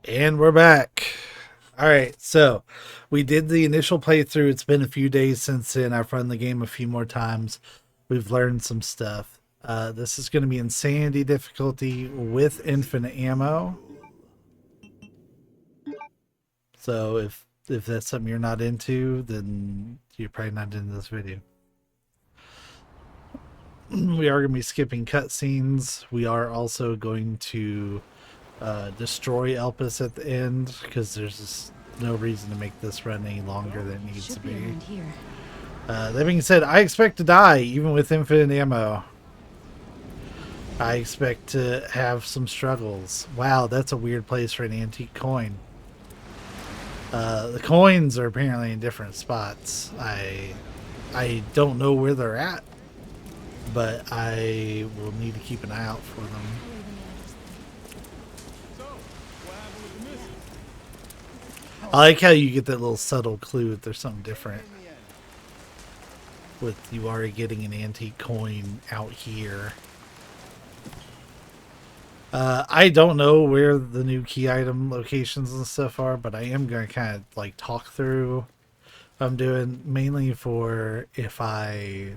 And we're back. All right, so we did the initial playthrough. It's been a few days since then. I've run the game a few more times. We've learned some stuff. This is going to be insanity difficulty with infinite ammo. So if that's something you're not into, then you're probably not into this video. We are going to be skipping cutscenes. We are also going to destroy Elpis at the end because there's just no reason to make this run any longer than it needs to be. That being said, I expect to die even with infinite ammo. I expect to have some struggles. Wow, that's a weird place for an antique coin. The coins are apparently in different spots. I don't know where they're at, but I will need to keep an eye out for them. I like how you get that little subtle clue that there's something different with you already getting an antique coin out here. I don't know where the new key item locations and stuff are, but I am going to kind of like talk through what I'm doing, mainly for if I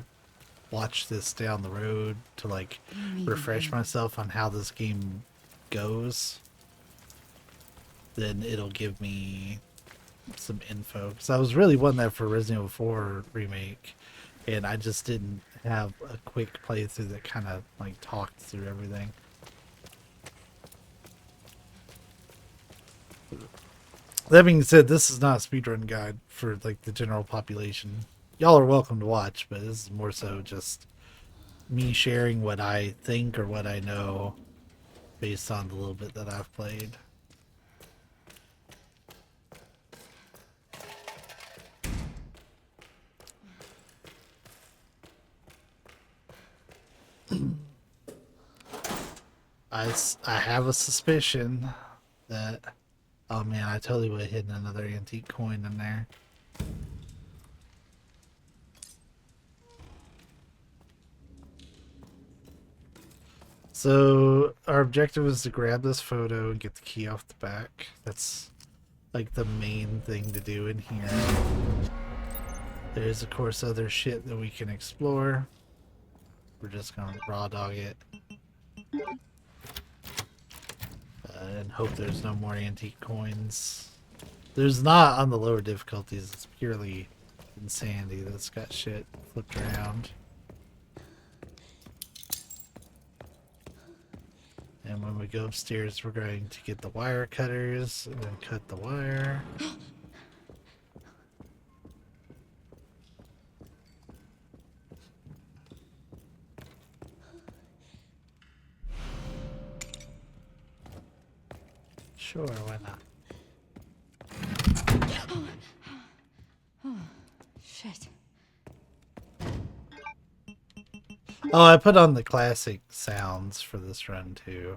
watch this down the road to like refresh myself on how this game goes. Then it'll give me some info, because I was really wanting that for Resident Evil 4 remake, and I just didn't have a quick playthrough that kind of like talked through everything. That being said, this is not a speedrun guide for like the general population. Y'all are welcome to watch, but this is more so just me sharing what I think or what I know based on the little bit that I've played. I have a suspicion that, oh man, I totally would have hidden another antique coin in there. So our objective is to grab this photo and get the key off the back. That's like the main thing to do in here. There's of course other shit that we can explore. We're just gonna raw dog it. And hope there's no more antique coins. There's not on the lower difficulties. It's purely insanity that's got shit flipped around. And when we go upstairs, we're going to get the wire cutters and then cut the wire. Sure, why not? Oh, shit. Oh, I put on the classic sounds for this run too.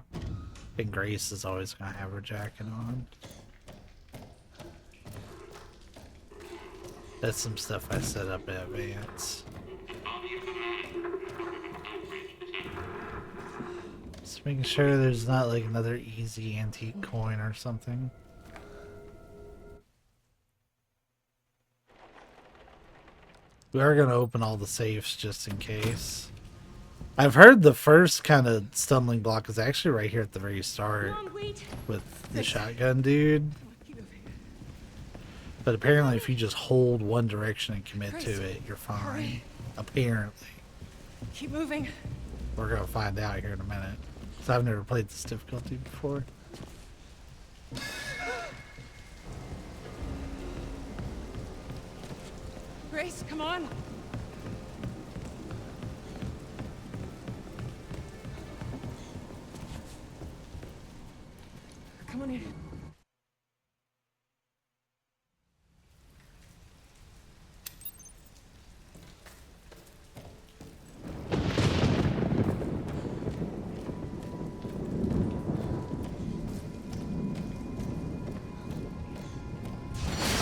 And Grace is always going to have her jacket on. That's some stuff I set up in advance. Just making sure there's not like another easy antique coin or something. We are going to open all the safes just in case. I've heard the first kind of stumbling block is actually right here at the very start with the shotgun dude. But apparently if you just hold one direction and commit to it, you're fine. Apparently. Keep moving. We're going to find out here in a minute. Because I've never played this difficulty before. Grace, come on. Come on in.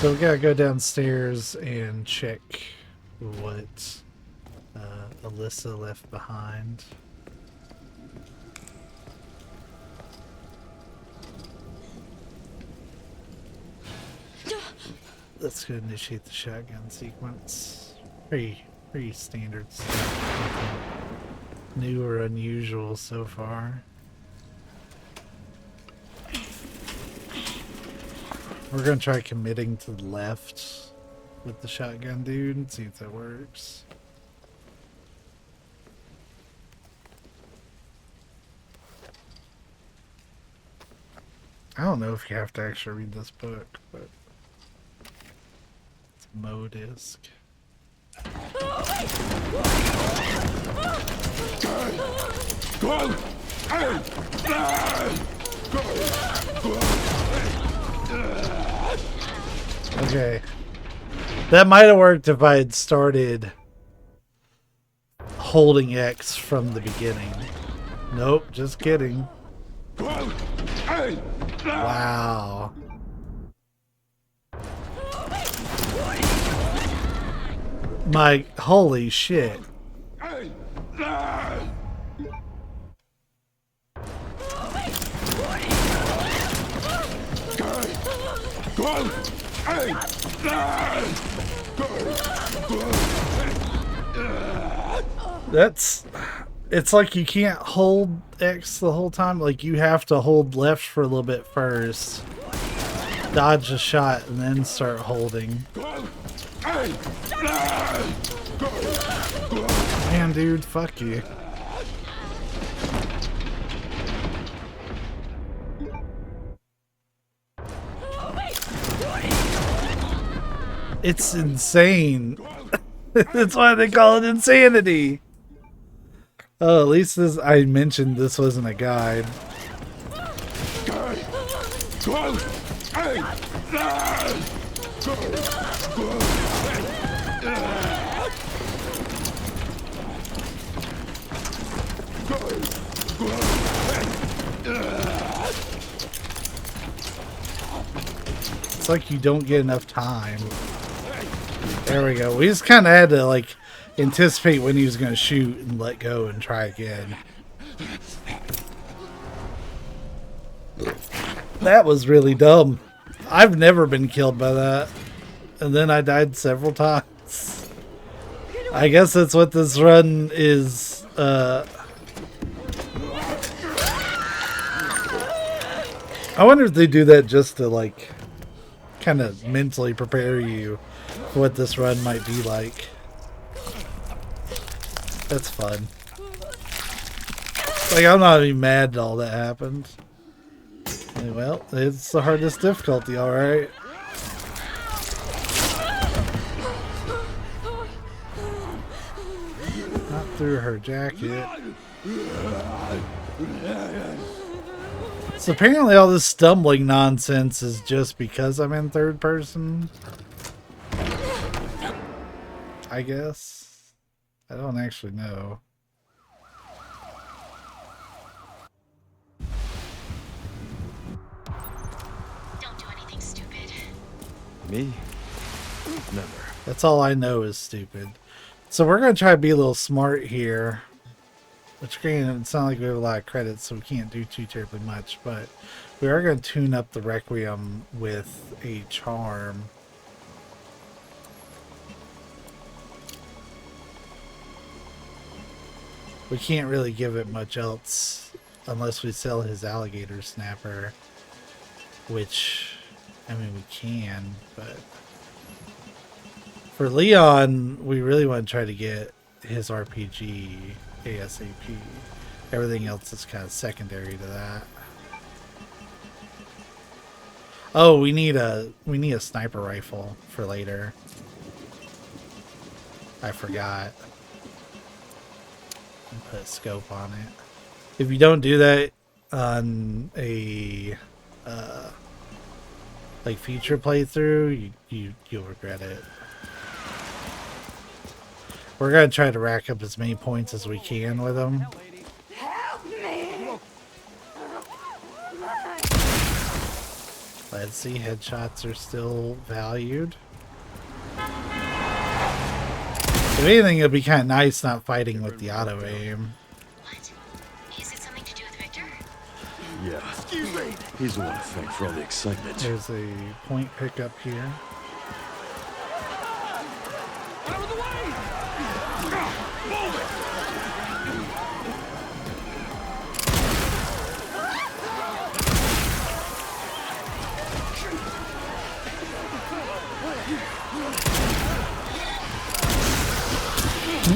So we gotta go downstairs and check what Alyssa left behind. Let's go initiate the shotgun sequence. Pretty standard stuff. Nothing new or unusual so far. We're gonna try committing to the left with the shotgun dude and see if that works. I don't know if you have to actually read this book, but it's Modisk. Okay. That might have worked if I had started holding X from the beginning. Nope, just kidding. Wow. My holy shit. It's like you can't hold X the whole time. Like you have to hold left for a little bit first, dodge a shot, and then start holding. Man, dude, fuck you. It's insane. That's why they call it insanity. Oh, at least this, I mentioned this wasn't a guide. It's like you don't get enough time. There we go. We just kind of had to like anticipate when he was going to shoot and let go and try again. That was really dumb. I've never been killed by that. And then I died several times. I guess that's what this run is. I wonder if they do that just to like kind of mentally prepare you for what this run might be like. That's fun. Like, I'm not even mad that all that happened. Well, it's the hardest difficulty, alright. Not through her jacket. So apparently all this stumbling nonsense is just because I'm in third person. I guess. I don't actually know. Don't do anything stupid. Me? Never. That's all I know is stupid. So we're going to try to be a little smart here. Which, granted, it's not like we have a lot of credits, so we can't do too terribly much. But we are going to tune up the Requiem with a charm. We can't really give it much else unless we sell his alligator snapper. Which, I mean, we can, but... For Leon, we really want to try to get his RPG ASAP. Everything else is kind of secondary to that. Oh, we need a sniper rifle for later. I forgot. Put a scope on it. If you don't do that on a like future playthrough, you'll regret it. We're gonna try to rack up as many points as we can with them. Help me! Let's see, headshots are still valued. If anything, it'd be kind of nice not fighting with the auto aim. What? Is it something to do with Victor? Yeah. Excuse me. He's the one to thank for all the excitement. There's a point pickup here.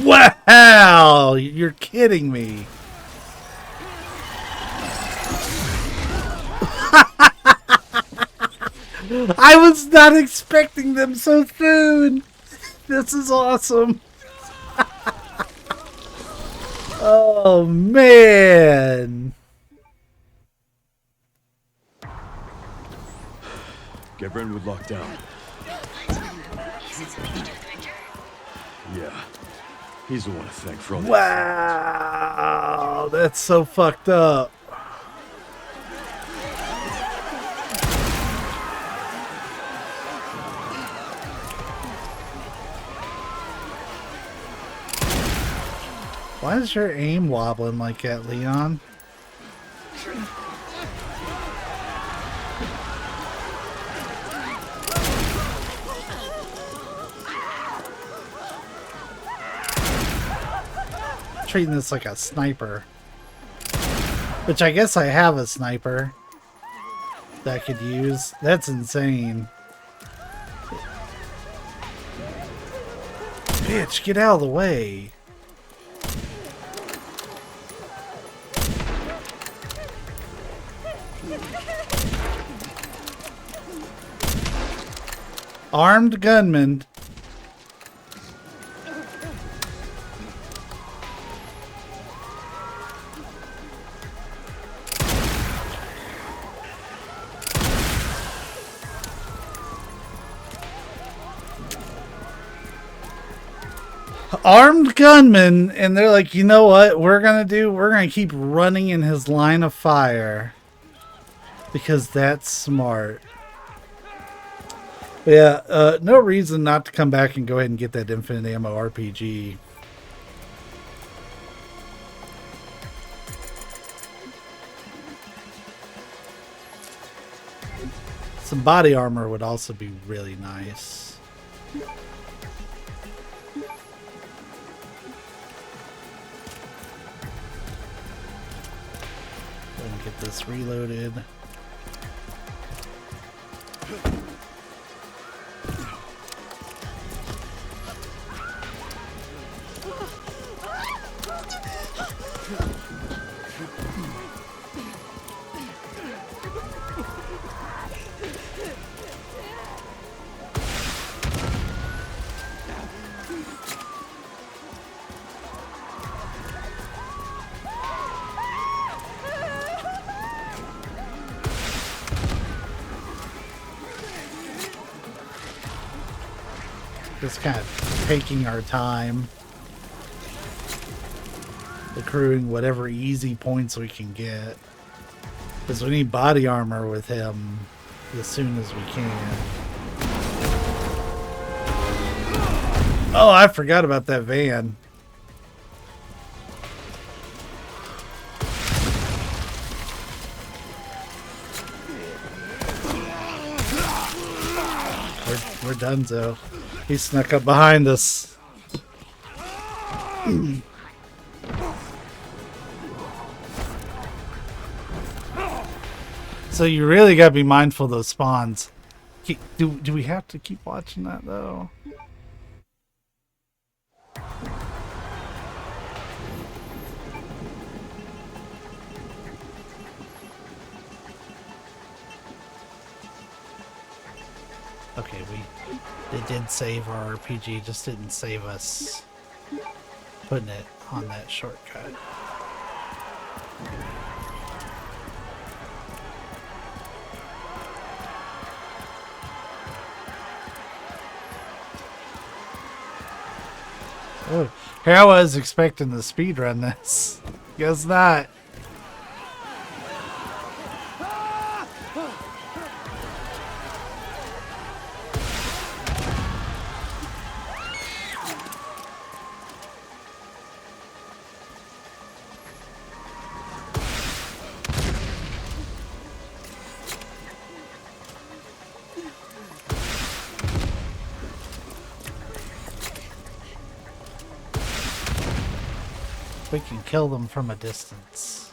Wow! You're kidding me. I was not expecting them so soon. This is awesome. Oh, man. Get Brentwood locked down. What? Is it something to do with Victor? Yeah. He's the one to thank for all this. Wow. That's so fucked up. Why is your aim wobbling like that, Leon? Treating this like a sniper. Which I guess I have a sniper that I could use. That's insane. Bitch, get out of the way. Armed gunman. Armed gunmen, and they're like, you know what we're gonna do? We're gonna keep running in his line of fire. Because that's smart. Yeah, no reason not to come back and go ahead and get that infinite ammo RPG. Some body armor would also be really nice. Let me get this reloaded. Just kind of taking our time, accruing whatever easy points we can get, because we need body armor with him as soon as we can. Oh, I forgot about that van. We're done, though. He snuck up behind us. So you really gotta be mindful of those spawns. Do we have to keep watching that though? Okay, it did save our RPG, just didn't save us putting it on that shortcut. Oh, here I was expecting to speedrun this. Guess not. We can kill them from a distance,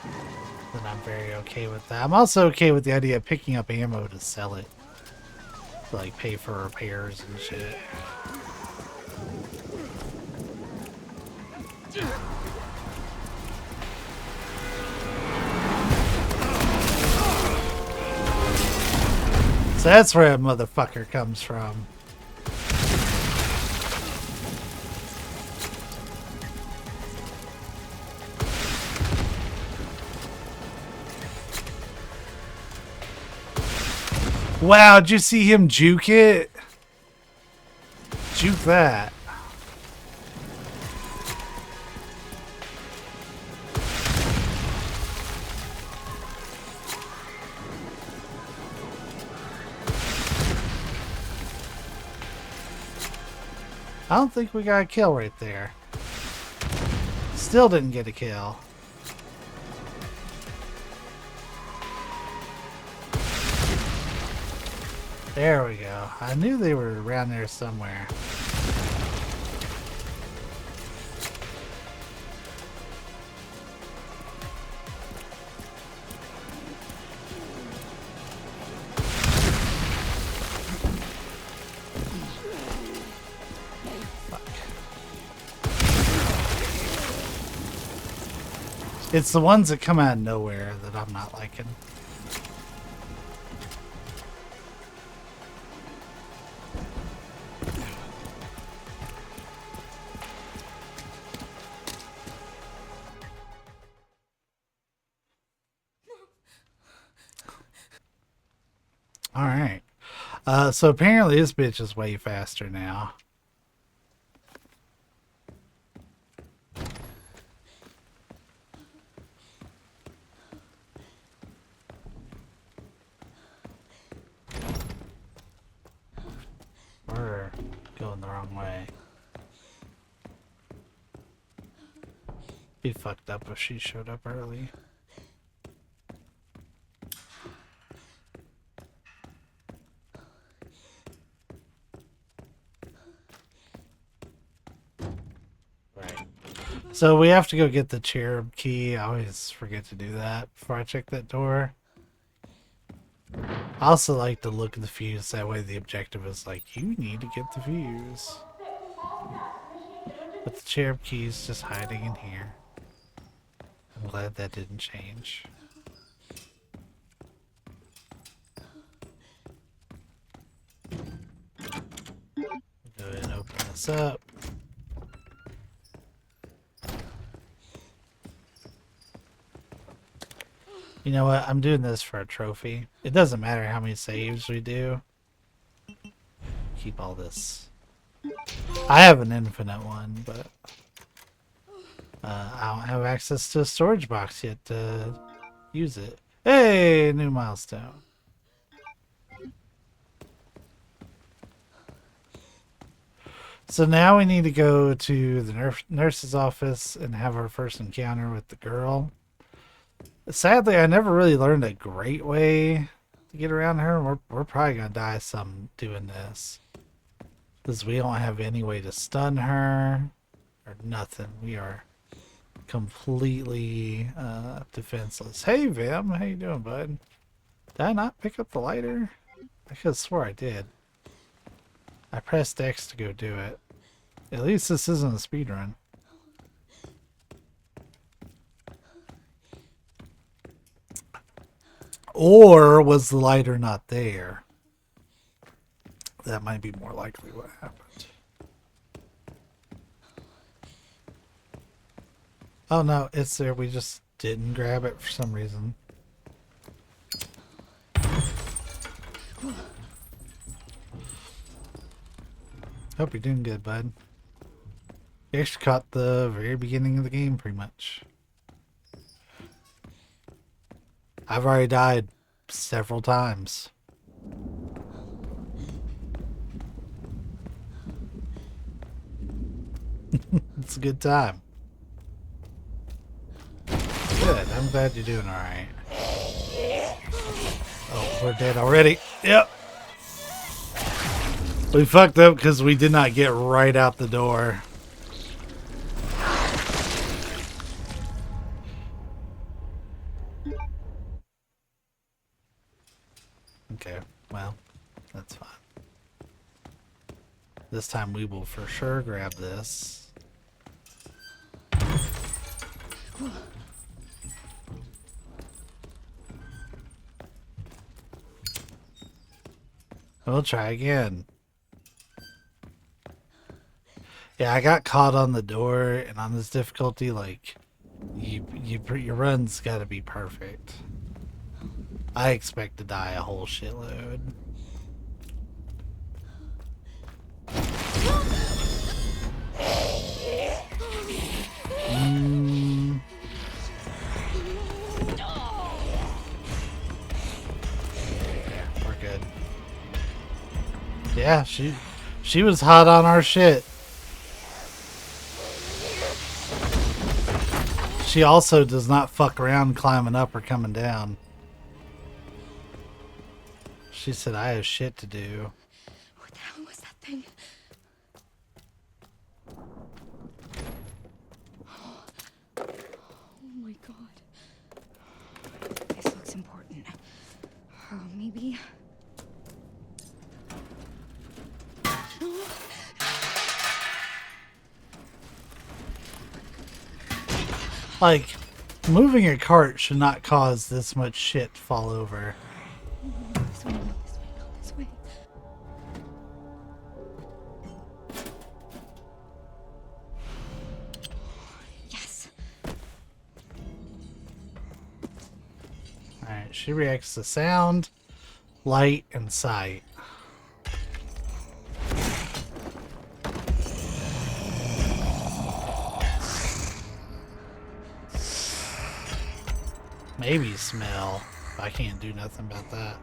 then I'm very okay with that. I'm also okay with the idea of picking up ammo to sell it, to, like, pay for repairs and shit. So that's where a motherfucker comes from. Wow, did you see him juke it? Juke that. I don't think we got a kill right there. Still didn't get a kill. There we go. I knew they were around there somewhere. Fuck. It's the ones that come out of nowhere that I'm not liking. Alright. So apparently this bitch is way faster now. We're going the wrong way. Be fucked up if she showed up early. Right. So we have to go get the cherub key. I always forget to do that before I check that door. I also like to look at the fuse. That way the objective is like, you need to get the fuse. But the cherub key is just hiding in here. I'm glad that didn't change. Go ahead and open this up. You know what? I'm doing this for a trophy. It doesn't matter how many saves we do. Keep all this. I have an infinite one, but I don't have access to a storage box yet to use it. Hey, new milestone. So now we need to go to the nurse's office and have our first encounter with the girl. Sadly, I never really learned a great way to get around her. We're probably going to die some doing this. Because we don't have any way to stun her or nothing. We are completely defenseless. Hey, Vim. How you doing, bud? Did I not pick up the lighter? I could have swore I did. I pressed X to go do it. At least this isn't a speedrun. Or was the lighter not there? That might be more likely what happened. Oh no, it's there. We just didn't grab it for some reason. Hope you're doing good, bud. You actually caught the very beginning of the game, pretty much. I've already died several times. It's a good time. Good. I'm glad you're doing alright. Oh, we're dead already. Yep. We fucked up because we did not get right out the door. Okay, well, that's fine. This time we will for sure grab this. We'll try again. Yeah, I got caught on the door, and on this difficulty, like, your run's got to be perfect. I expect to die a whole shitload. We're good. Yeah, she was hot on our shit. She also does not fuck around climbing up or coming down. She said, I have shit to do. What the hell was that thing? Oh my god. This looks important. Oh, maybe. Like, moving a cart should not cause this much shit to fall over. This way, not this way, not this way. Yes. Alright, she reacts to sound, light, and sight. Maybe smell. I can't do nothing about that.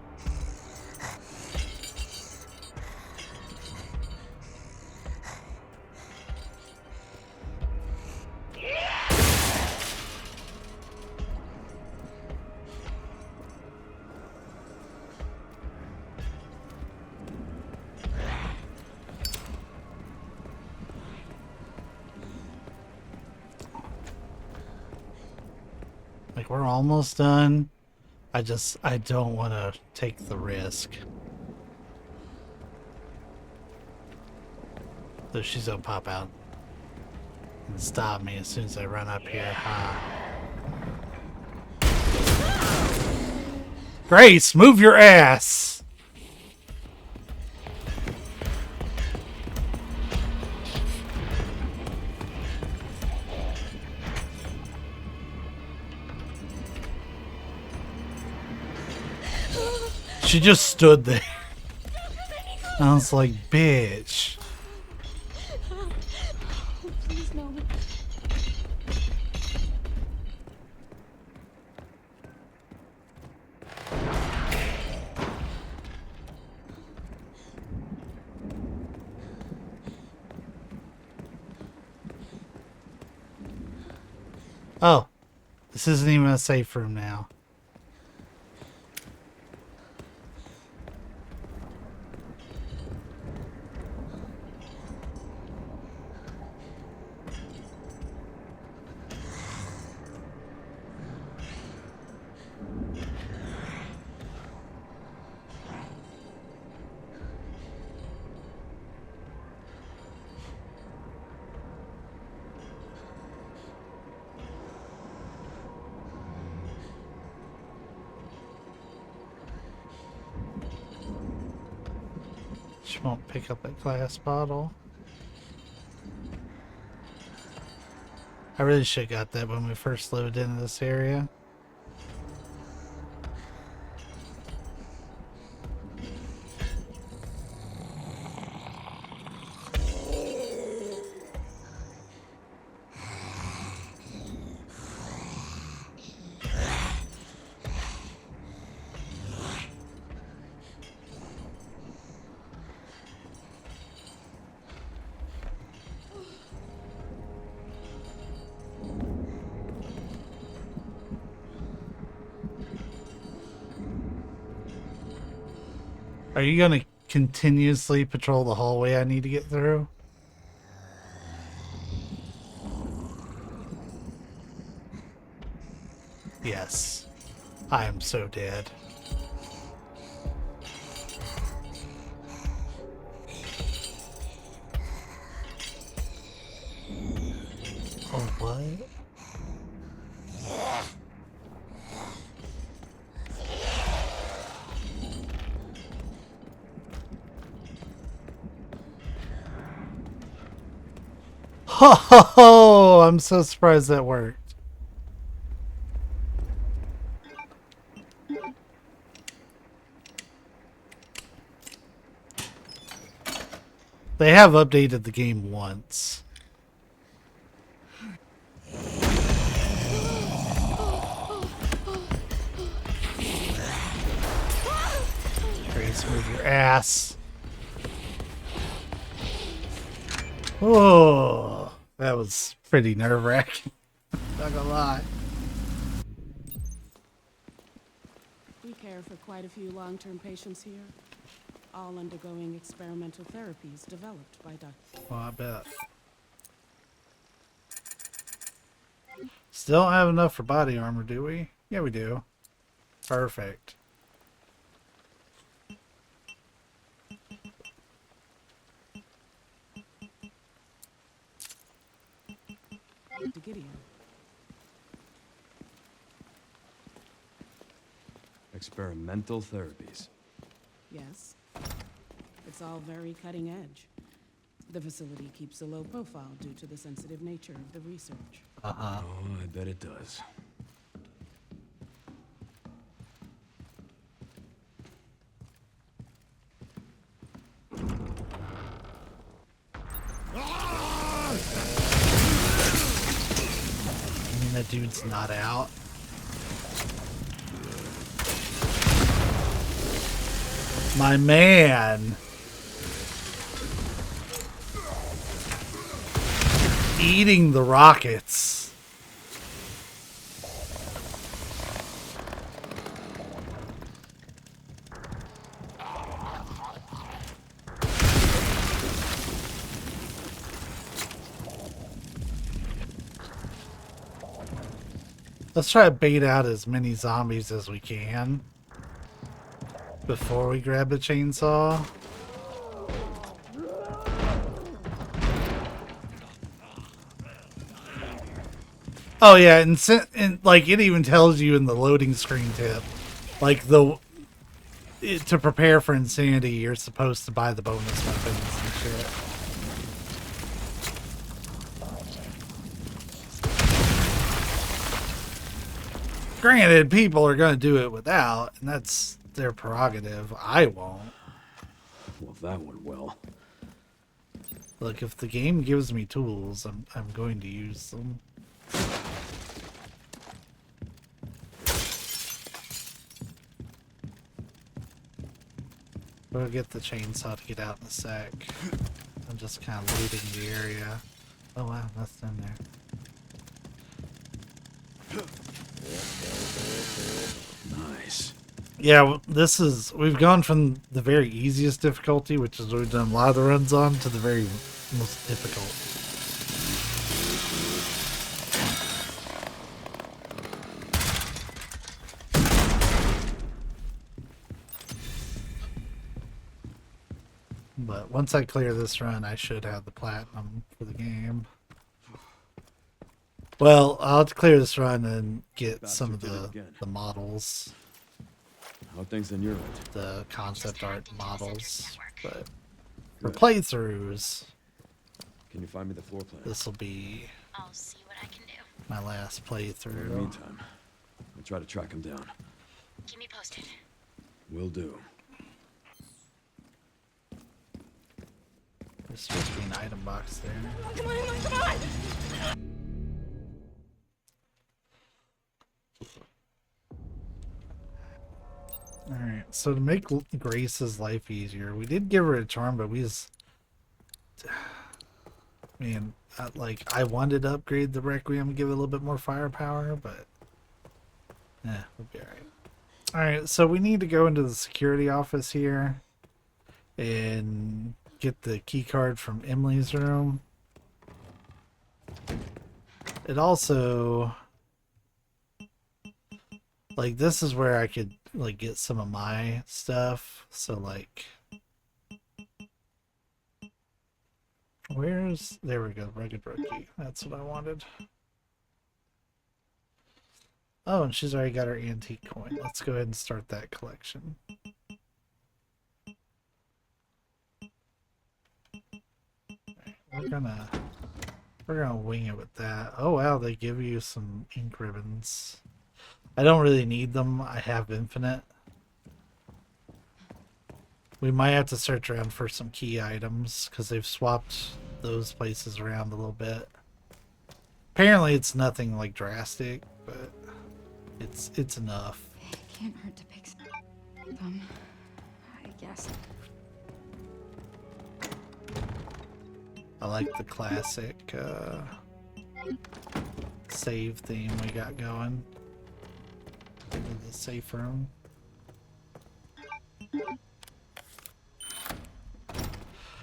Like, we're almost done. I don't want to take the risk. So she's gonna pop out and stop me as soon as I run up here. Grace, move your ass! She just stood there. I was like, bitch. Oh, please no. Oh, this isn't even a safe room now. She won't pick up that glass bottle. I really should have got that when we first loaded into this area. Are you gonna continuously patrol the hallway I need to get through? Yes. I am so dead. Oh, what? Oh, I'm so surprised that worked. They have updated the game once. Grace, move your ass. Oh, that was pretty nerve-wracking. Not gonna lie. We care for quite a few long-term patients here, all undergoing experimental therapies developed by Dr. Well, I bet. Still don't have enough for body armor, do we? Yeah, we do. Perfect. Gideon. Experimental therapies. Yes. It's all very cutting edge. The facility keeps a low profile due to the sensitive nature of the research. Uh-huh. Oh, I bet it does. I mean, that dude's not out. My man. Eating the rockets. Let's try to bait out as many zombies as we can before we grab the chainsaw. Oh yeah, and like it even tells you in the loading screen tip, like to prepare for insanity, you're supposed to buy the bonus weapons and shit. Granted, people are going to do it without, and that's their prerogative. I won't. Well, that went well. Look, if the game gives me tools, I'm going to use them. We'll get the chainsaw to get out in a sec. I'm just kind of looting the area. Oh wow, that's in there. Nice. Yeah, we've gone from the very easiest difficulty, which is what we've done a lot of the runs on, to the very most difficult. But once I clear this run, I should have the platinum for the game. Well, I'll have to clear this run and get some of the models, How are things on your end? the concept art models. But for playthroughs, Can you find me the floor plan? this will be I'll see what I can do. my last In the playthrough. meantime, I'll try to track him down. Keep me posted. Will do. There's supposed to be an item box there. Come on, Emily, come on! Alright, so to make Grace's life easier, we did give her a charm, but we just... Man, I wanted to upgrade the Requiem and give it a little bit more firepower, but... we'll be alright. Alright, so we need to go into the security office here and get the key card from Emily's room. It also... Like, this is where I could, like, get some of my stuff. So, like... Where's... There we go, Rugged Rookie. That's what I wanted. Oh, and she's already got her antique coin. Let's go ahead and start that collection. Alright, we're We're gonna wing it with that. Oh wow, they give you some ink ribbons. I don't really need them. I have infinite. We might have to search around for some key items because they've swapped those places around a little bit. Apparently it's nothing like drastic, but it's enough. It can't hurt to pick some, I guess. I like the classic save theme we got going. Into the safe room.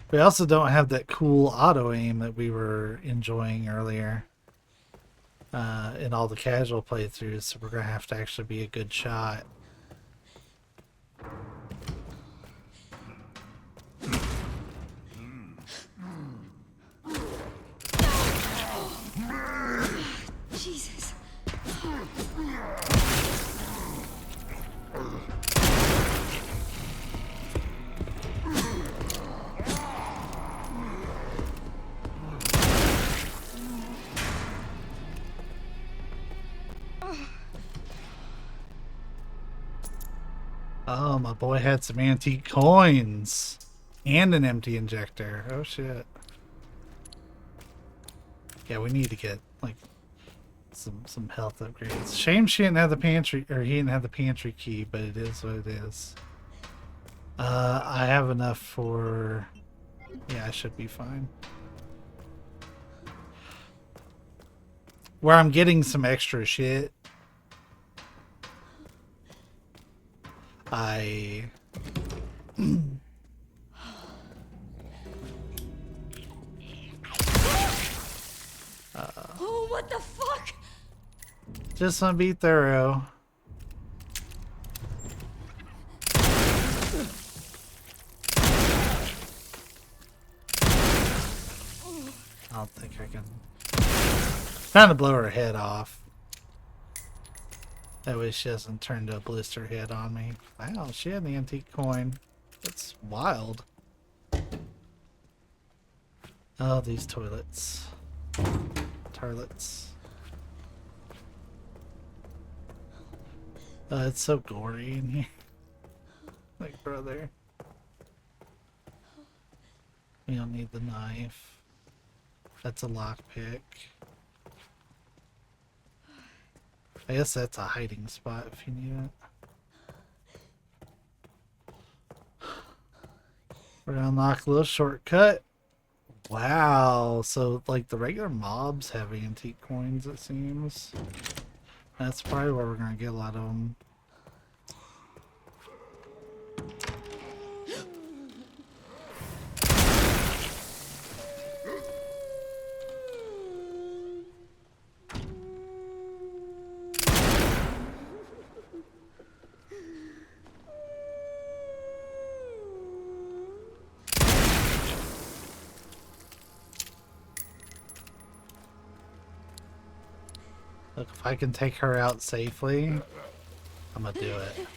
We also don't have that cool auto aim that we were enjoying earlier in all the casual playthroughs, so we're gonna have to actually be a good shot. Jesus. Oh, my boy had some antique coins and an empty injector. Oh shit. Yeah, we need to get like some health upgrades. Shame she didn't have the pantry, or he didn't have the pantry key, but it is what it is. I have enough for, yeah, I should be fine. Where I'm getting some extra shit, Oh, what the fuck? just want to be thorough. I don't think I can. Trying to blow her head off. That way she doesn't turn to a blister head on me. Wow, she had the antique coin. That's wild. Oh, these toilets. Tarlets. It's so gory in here. Like, brother. We don't need the knife. That's a lockpick. I guess that's a hiding spot if you need it. We're gonna unlock a little shortcut. Wow, so like the regular mobs have antique coins, it seems. That's probably where we're gonna get a lot of them. Look, if I can take her out safely, I'm gonna do it.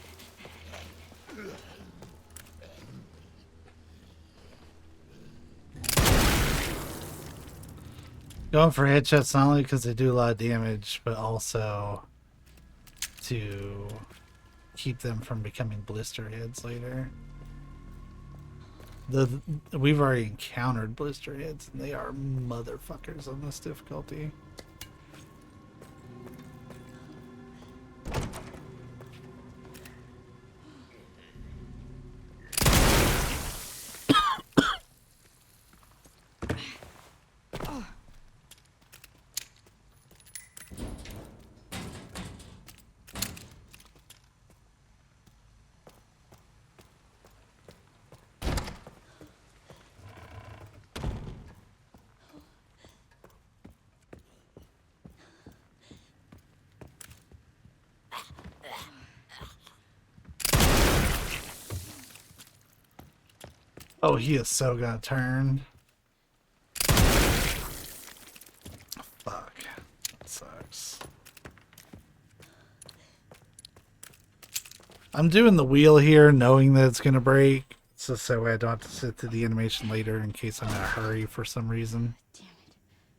Going for headshots not only because they do a lot of damage, but also to keep them from becoming blister heads later. We've already encountered blister heads, and they are motherfuckers on this difficulty. Oh, he is so gonna turn. Fuck. That sucks. I'm doing the wheel here knowing that it's gonna break. So that way I don't have to sit through the animation later in case I'm in a hurry for some reason.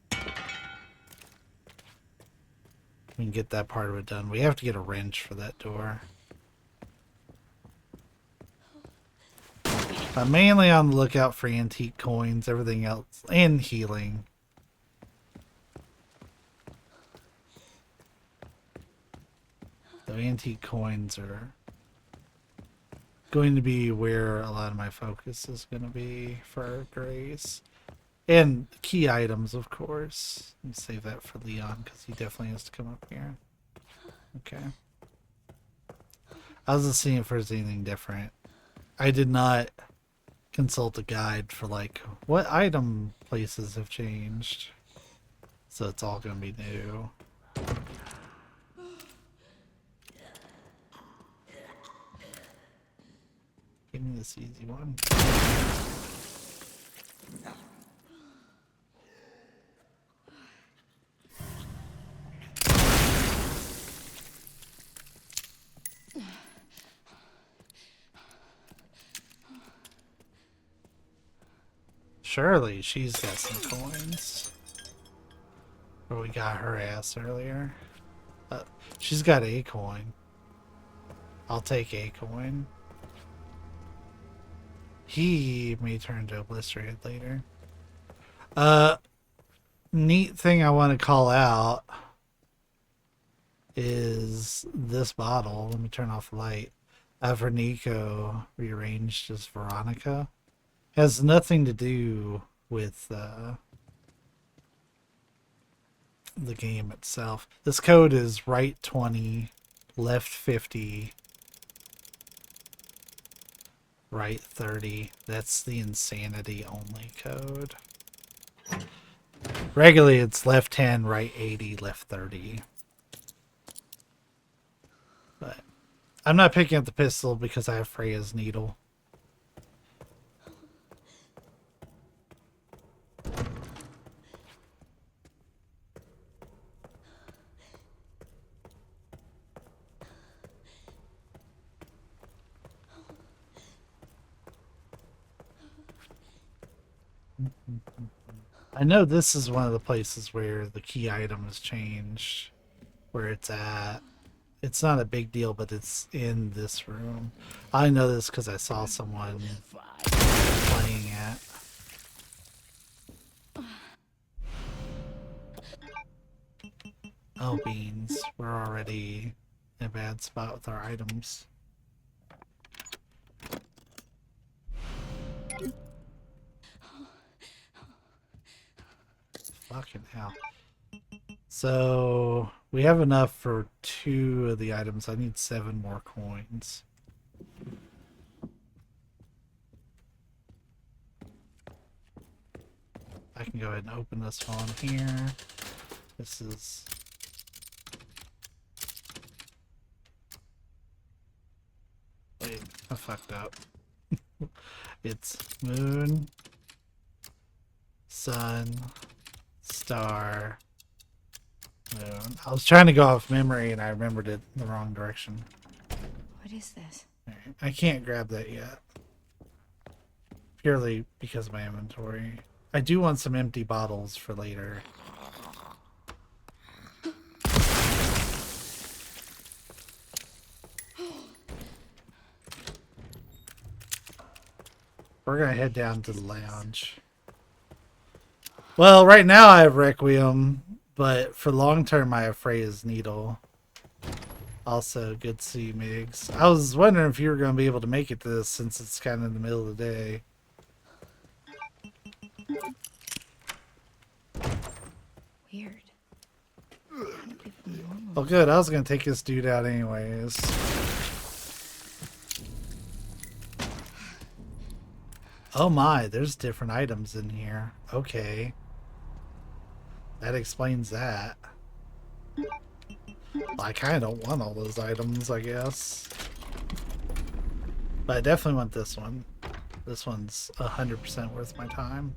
Damn it. We can get that part of it done. We have to get a wrench for that door. I'm mainly on the lookout for antique coins, everything else, and healing. So antique coins are going to be where a lot of my focus is going to be for Grace. And key items, of course. Let me save that for Leon, because he definitely has to come up here. Okay. I was just seeing if there's anything different. I did not consult a guide for, like, what item places have changed. So it's all going to be new. Give me this easy one. Surely she's got some coins. Or we got her ass earlier. She's got a coin. I'll take a coin. He may turn to obliterated later. Neat thing I want to call out is this bottle. Let me turn off the light. Nico rearranged as Veronica. Has nothing to do with the game itself. This code is right 20, left 50, right 30. That's the insanity only code. Regularly it's left 10, right 80, left 30. But I'm not picking up the pistol because I have Freya's needle. I know this is one of the places where the key item has changed, where it's at. It's not a big deal, but it's in this room. I know this because I saw someone playing it. Oh, beans. We're already in a bad spot with our items. Fucking hell. So we have enough for 2 of the items. I need 7 more coins. I can go ahead and open this one here. This is... Wait, I fucked up. It's moon, sun, star, moon. I was trying to go off memory and I remembered it in the wrong direction. What is this? Alright, I can't grab that yet. Purely because of my inventory. I do want some empty bottles for later. We're gonna head down to the lounge. Well, right now I have Requiem, but for long term I have Freya's Needle. Also, good to see you, Migs. I was wondering if you were gonna be able to make it to this since it's kind of in the middle of the day. Weird. How do people normally... Oh good, I was gonna take this dude out anyways. Oh my, there's different items in here. Okay. That explains that. Well, I kind of don't want all those items, I guess. But I definitely want this one. This one's 100% worth my time.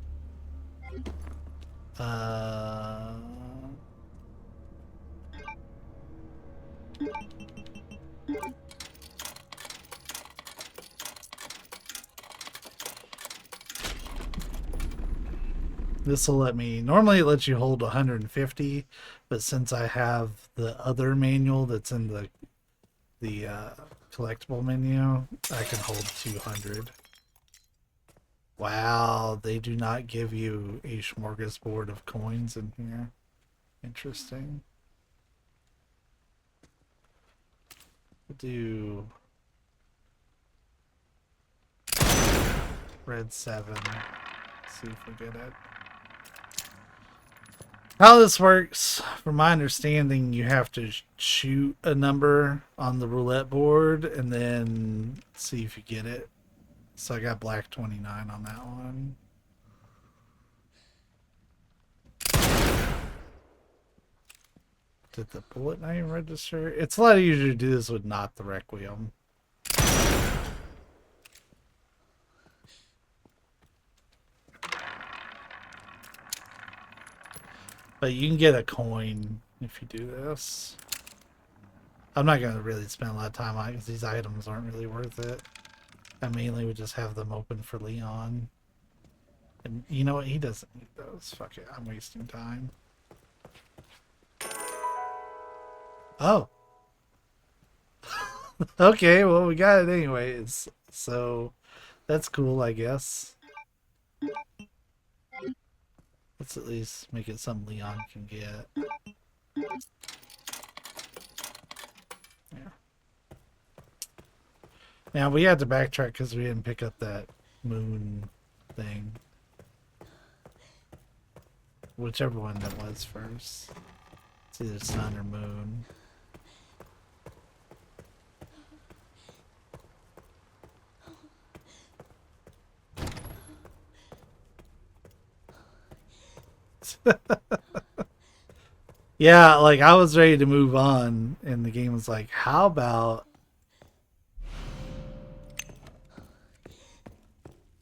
This will let me... Normally it lets you hold 150, but since I have the other manual that's in the collectible menu, I can hold 200. Wow, they do not give you a smorgasbord of coins in here. Interesting. We'll do red 7. See if we get it. How this works, from my understanding, you have to shoot a number on the roulette board and then see if you get it. So I got black 29 on that one. Did the bullet not even register? It's a lot easier to do this with not the Requiem. But you can get a coin if you do this. I'm not going to really spend a lot of time on it because these items aren't really worth it. I mainly would just have them open for Leon. And you know what? He doesn't need those. Fuck it. I'm wasting time. Oh. Okay, well, we got it anyways. So, that's cool, I guess. Let's at least make it something Leon can get. Yeah. Now, we had to backtrack because we didn't pick up that moon thing. Whichever one that was first. It's either sun or moon. Yeah, like I was ready to move on and the game was like, how about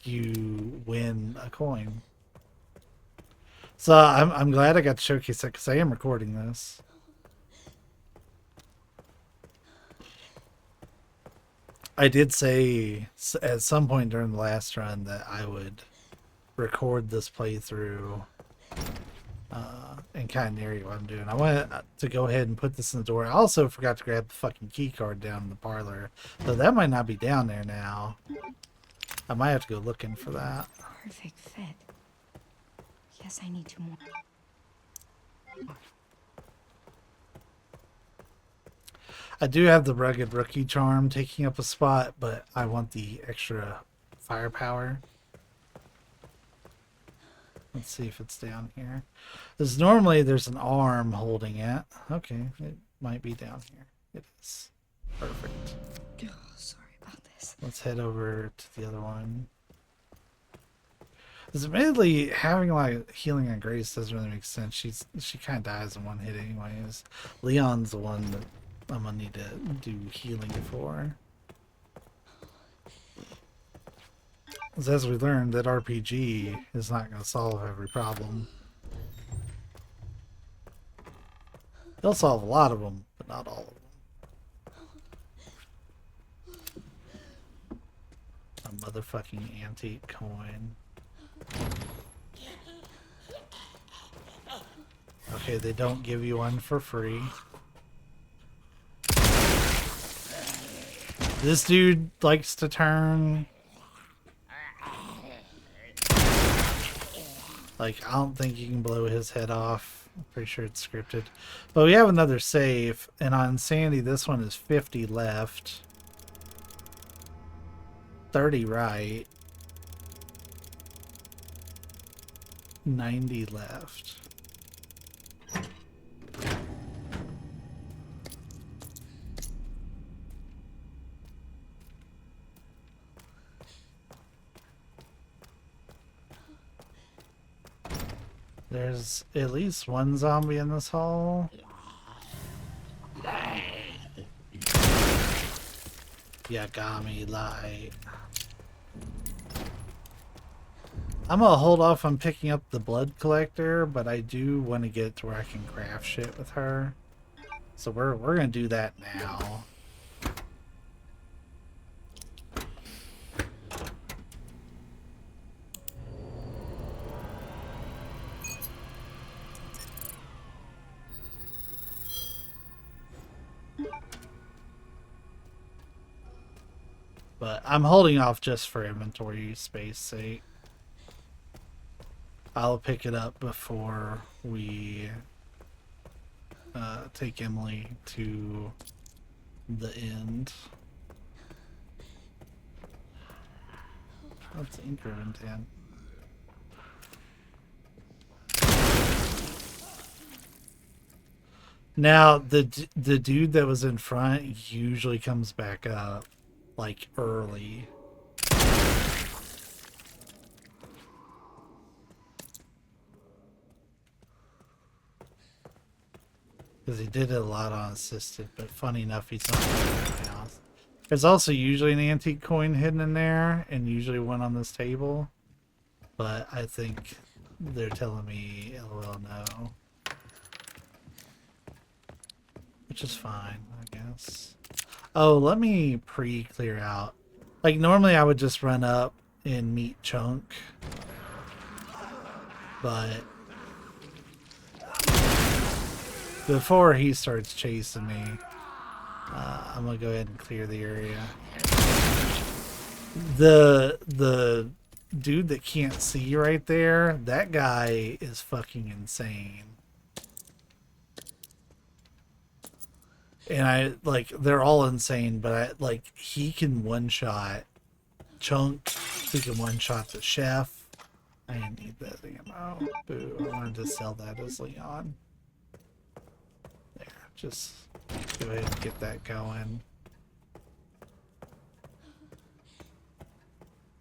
you win a coin? So I'm glad I got to showcase that because I am recording this. I did say at some point during the last run that I would record this playthrough and kind of narrate what I'm doing. I wanted to go ahead and put this in the door. I also forgot to grab the fucking key card down in the parlor. So that might not be down there now. I might have to go looking for that. Perfect fit. Yes, I need 2 more. I do have the rugged rookie charm taking up a spot, but I want the extra firepower. Let's see if it's down here. Because normally there's an arm holding it. Okay, it might be down here. It is. Perfect. Oh, sorry about this. Let's head over to the other one. Because admittedly, having like healing on Grace doesn't really make sense. She kind of dies in one hit anyways. Leon's the one that I'm gonna need to do healing for. As we learned, that RPG is not going to solve every problem. It'll solve a lot of them, but not all of them. A motherfucking antique coin. Okay, they don't give you one for free. This dude likes to turn. Like, I don't think you can blow his head off. I'm pretty sure it's scripted. But we have another save, and on Sandy, this one is 50 left. 30 right. 90 left. There's at least one zombie in this hall. Yagami light. I'm gonna hold off on picking up the blood collector, but I do want to get to where I can craft shit with her. So we're gonna do that now. But I'm holding off just for inventory space sake. I'll pick it up before we take Emily to the end. What's increment in? Now the dude that was in front usually comes back up like early. Because he did it a lot on assisted, but funny enough, he's not doing anything else. There's also usually an antique coin hidden in there, and usually one on this table. But I think they're telling me LOL no. Which is fine, I guess. Oh, let me pre-clear out. Like, normally I would just run up and meet Chunk. But before he starts chasing me, I'm gonna go ahead and clear the area. The dude that can't see right there, that guy is fucking insane. And they're all insane, but he can one-shot Chunk, he can one-shot the chef. I need that ammo. Boo, I wanted to sell that as Leon. There, just go ahead and get that going.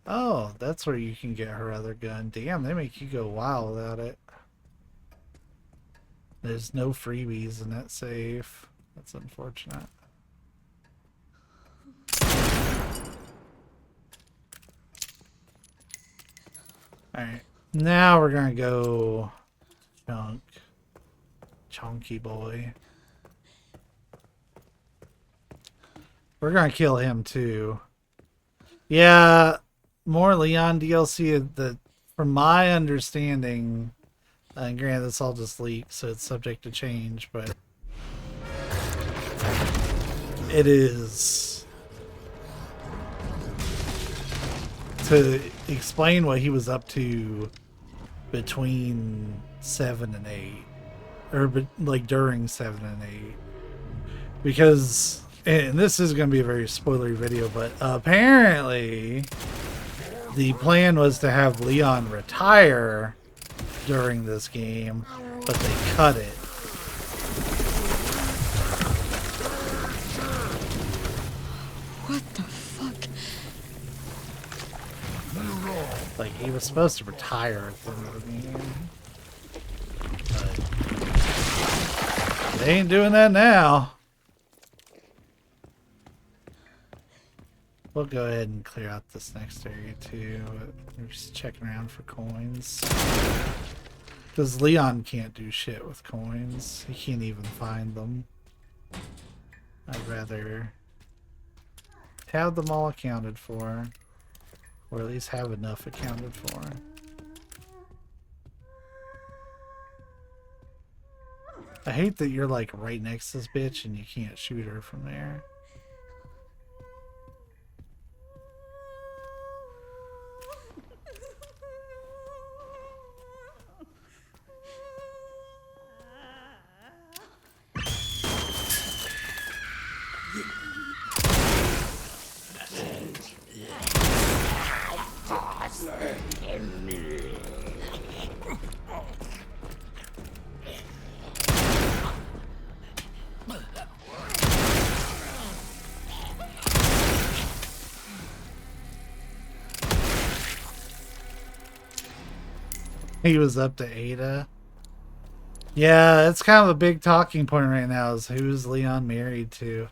Oh, that's where you can get her other gun. Damn, they make you go wild without it. There's no freebies in that safe. That's unfortunate. Alright, now we're gonna go Chunk. Chunky boy. We're gonna kill him too. Yeah, more Leon DLC. From my understanding, and granted, this all just leaked, so it's subject to change, but it is to explain what he was up to between 7 and 8, or during 7 and 8, because, and this is going to be a very spoilery video, but apparently the plan was to have Leon retire during this game, but they cut it. What the fuck? Like, he was supposed to retire at the end of the game. But they ain't doing that now. We'll go ahead and clear out this next area too. We're just checking around for coins. Because Leon can't do shit with coins. He can't even find them. I'd rather have them all accounted for. Or at least have enough accounted for. I hate that you're like right next to this bitch and you can't shoot her from there. He was up to Ada. Yeah, it's kind of a big talking point right now is who's Leon married to.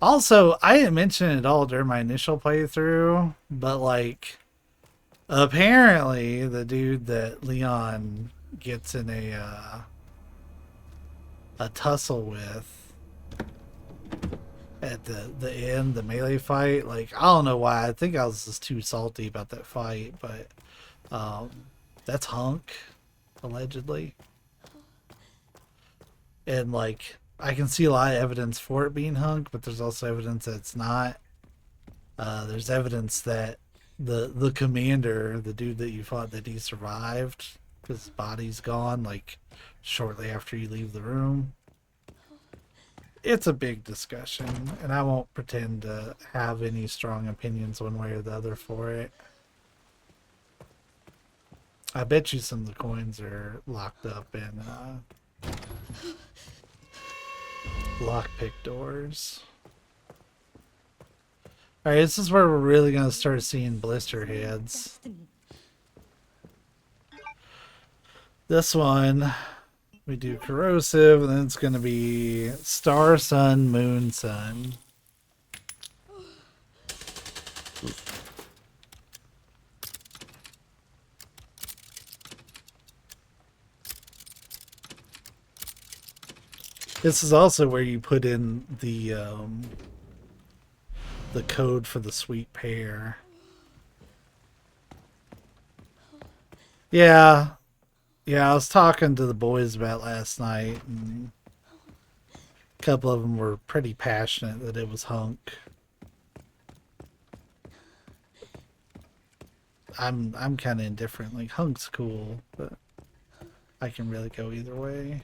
Also, I didn't mention it all during my initial playthrough, but like, apparently the dude that Leon gets in a tussle with at the end, the melee fight, like, I don't know why. I think I was just too salty about that fight, but that's Hunk, allegedly. And like, I can see a lot of evidence for it being Hunk, but there's also evidence that it's not. There's evidence that the commander, the dude that you fought, that he survived. His body's gone, like, shortly after you leave the room. It's a big discussion, and I won't pretend to have any strong opinions one way or the other for it. I bet you some of the coins are locked up in lockpick doors. Alright, this is where we're really going to start seeing blister heads. This one, we do corrosive, and then it's going to be star, sun, moon, sun. This is also where you put in the code for the sweet pear. Yeah, I was talking to the boys about last night, and a couple of them were pretty passionate that it was hunk. I'm kind of indifferent. Like, hunk's cool, but I can really go either way.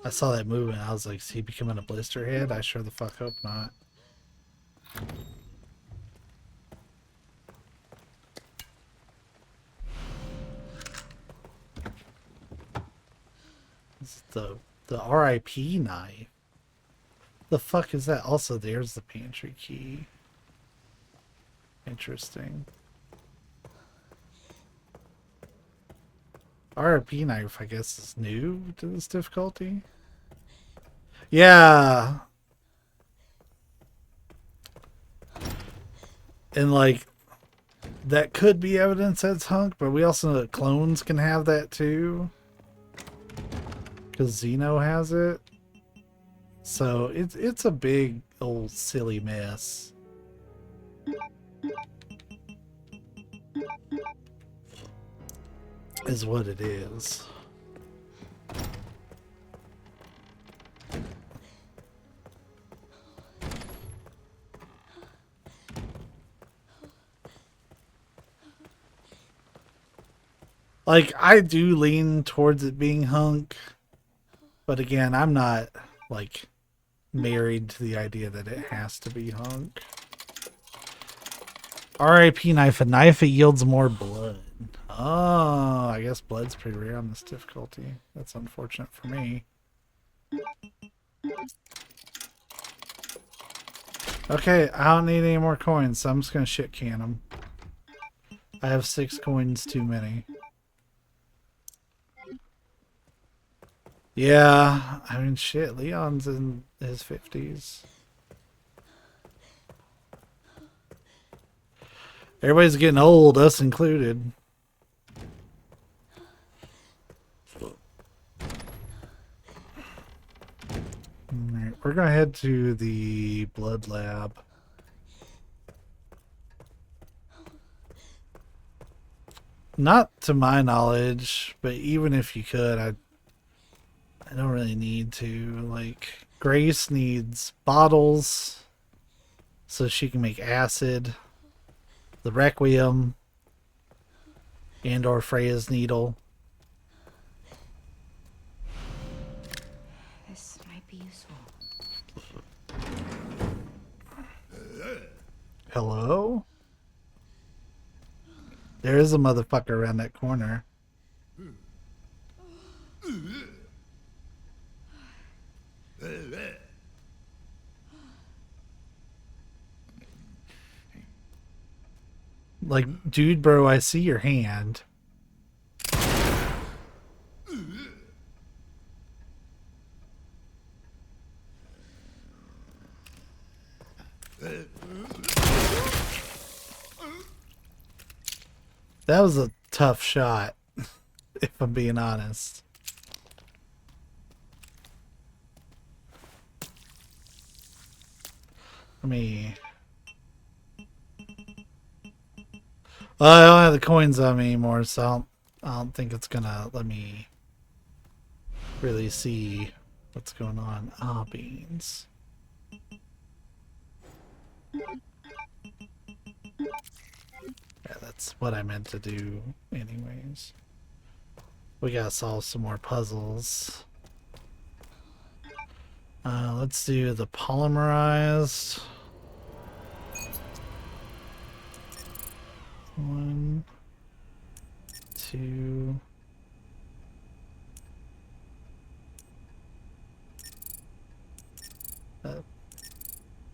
I saw that movement. I was like, is he becoming a blister head? I sure the fuck hope not. This is the RIP knife. The fuck is that? Also, there's the pantry key. Interesting. RIP knife, I guess, is new to this difficulty. Yeah. And, like, that could be evidence that's hunk, but we also know that clones can have that too. Because Xeno has it. So, it's a big, old, silly mess. Is what it is. Like, I do lean towards it being hunk, but again, I'm not, like, married to the idea that it has to be hunk. RIP knife, a knife that yields more blood. Oh, I guess blood's pretty rare on this difficulty. That's unfortunate for me. Okay, I don't need any more coins, so I'm just gonna shit can them. I have 6 coins too many. Yeah, I mean, shit, Leon's in his 50s. Everybody's getting old, us included. Alright, we're gonna head to the blood lab. Not to my knowledge, but even if you could, I don't really need to. Like, Grace needs bottles so she can make acid. The Requiem and or Freya's needle. This might be useful. Hello? There is a motherfucker around that corner. Like, dude, bro, I see your hand. That was a tough shot, if I'm being honest. Let me... Well, I don't have the coins on me anymore, so I don't think it's gonna let me really see what's going on. Ah, beans. Yeah, that's what I meant to do anyways. We gotta solve some more puzzles. Let's do the polymerized. 1, 2. That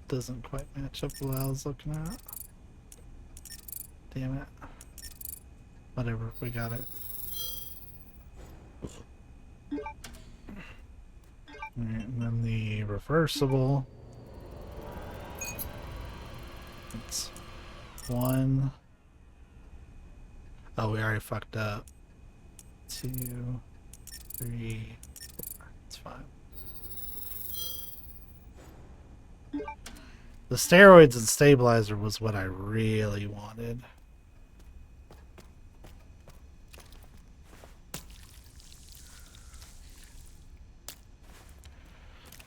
doesn't quite match up with what I was looking at. Damn it. Whatever, we got it. Alright, and then the reversible. It's 1. Oh, we already fucked up. 2, 3, 4. It's fine. The steroids and stabilizer was what I really wanted.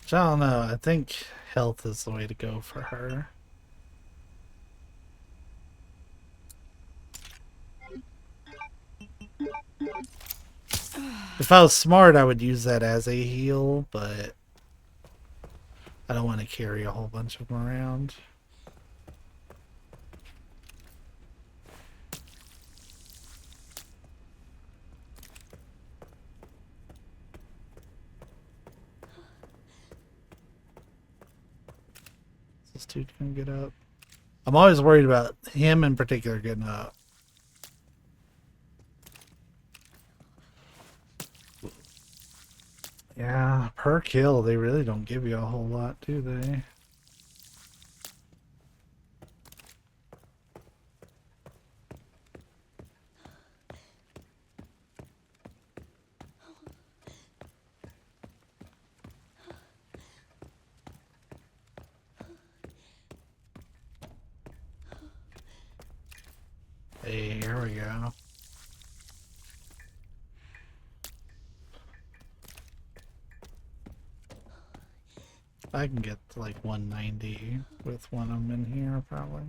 Which I don't know. I think health is the way to go for her. If I was smart, I would use that as a heal, but I don't want to carry a whole bunch of them around. Is this dude gonna get up? I'm always worried about him in particular getting up. Yeah, per kill, they really don't give you a whole lot, do they? Hey, here we go. I can get to like 190 with one of them in here, probably.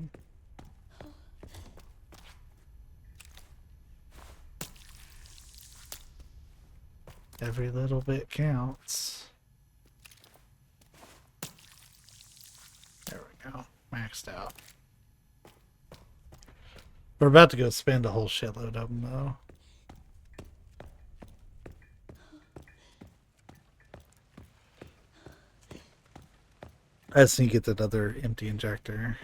Every little bit counts. There we go. Maxed out. We're about to go spend a whole shitload of them, though. I just need to get that other empty injector.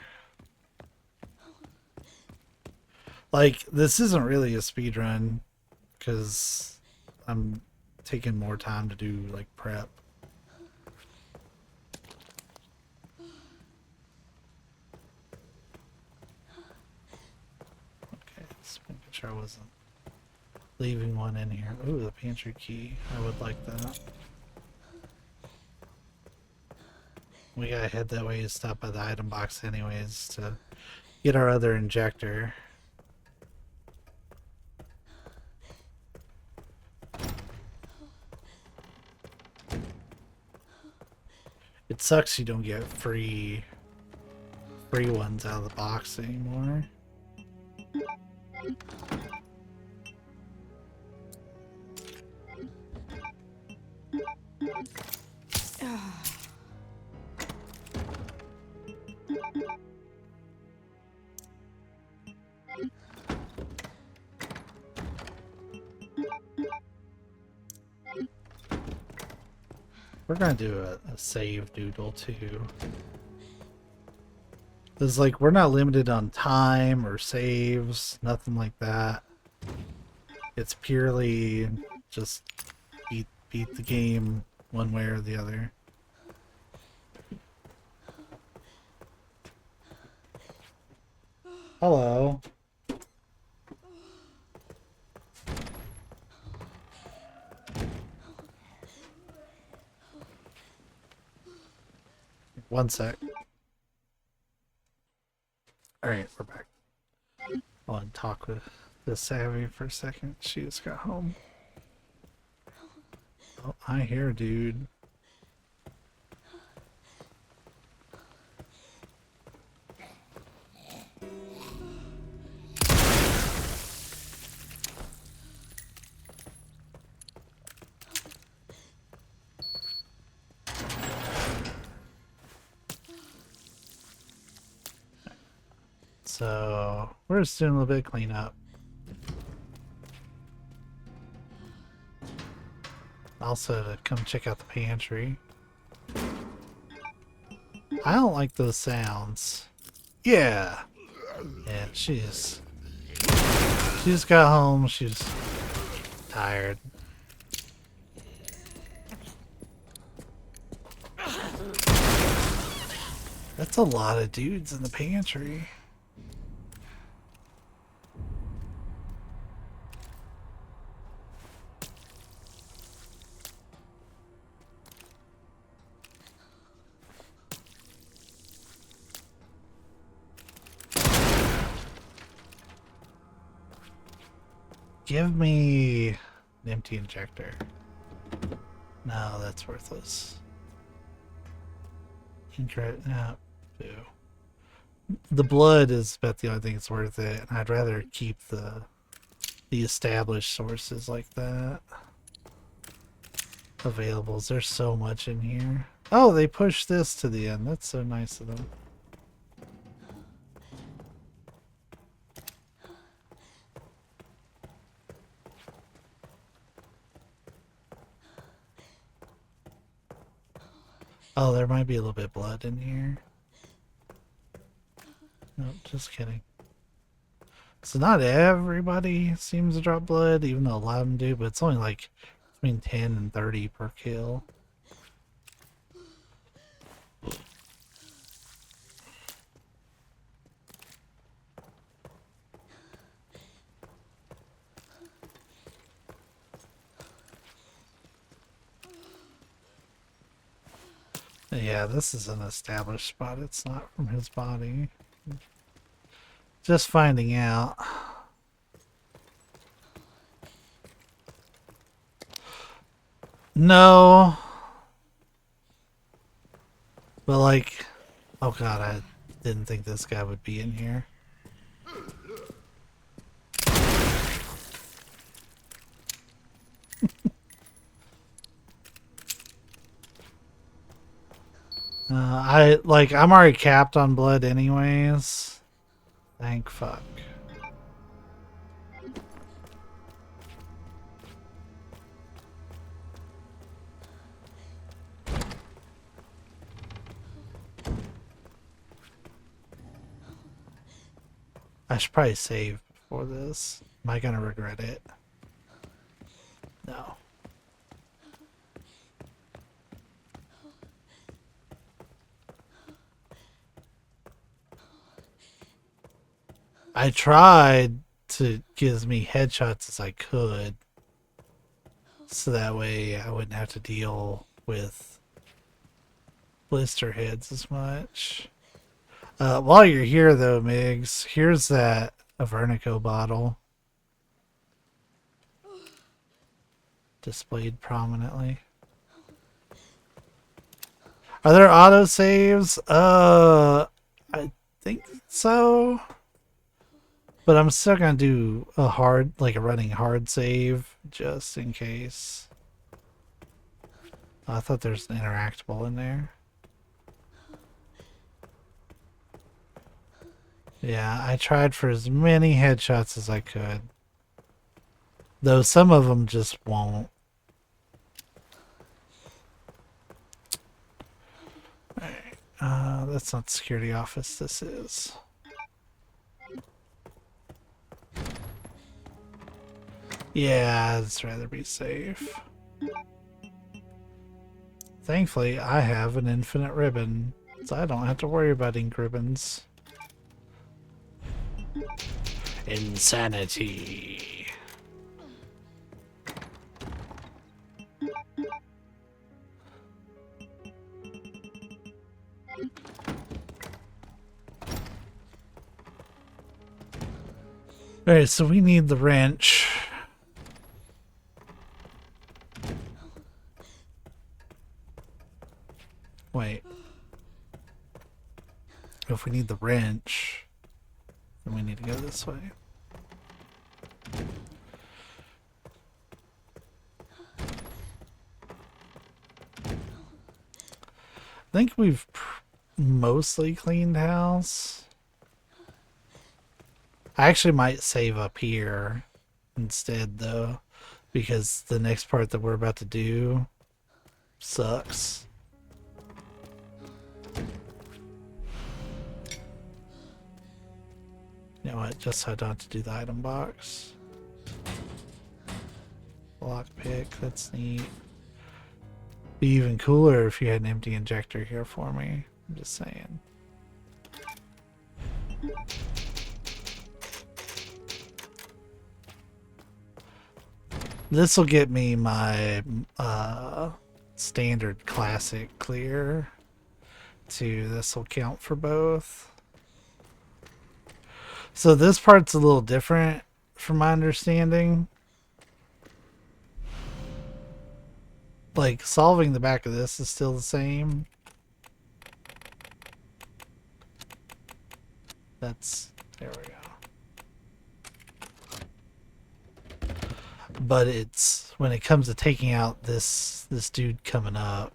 Like, this isn't really a speed run because I'm taking more time to do like prep. Okay, just making sure I wasn't leaving one in here. Ooh, the pantry key. I would like that. We gotta head that way to stop by the item box anyways to get our other injector. It sucks you don't get free ones out of the box anymore. We're gonna do a save doodle too. It's like we're not limited on time or saves, nothing like that. It's purely just beat the game one way or the other. Hello. One sec. Alright, we're back. I want to talk with the Savvy for a second. She just got home. Oh, I hear, dude. So we're just doing a little bit of cleanup. Also to come check out the pantry. I don't like those sounds. Yeah. Yeah, she just got home. She's tired. That's a lot of dudes in the pantry. Give me an empty injector. No, that's worthless. No, boo. The blood is about the only thing that's worth it, and I'd rather keep the established sources like that available. There's so much in here. Oh, they pushed this to the end. That's so nice of them. Oh, there might be a little bit of blood in here. Nope, just kidding. So not everybody seems to drop blood, even though a lot of them do, but it's only like between 10 and 30 per kill. Yeah, this is an established spot. It's not from his body. Just finding out. No. But like, oh god, I didn't think this guy would be in here. I'm already capped on blood anyways. Thank fuck. I should probably save before this. Am I gonna regret it? No. I tried to get as many headshots as I could, so that way I wouldn't have to deal with blister heads as much. While you're here though, Migs, here's that Avernico bottle. Displayed prominently. Are there autosaves? I think so. But I'm still gonna do a running hard save, just in case. I thought there's an interactable in there. Yeah, I tried for as many headshots as I could. Though some of them just won't. Alright, that's not the security office, this is. Yeah, I'd rather be safe. Thankfully, I have an infinite ribbon, so I don't have to worry about ink ribbons. Insanity. Alright, so we need the wrench. If we need the wrench, then we need to go this way. I think we've mostly cleaned house. I actually might save up here instead, though, because the next part that we're about to do sucks. You know what? Just so I don't have to do the item box. Lockpick, that's neat. Be even cooler if you had an empty injector here for me. I'm just saying. This will get me my standard classic clear too. This will count for both. So this part's a little different from my understanding. Like, solving the back of this is still the same. That's, there we go. But it's, when it comes to taking out this dude coming up.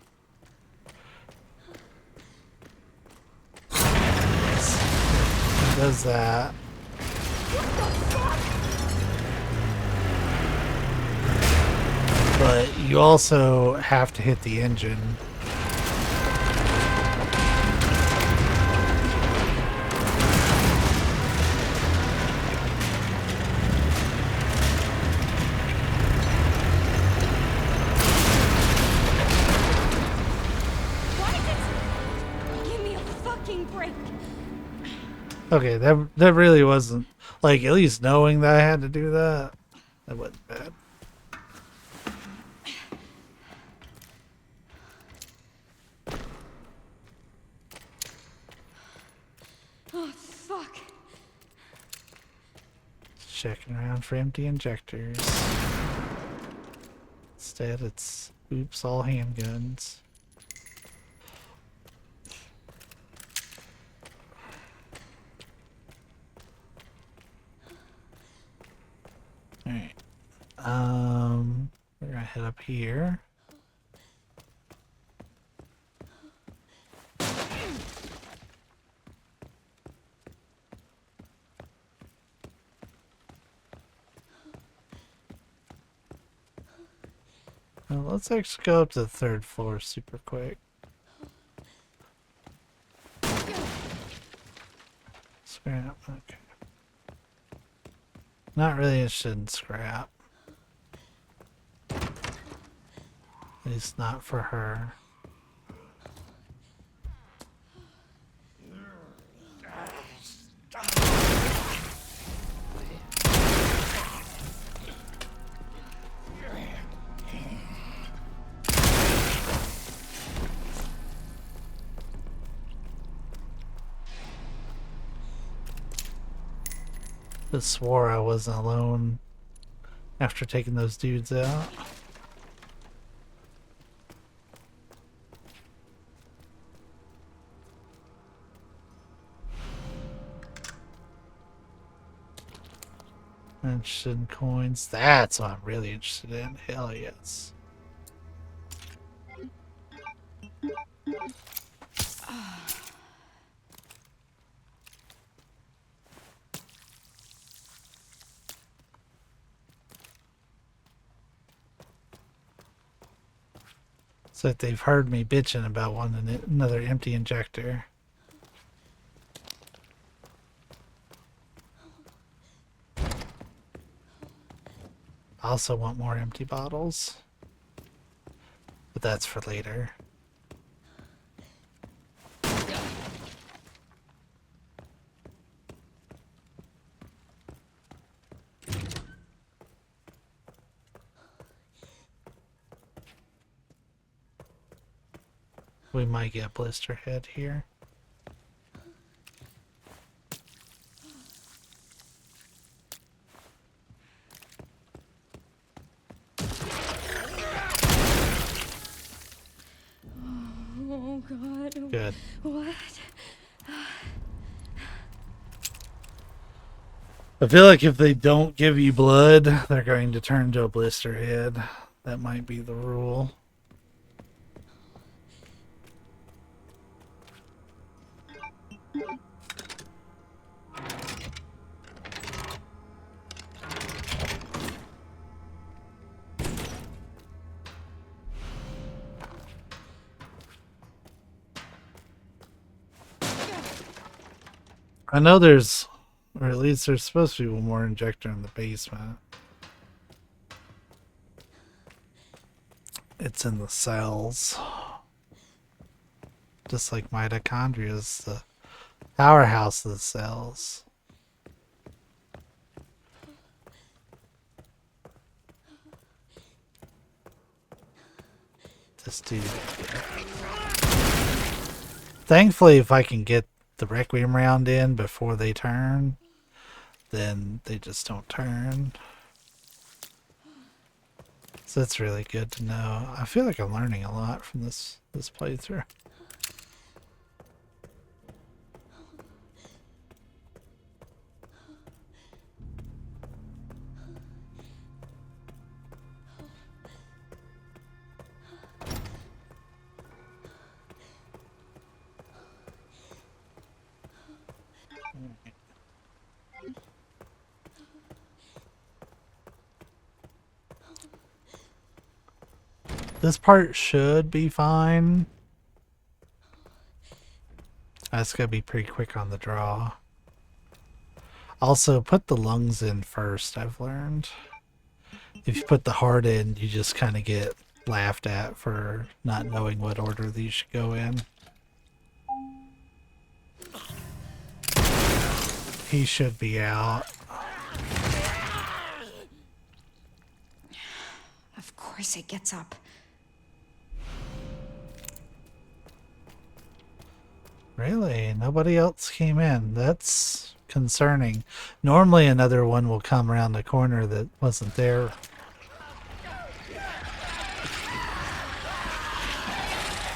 He does that. But you also have to hit the engine. Give me a fucking break. Okay, that really wasn't, like, at least knowing that I had to do that, that wasn't bad. Oh, fuck. Checking around for empty injectors. Instead, it's oops, all handguns. Alright. We're gonna head up here. Well, let's actually go up to the 3rd floor super quick. Scrap, okay. Not really interested in scrap. At least not for her. I swore I wasn't alone after taking those dudes out. Interested in coins. That's what I'm really interested in. Hell yes. It's like they've heard me bitching about wanting another empty injector. I also want more empty bottles. But that's for later. We might get blister head here. Oh, God. Good. What? I feel like if they don't give you blood, they're going to turn to a blister head. That might be the rule. I know there's, or at least there's supposed to be one more injector in the basement. It's in the cells. Just like mitochondria is the powerhouse of the cells. This dude. Thankfully, if I can get the Requiem round in before they turn, then they just don't turn. So that's really good to know. I feel like I'm learning a lot from this playthrough. This part should be fine. That's gonna be pretty quick on the draw. Also, put the lungs in first, I've learned. If you put the heart in, you just kind of get laughed at for not knowing what order these should go in. He should be out. Of course it gets up. Really? Nobody else came in. That's concerning. Normally another one will come around the corner that wasn't there.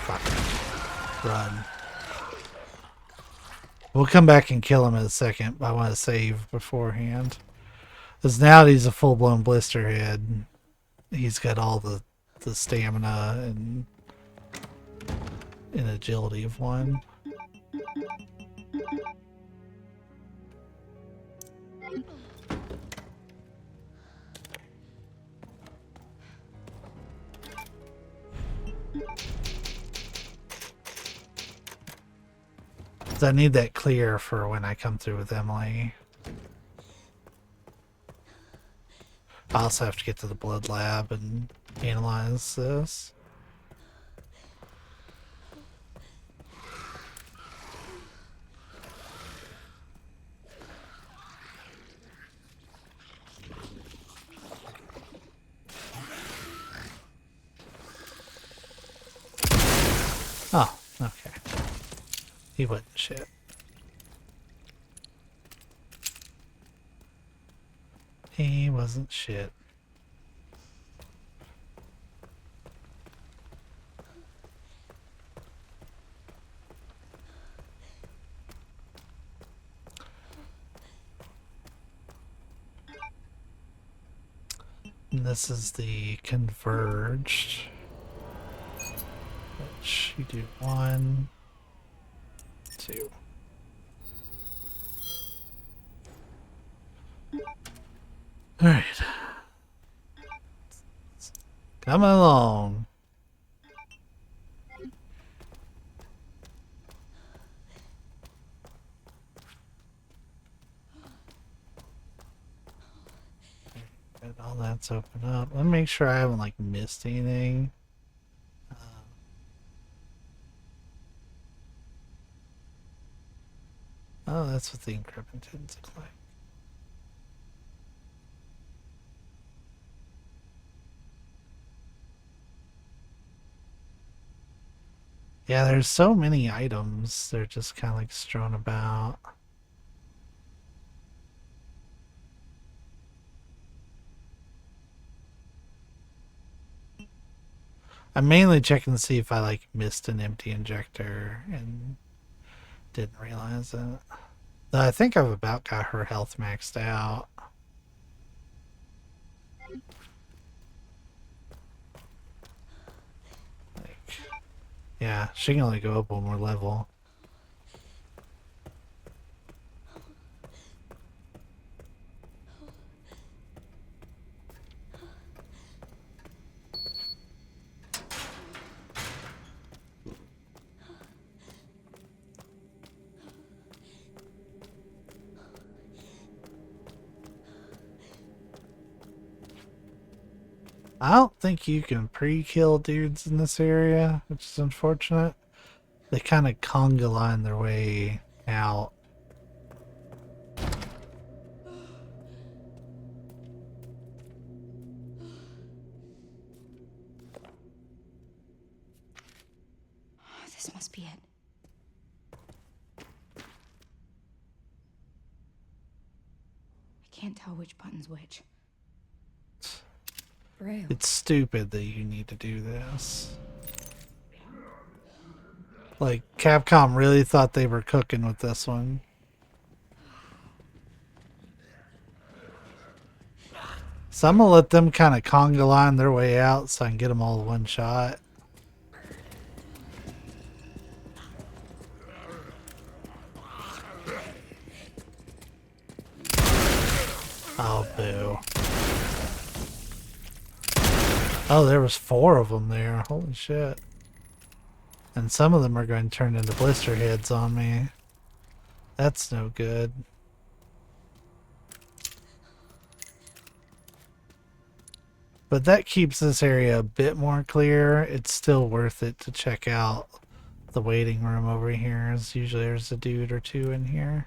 Fuck. Run. We'll come back and kill him in a second, but I want to save beforehand. Because now that he's a full-blown blister head, he's got all the stamina and agility of one. I need that clear for when I come through with Emily. I also have to get to the blood lab and analyze this. Oh, okay. He wasn't shit. He wasn't shit. And this is the converged, which you do 1, 2. All right, coming along. Good, all that's open up. Let me make sure I haven't like missed anything. Oh, that's what the encryption tends to look like. Yeah, there's so many items. They're just kind of like strewn about. I'm mainly checking to see if I like missed an empty injector and didn't realize it. I think I've about got her health maxed out. Like, yeah, she can only go up one more level. I don't think you can pre-kill dudes in this area, which is unfortunate. They kind of conga line their way out. This must be it. I can't tell which button's which. Braille. It's stupid that you need to do this. Like, Capcom really thought they were cooking with this one. So I'm gonna let them kind of conga line their way out so I can get them all one shot. Oh, boo. Oh, there was 4 of them there. Holy shit. And some of them are going to turn into blister heads on me. That's no good. But that keeps this area a bit more clear. It's still worth it to check out the waiting room over here, as usually there's a dude or two in here.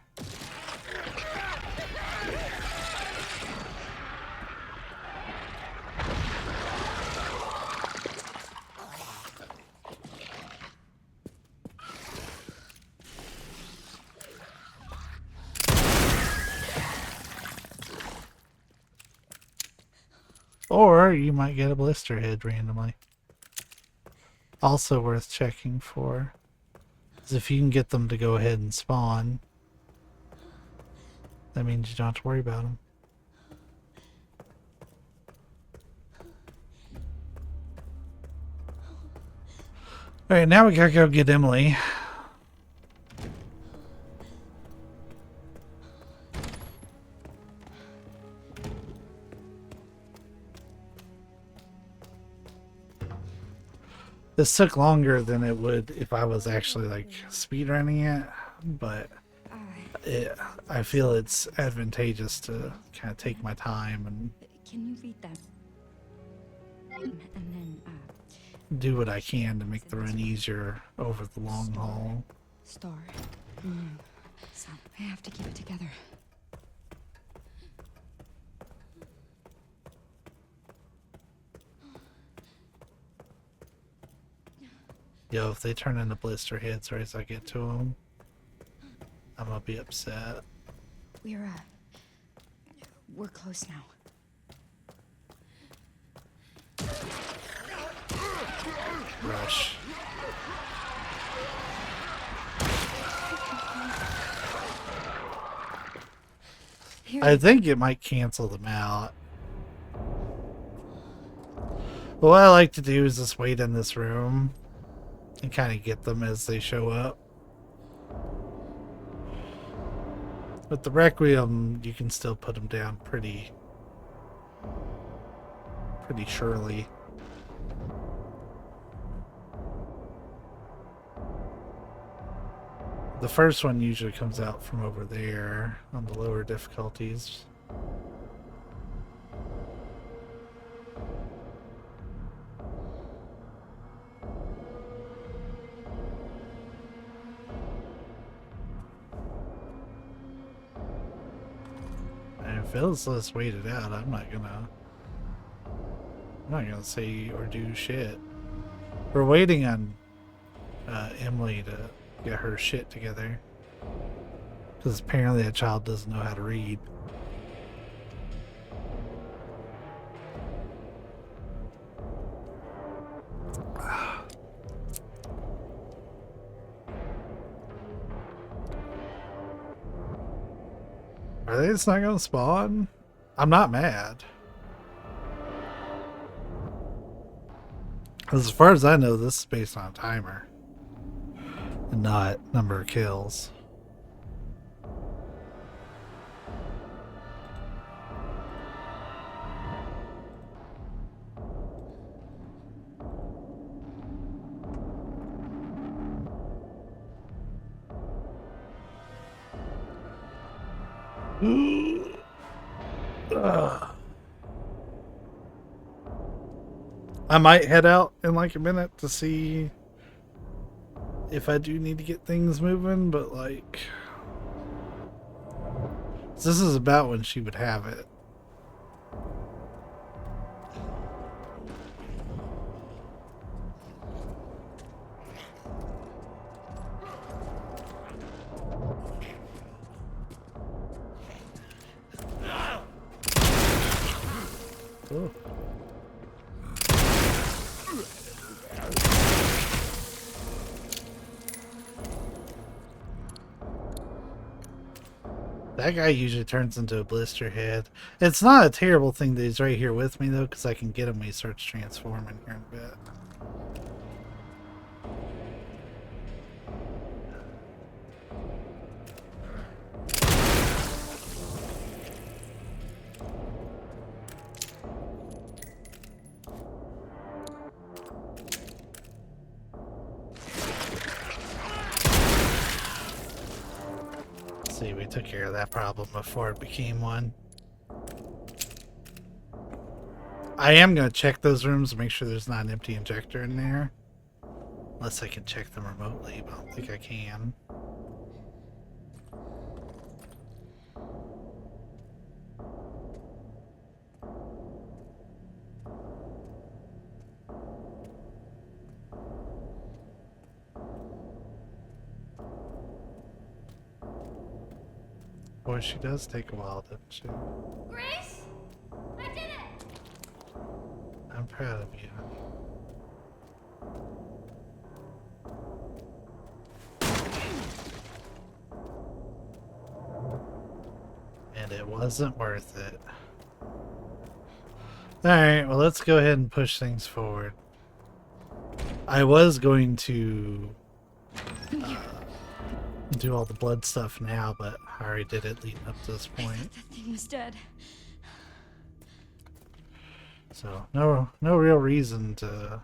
Or you might get a blister head randomly. Also worth checking for is if you can get them to go ahead and spawn. That means you don't have to worry about them. Alright, now we gotta go get Emily. This took longer than it would if I was actually like speedrunning it, but I feel it's advantageous to kind of take my time and Can you read that? And then, do what I can to make the run easier over the long haul. star. So I have to keep it together. Yo, if they turn into blister heads right as I get to them, I'm gonna be upset. We're close now. Rush. Here. I think it might cancel them out. What I like to do is just wait in this room and kind of get them as they show up. With the Requiem, you can still put them down pretty surely. The first one usually comes out from over there on the lower difficulties. And if let's wait it out, I'm not gonna say or do shit. We're waiting on Emily to get her shit together, because apparently that child doesn't know how to read. Are they just not gonna spawn? I'm not mad. As far as I know, this is based on a timer and not number of kills. I might head out in like a minute to see if I do need to get things moving, but like this is about when she would have it. Oh. That guy usually turns into a blister head. It's not a terrible thing that he's right here with me, though, because I can get him when he starts transforming here in a bit. See, we took care of that problem before it became one. I am going to check those rooms to make sure there's not an empty injector in there. Unless I can check them remotely, but I don't think I can. Boy, she does take a while, doesn't she? Grace? I did it! I'm proud of you. And it wasn't worth it. Alright, well, let's go ahead and push things forward. I was going to do all the blood stuff now, but I already did it leading up to this point. That thing was dead. So, no real reason to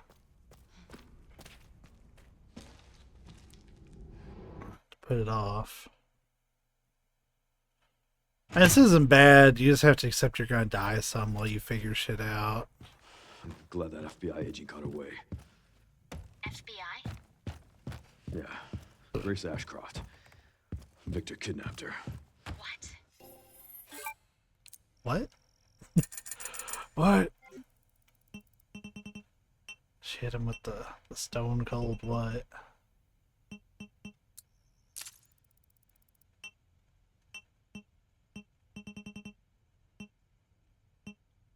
put it off. And this isn't bad. You just have to accept you're gonna die some while you figure shit out. I'm glad that FBI agent got away. FBI? Yeah. Grace Ashcroft. Victor kidnapped her. What? What? What? She hit him with the stone cold what?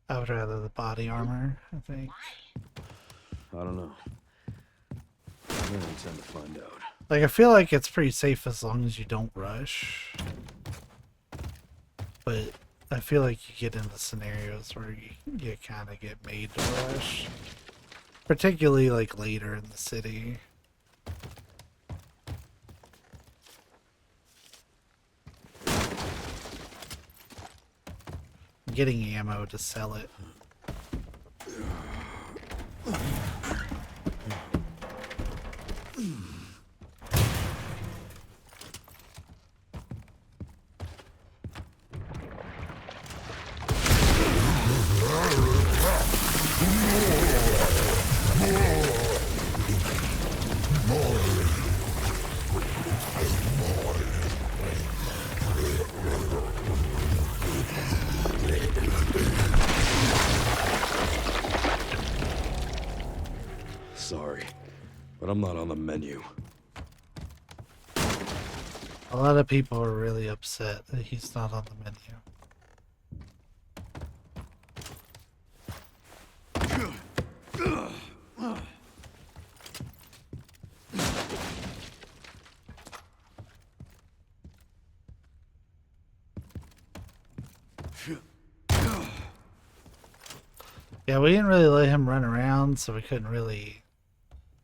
I would rather the body armor, I think. Why? I don't know. I don't intend to find out. Like, I feel like it's pretty safe as long as you don't rush. But I feel like you get into scenarios where you kind of get made to rush. Particularly, like, later in the city. Getting ammo to sell it. Sorry, but I'm not on the menu. A lot of people are really upset that he's not on the menu. Yeah, we didn't really let him run around, so we couldn't really...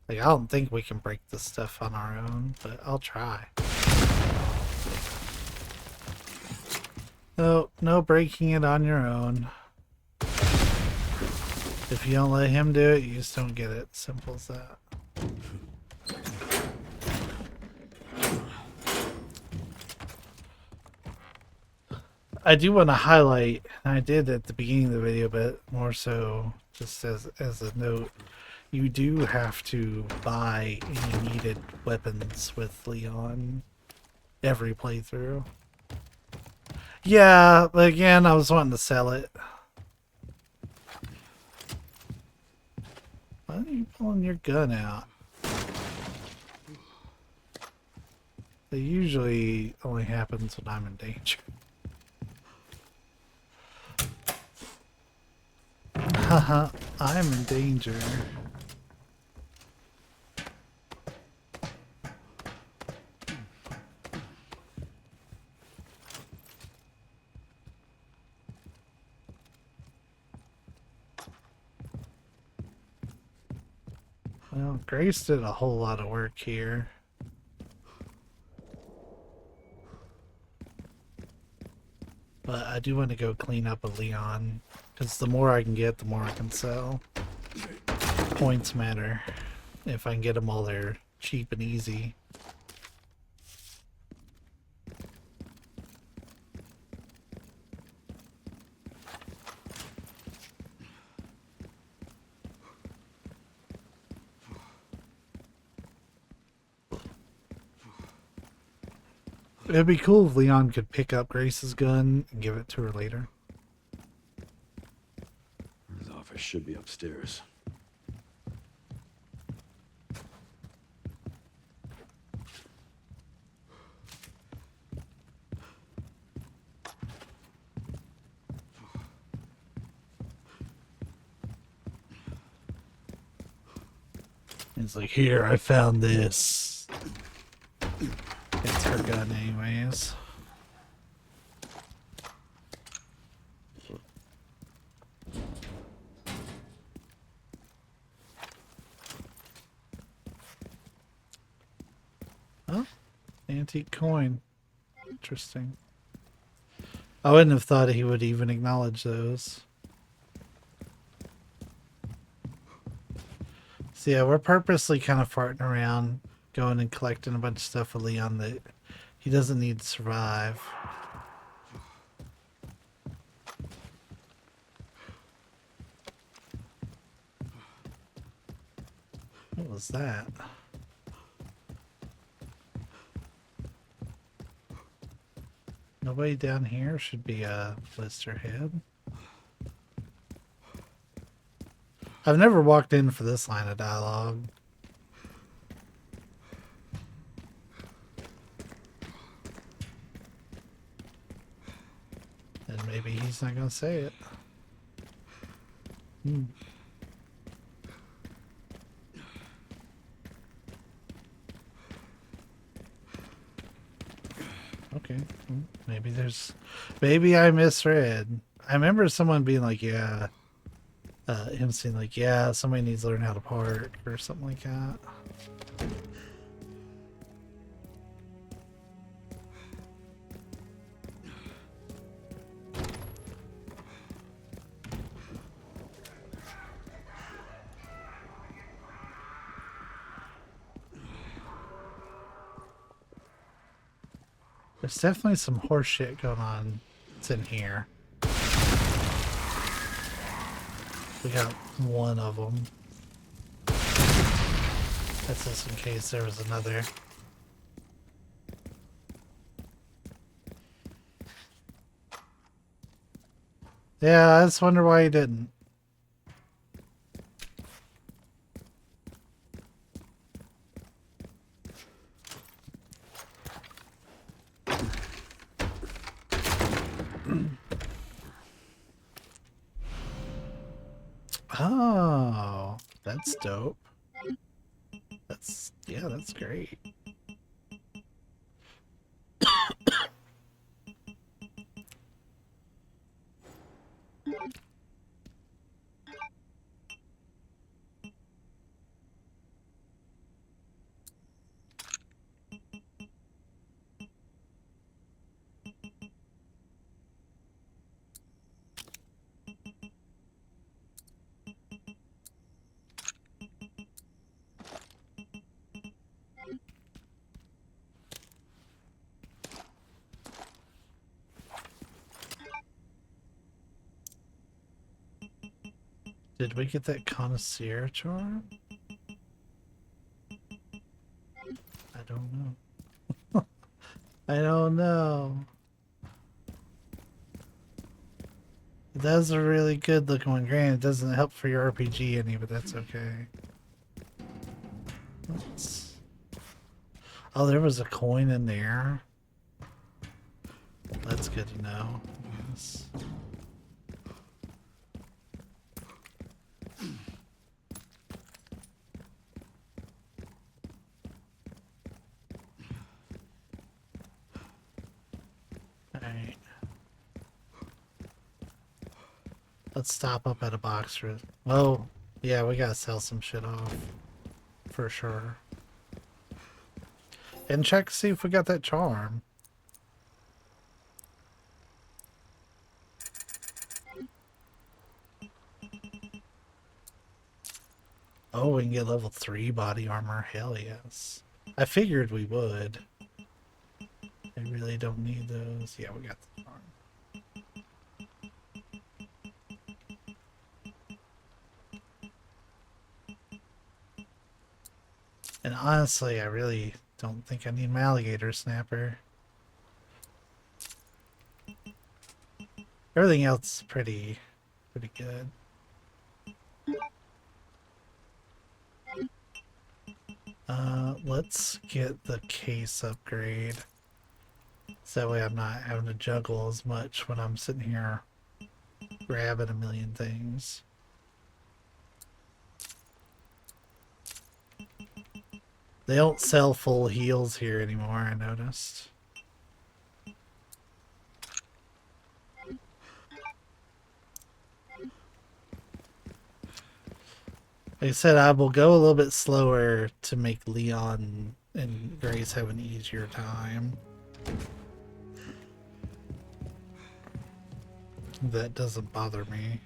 Like, I don't think we can break this stuff on our own, but I'll try. No, no breaking it on your own. If you don't let him do it, you just don't get it. Simple as that. I do want to highlight, and I did at the beginning of the video, but more so just as a note, you do have to buy any needed weapons with Leon every playthrough. Yeah, but again, I was wanting to sell it. Why are you pulling your gun out? It usually only happens when I'm in danger. Haha, I'm in danger. Well, Grace did a whole lot of work here. But I do want to go clean up a Leon, because the more I can get, the more I can sell. Points matter. If I can get them all there cheap and easy. It'd be cool if Leon could pick up Grace's gun and give it to her later. His office should be upstairs. He's like, here, I found this. It's her gun anyways. Oh, antique coin. Interesting. I wouldn't have thought he would even acknowledge those. So yeah, we're purposely kind of farting around, going and collecting a bunch of stuff with Leon that he doesn't need to survive. What was that? Nobody down here should be a blister head. I've never walked in for this line of dialogue. And maybe he's not gonna say it. Okay. Maybe there's... Maybe I misread. I remember someone being like, yeah... him saying like, yeah, somebody needs to learn how to park or something like that. There's definitely some horse shit going on. It's in here. We got one of them. That's just in case there was another. Yeah, I just wonder why he didn't. Oh, that's dope. Yeah, that's great. Did we get that connoisseur charm? I don't know. I don't know. That's a really good looking one. Granted, it doesn't help for your RPG any, but that's okay. Oh, there was a coin in there. That's good to know. Yes. Alright. Let's stop up at a box for... Oh, yeah, we gotta sell some shit off. For sure. And check to see if we got that charm. Oh, we can get level 3 body armor. Hell yes. I figured we would. I really don't need those. Yeah, we got the charm. And honestly, I really don't think I need my alligator snapper. Everything else is pretty good. Let's get the case upgrade. So that way I'm not having to juggle as much when I'm sitting here grabbing a million things. They don't sell full heals here anymore, I noticed. Like I said, I will go a little bit slower to make Leon and Grace have an easier time. That doesn't bother me.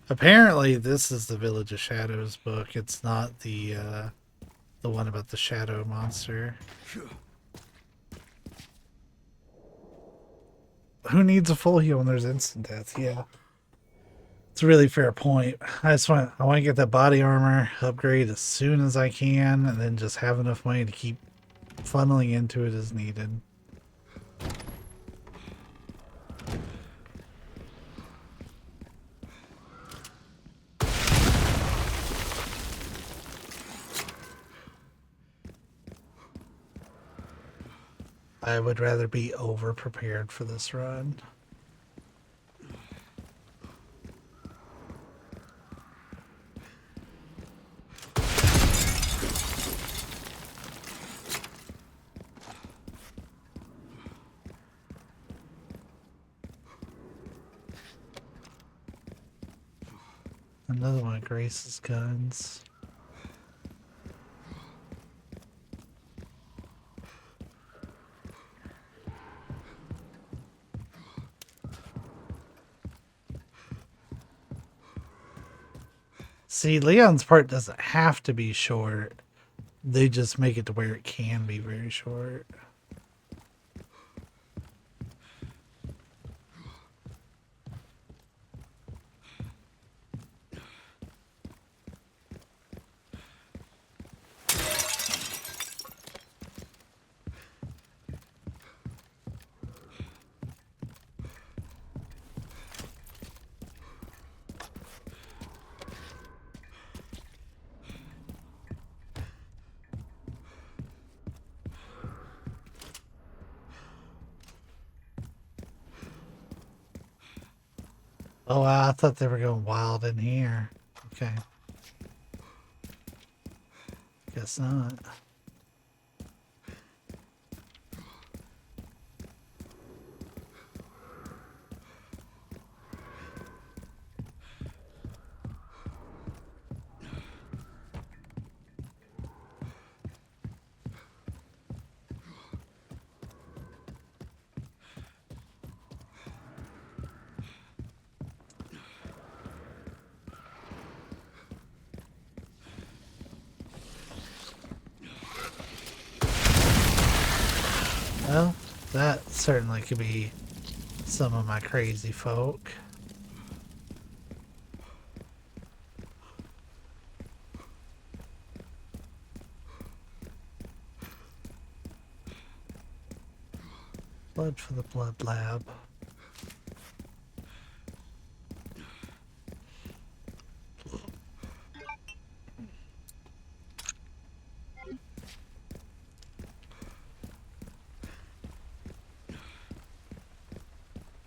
Apparently, this is the Village of Shadows book. It's not the one about the shadow monster. Who needs a full heal when there's instant death? Yeah. It's a really fair point. I want to get that body armor upgrade as soon as I can, and then just have enough money to keep funneling into it as needed. I would rather be over prepared for this run. Another one of Grace's guns. See, Leon's part doesn't have to be short. They just make it to where it can be very short. Oh, wow, I thought they were going wild in here. Okay. Guess not. Well, that certainly could be some of my crazy folk. Blood for the blood lab.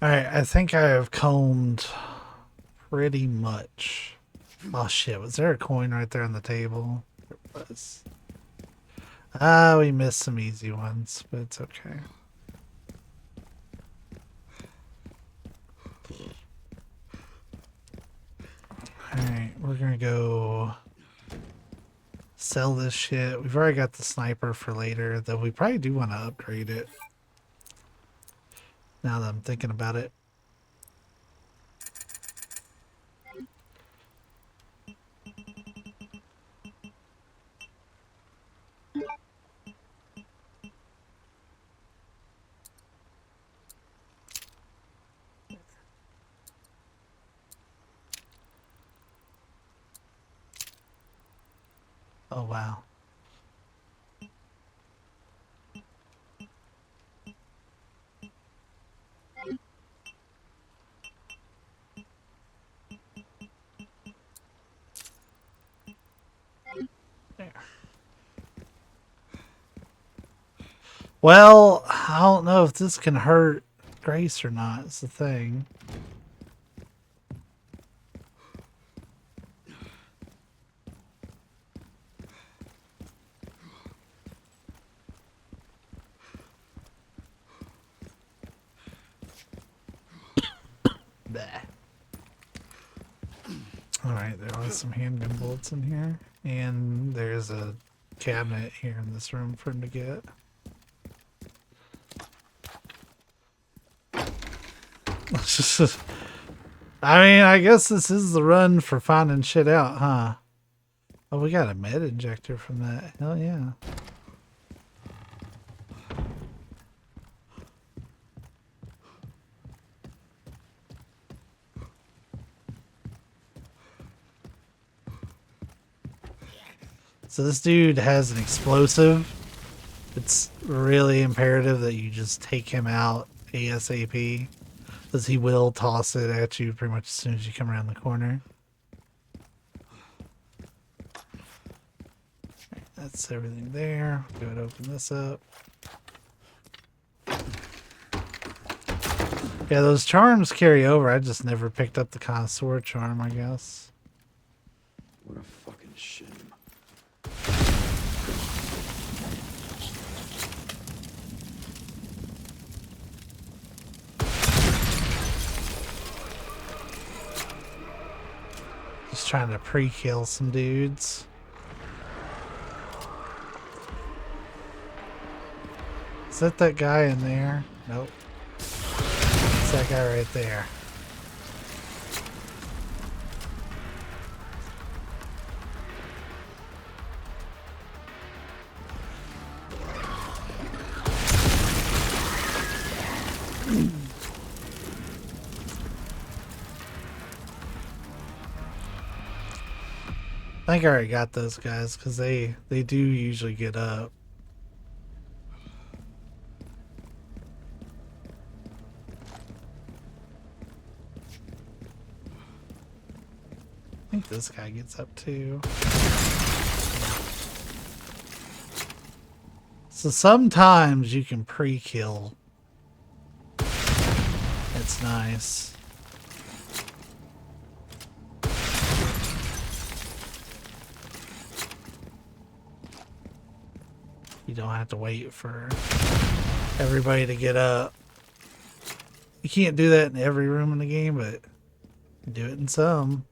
Alright, I think I have combed pretty much. Oh shit, was there a coin right there on the table? There was. Ah, we missed some easy ones, but it's okay. Alright, we're gonna go sell this shit. We've already got the sniper for later, though we probably do want to upgrade it. Now that I'm thinking about it. Oh wow. There. Well, I don't know if this can hurt Grace or not. It's the thing. Alright, there are some handgun bullets in here. And there's a cabinet here in this room for him to get. I mean, I guess this is the run for finding shit out, huh? Oh, we got a med injector from that. Hell yeah. So this dude has an explosive. It's really imperative that you just take him out ASAP, because he will toss it at you pretty much as soon as you come around the corner. Right, that's everything there. Go ahead and open this up. Yeah, those charms carry over. I just never picked up the connoisseur charm, I guess. What a fucking shame. Just trying to pre-kill some dudes. Is that guy in there? Nope. It's that guy right there. I think I already got those guys because they do usually get up. I think this guy gets up too. So sometimes you can pre-kill. It's nice. You don't have to wait for everybody to get up. You can't do that in every room in the game, but you do it in some.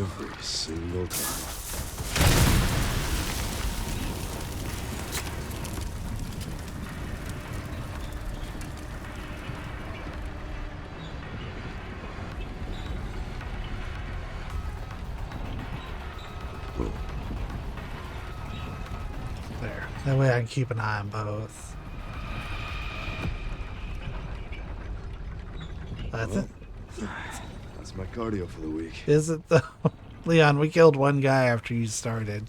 Every single time. There. That way I can keep an eye on both. That's it. That's my cardio for the week. Is it though? Leon, we killed one guy after you started.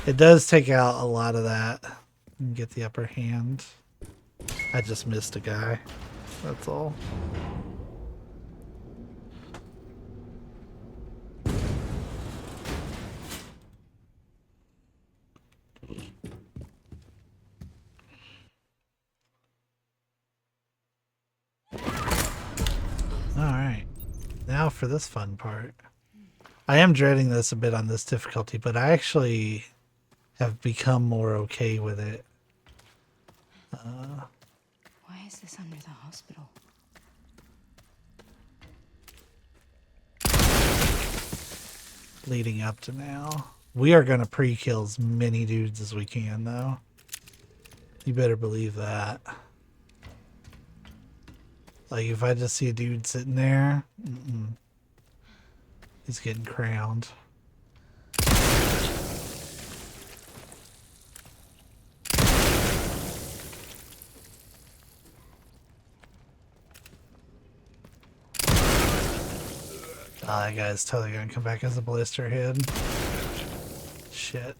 It does take out a lot of that and get the upper hand. I just missed a guy. That's all. Alright. Now for this fun part. I am dreading this a bit on this difficulty, but I actually have become more okay with it. Why is this under the hospital? Leading up to now. We are going to pre-kill as many dudes as we can, though. You better believe that. Like, if I just see a dude sitting there, he's getting crowned. Oh, that guy's totally gonna come back as a blister head. Shit.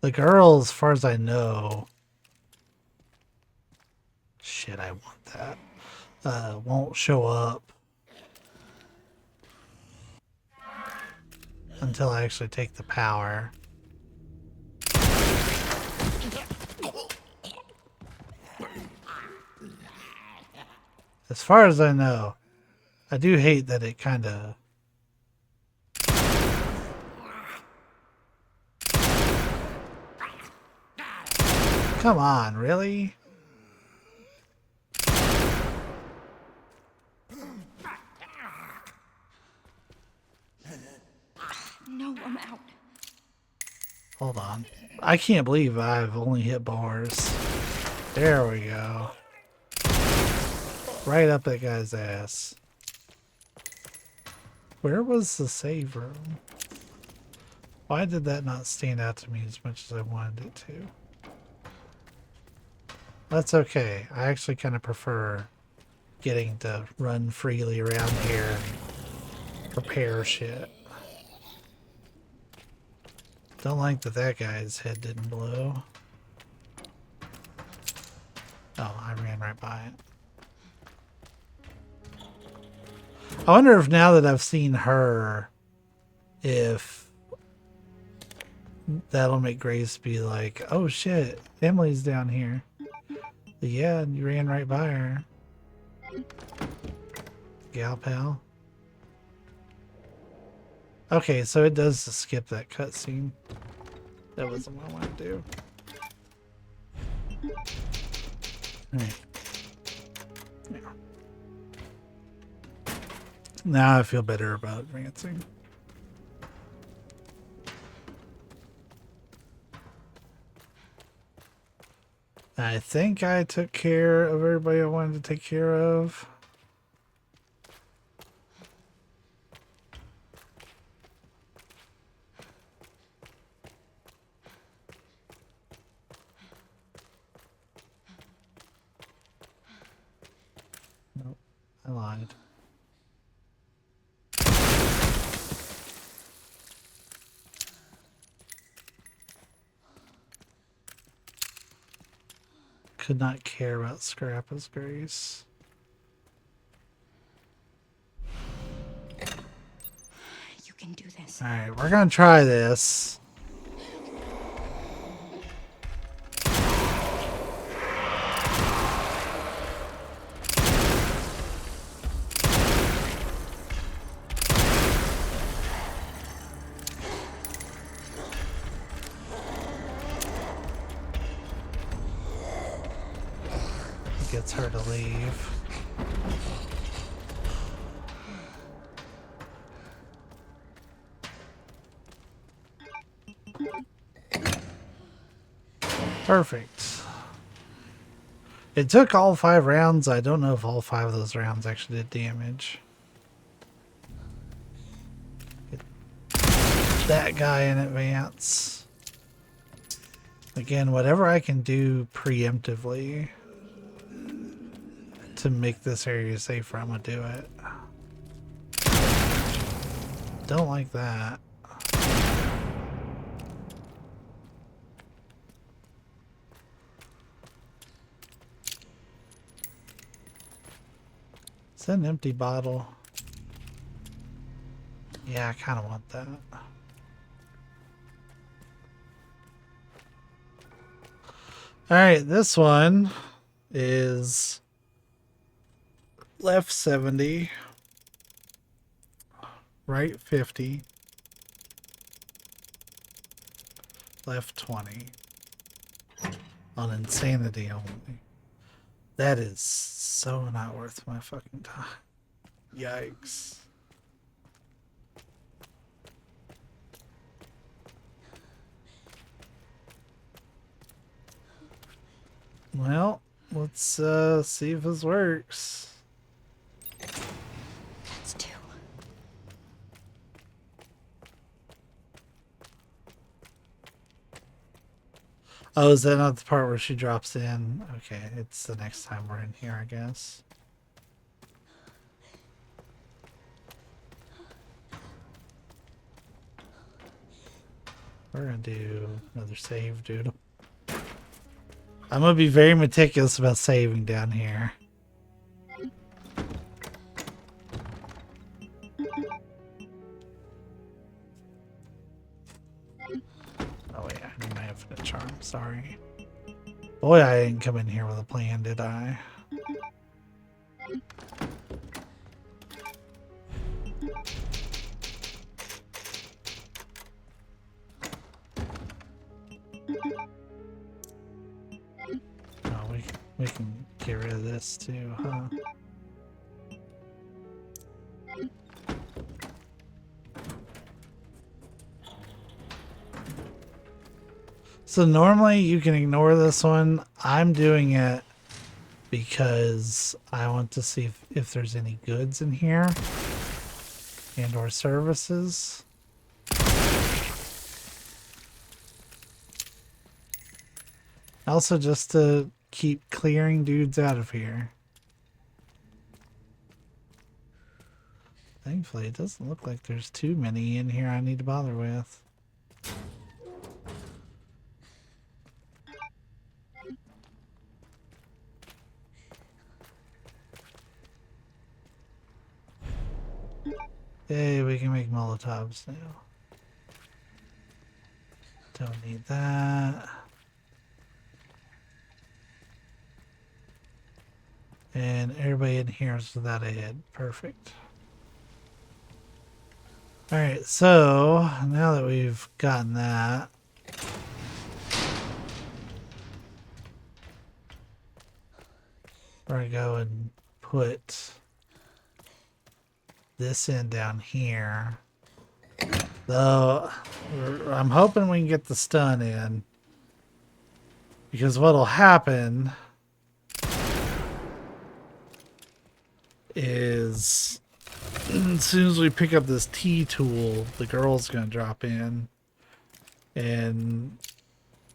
The girl, as far as I know, shit, I want that, won't show up until I actually take the power. As far as I know, I do hate that it kind of... Come on, really? No, I'm out. Hold on. I can't believe I've only hit bars. There we go. Right up that guy's ass. Where was the save room? Why did that not stand out to me as much as I wanted it to? That's okay. I actually kind of prefer getting to run freely around here and prepare shit. Don't like that that guy's head didn't blow. Oh, I ran right by it. I wonder if now that I've seen her, if that'll make Grace be like, oh shit, Emily's down here. But yeah, you ran right by her. Gal pal. Okay, so it does skip that cutscene. That wasn't what I wanted to do. Alright. Yeah. Now I feel better about advancing. I think I took care of everybody I wanted to take care of. Nope, I lied. Could not care about Scrappa's Grace. You can do this. Alright, we're gonna try this. Gets her to leave. Perfect. It took all 5 rounds. I don't know if all 5 of those rounds actually did damage. Get that guy in advance. Again, whatever I can do preemptively to make this area safer, I'm gonna do it. Don't like that. Is that an empty bottle? Yeah, I kind of want that. Alright, this one is left 70, right 50, left 20 on insanity only. That is so not worth my fucking time. Yikes. Well, let's see if this works. That's 2. Oh, is that not the part where she drops in? Okay, it's the next time we're in here, I guess. We're gonna do another save, dude. I'm gonna be very meticulous about saving down here. Oh yeah, I need my infinite charm, sorry. Boy, I didn't come in here with a plan, did I? Oh, we can get rid of this too, huh? So normally you can ignore this one. I'm doing it because I want to see if there's any goods in here and or services. Also just to keep clearing dudes out of here. Thankfully it doesn't look like there's too many in here I need to bother with. Hey, we can make Molotovs now. Don't need that. And everybody in here is without a head. Perfect. Alright, so now that we've gotten that, we're going to go and put this in down here. Though, I'm hoping we can get the stun in. Because what'll happen is as soon as we pick up this T tool, the girl's gonna drop in. And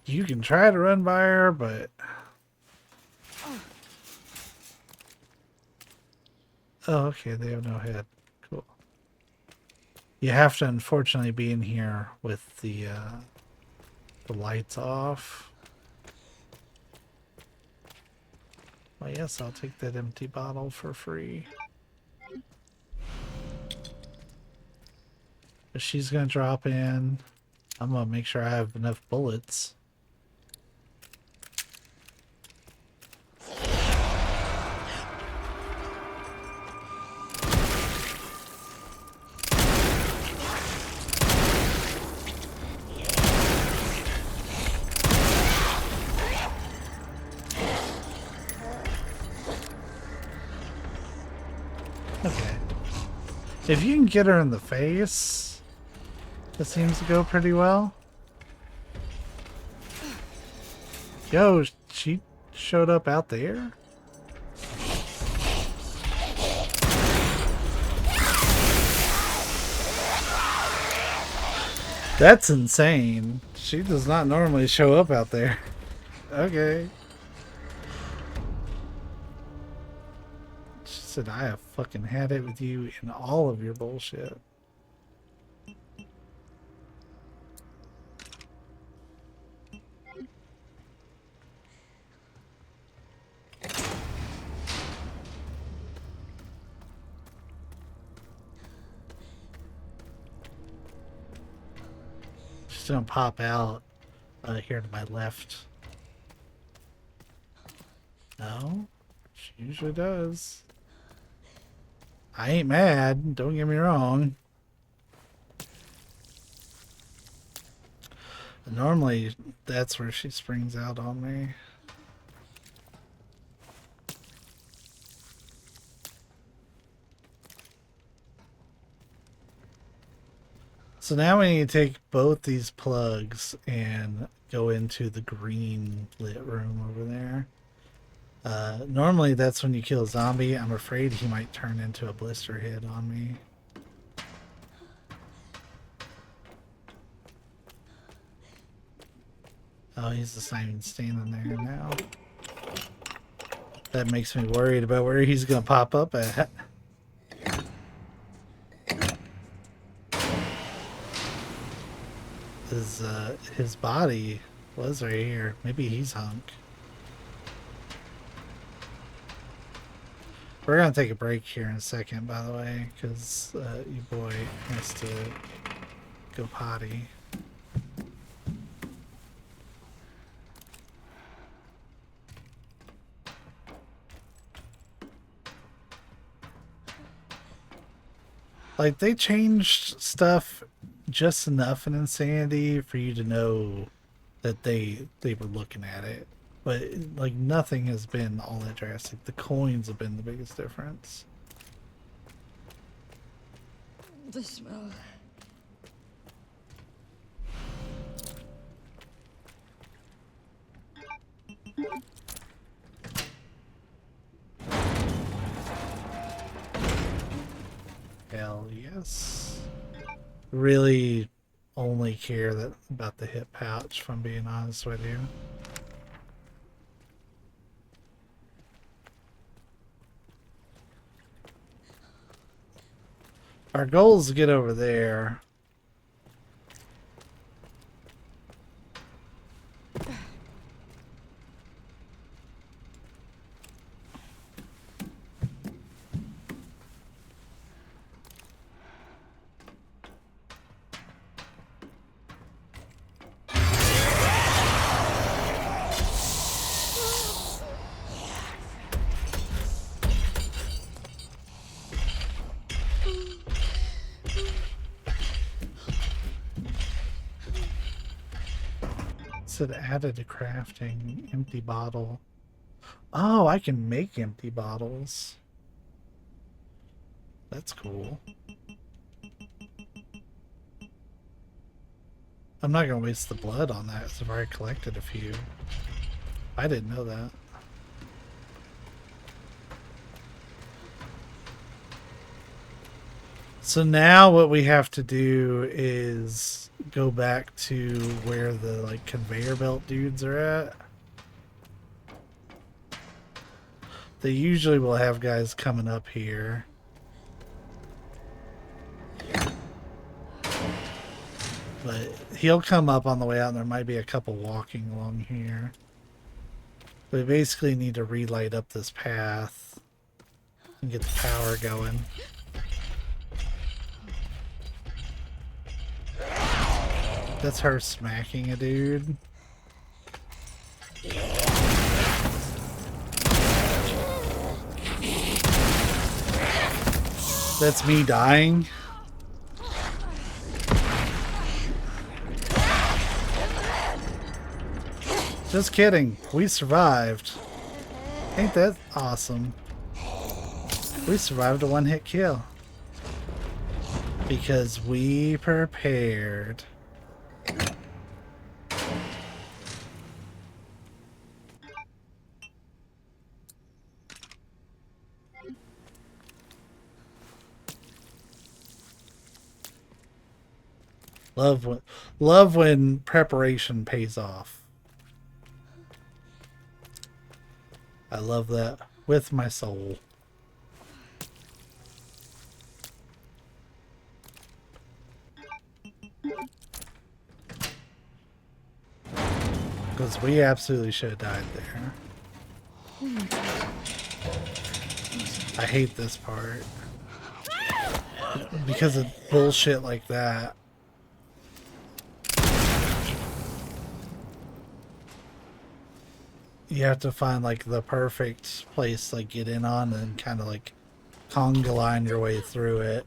you can try to run by her, but oh, okay, they have no head. Cool. You have to unfortunately be in here with the lights off. Well, yes, I'll take that empty bottle for free. But she's gonna drop in. I'm gonna make sure I have enough bullets. Okay. If you can get her in the face, that seems to go pretty well. Yo, she showed up out there? That's insane. She does not normally show up out there. Okay. She said, I have fucking had it with you in all of your bullshit. She's gonna pop out here to my left. No, she usually does. I ain't mad, don't get me wrong. Normally, that's where she springs out on me. So now we need to take both these plugs and go into the green lit room over there. Normally that's when you kill a zombie. I'm afraid he might turn into a blister head on me. Oh, he's just not even standing there now. That makes me worried about where he's gonna pop up at. His body was right here. Maybe he's hunk. We're gonna take a break here in a second, by the way, because your boy has to go potty. Like, they changed stuff just enough in Insanity for you to know that they were looking at it. But, like, nothing has been all that drastic. The coins have been the biggest difference. The smell. Hell yes. Really only care about the hip pouch, if I'm being honest with you. Our goal is to get over there. Said added to crafting empty bottle. Oh, I can make empty bottles. That's cool. I'm not gonna waste the blood on that because I've already collected a few. I didn't know that. So now what we have to do is go back to where the like conveyor belt dudes are at. They usually will have guys coming up here. But he'll come up on the way out and there might be a couple walking along here. We basically need to relight up this path and get the power going. That's her smacking a dude. That's me dying. Just kidding. We survived. Ain't that awesome? We survived a one-hit kill. Because we prepared. Love when preparation pays off. I love that with my soul. Because we absolutely should have died there. I hate this part. Because of bullshit like that. You have to find like the perfect place to like get in on and kind of like conga line your way through it.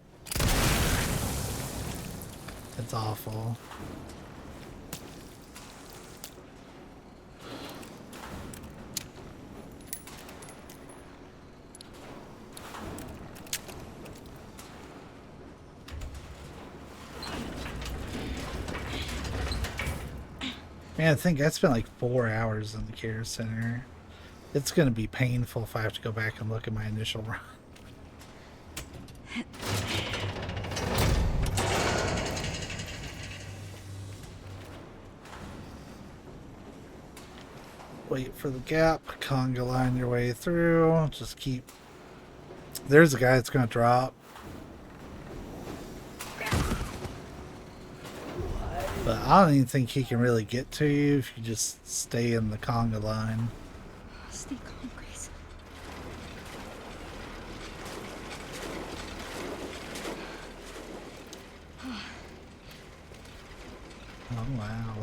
It's awful. Man, I think I spent like 4 hours in the care center. It's gonna be painful if I have to go back and look at my initial run. Wait for the gap, conga line your way through, just keep... There's a guy that's gonna drop. But I don't even think he can really get to you if you just stay in the conga line. Stay calm, Grace. Oh wow,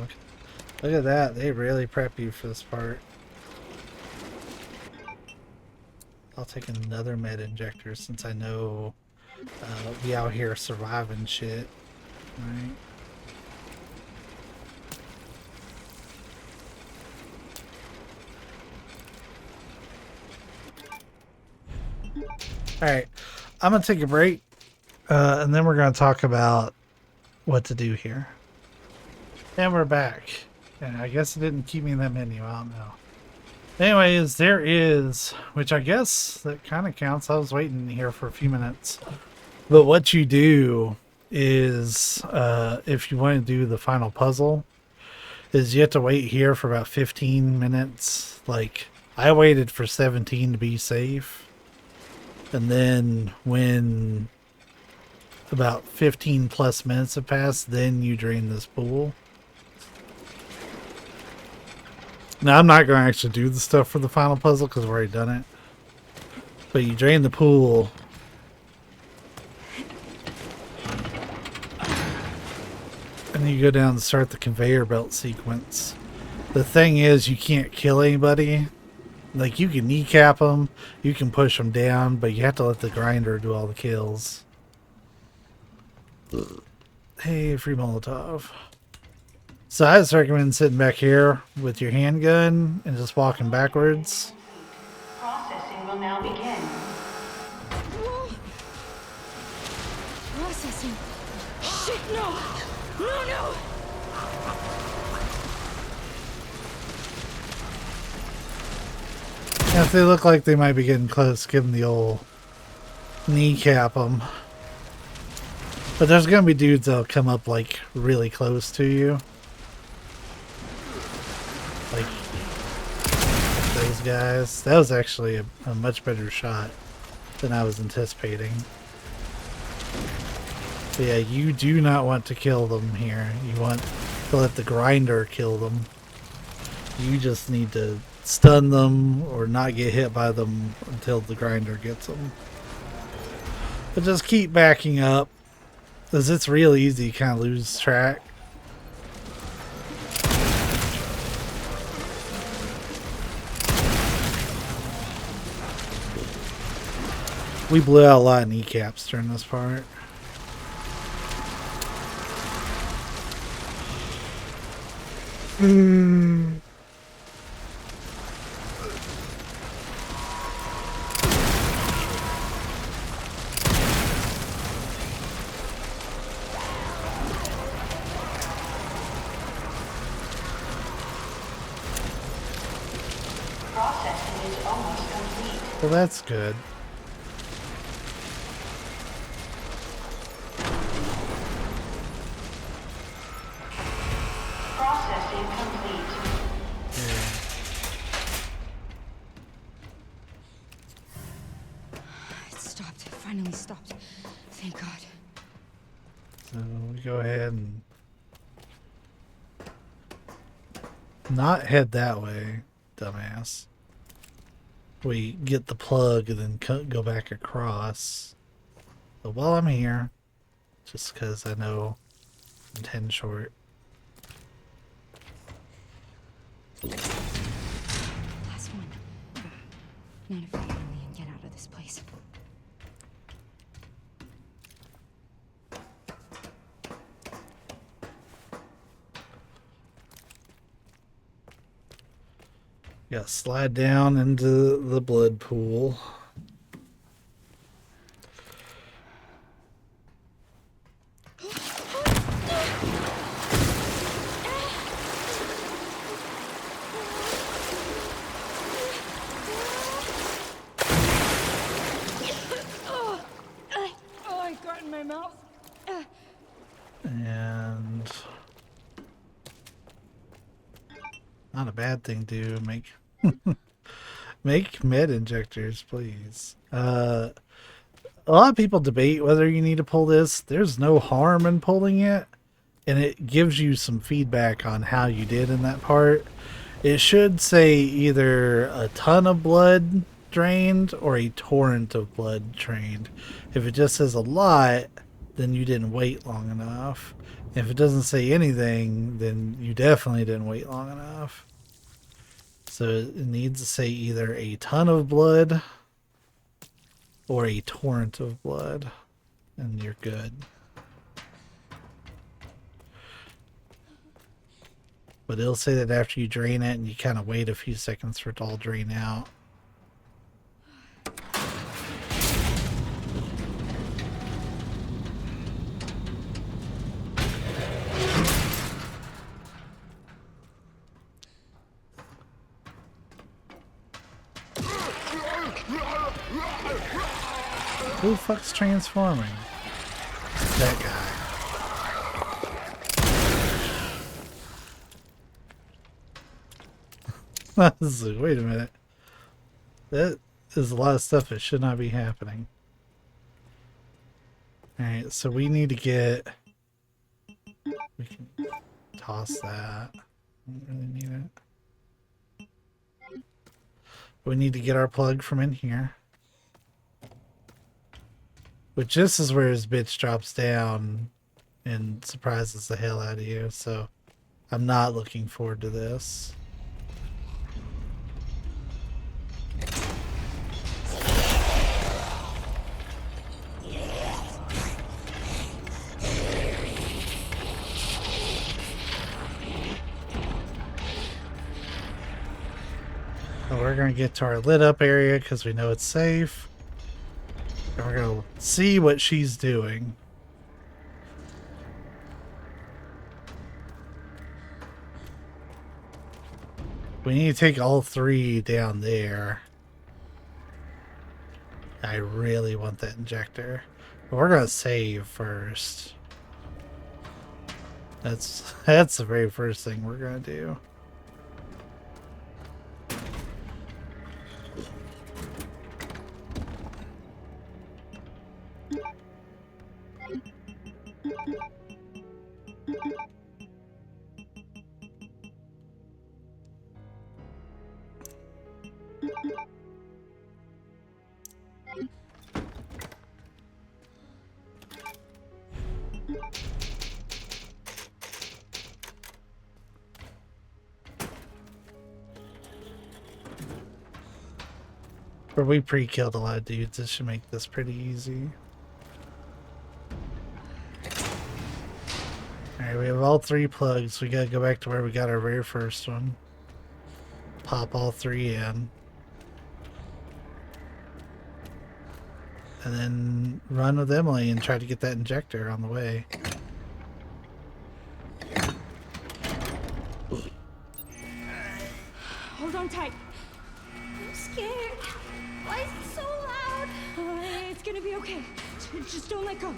look at that. They really prep you for this part. I'll take another med injector since I know we out here surviving shit. Right? Alright, I'm going to take a break, and then we're going to talk about what to do here. And we're back. And I guess it didn't keep me in that menu, I don't know. Anyways, there is, which I guess that kind of counts. I was waiting here for a few minutes. But what you do is, if you want to do the final puzzle, is you have to wait here for about 15 minutes. Like, I waited for 17 to be safe. And then when about 15 plus minutes have passed, then you drain this pool. Now, I'm not going to actually do the stuff for the final puzzle because I've already done it. But you drain the pool. And you go down and start the conveyor belt sequence. The thing is, you can't kill anybody. Like, you can kneecap them, you can push them down, but you have to let the grinder do all the kills. Hey, free Molotov. So I just recommend sitting back here with your handgun and just walking backwards. Processing will now begin. Whoa. Processing. Shit, no! No! Now, if they look like they might be getting close, give them the old kneecap them. But there's going to be dudes that'll come up like really close to you. Like those guys. That was actually a much better shot than I was anticipating. But yeah, you do not want to kill them here. You want to let the grinder kill them. You just need to stun them or not get hit by them until the grinder gets them. But just keep backing up, because it's real easy to kind of lose track. We blew out a lot of kneecaps during this part. Processing is almost complete. Well, that's good. Processing complete. Yeah. It stopped. It finally stopped. Thank God. So we go ahead and not head that way, dumbass. We get the plug and then go back across. But while I'm here, just because I know I'm 10 short. Last one. Not if we can only get out of this place. Got to slide down into the blood pool. Oh, I got in my mouth. And not a bad thing to make. Make med injectors, please. A lot of people debate whether you need to pull this. There's no harm in pulling it, and it gives you some feedback on how you did in that part. It should say either a ton of blood drained or a torrent of blood drained. If it just says a lot, then you didn't wait long enough. If it doesn't say anything, then you definitely didn't wait long enough. So it needs to say either a ton of blood or a torrent of blood, and you're good. But it'll say that after you drain it, and you kind of wait a few seconds for it to all drain out. Who the fuck's transforming? That guy. Wait a minute. That is a lot of stuff that should not be happening. Alright, so we need to get... We can toss that. Don't really need it. We need to get our plug from in here. Which this is where his bitch drops down and surprises the hell out of you, so I'm not looking forward to this. So we're gonna get to our lit up area because we know it's safe. And we're gonna see what she's doing. We need to take all three down there. I really want that injector. But we're gonna save first. That's the very first thing we're gonna do. But we pre-killed a lot of dudes. This should make this pretty easy. Alright, we have all 3 plugs. We gotta go back to where we got our very first one. Pop all 3 in. And then run with Emily and try to get that injector on the way. Hold on tight. I'm scared. Why is it so loud? It's gonna be okay. Just don't let go.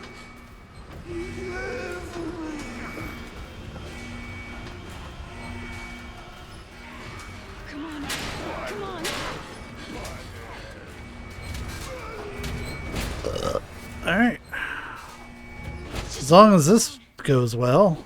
Come on. Come on. Alright. As long as this goes well.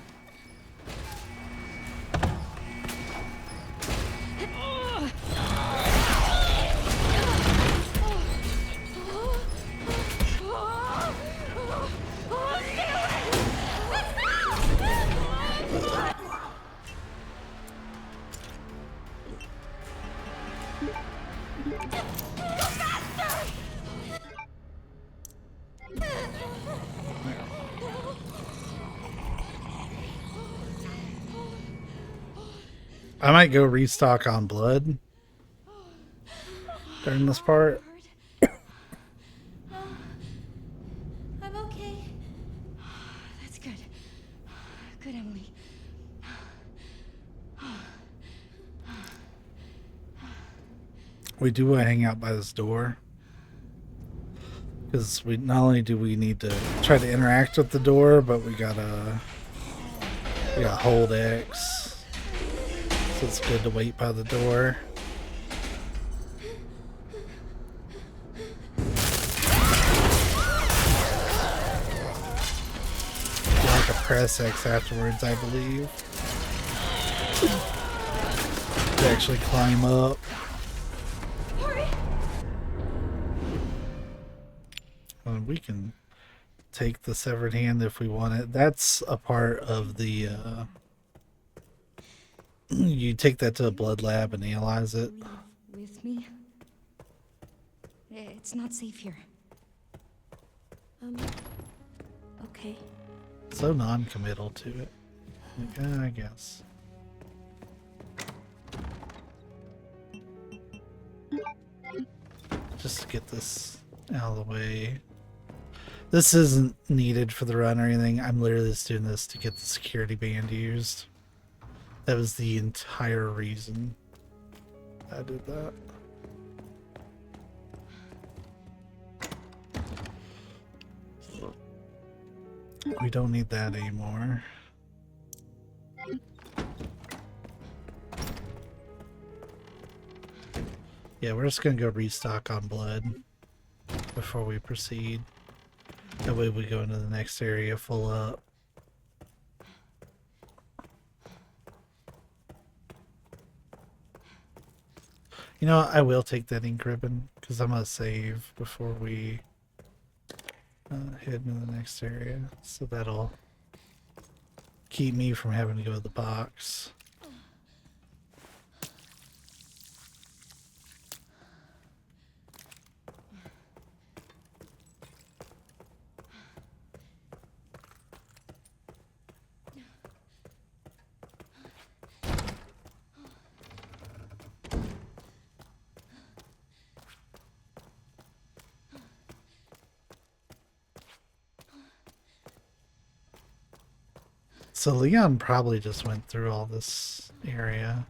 I might go restock on blood during this part. I'm okay. That's good. Good, Emily. We do want to hang out by this door. Because we not only do we need to try to interact with the door, but we gotta hold X. So it's good to wait by the door. You have to press X afterwards, I believe. To actually climb up. And we can take the severed hand if we want it. That's a part of the you take that to a blood lab and analyze it. With me? It's not safe here. Okay. So non-committal to it. Like, I guess. Just to get this out of the way. This isn't needed for the run or anything. I'm literally just doing this to get the security band used. That was the entire reason I did that. We don't need that anymore. Yeah, we're just gonna go restock on blood before we proceed. That way we go into the next area full up. You know what? I will take that ink ribbon because I'm gonna save before we head into the next area. So that'll keep me from having to go to the box. So Leon probably just went through all this area.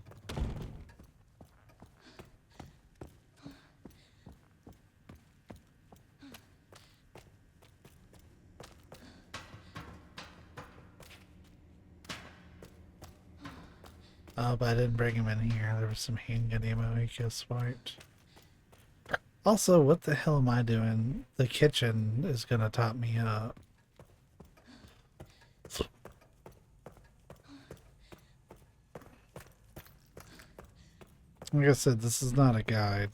Oh, but I didn't bring him in here. There was some handgun ammo he could have swiped. Also, what the hell am I doing? The kitchen is gonna top me up. Like I said, this is not a guide.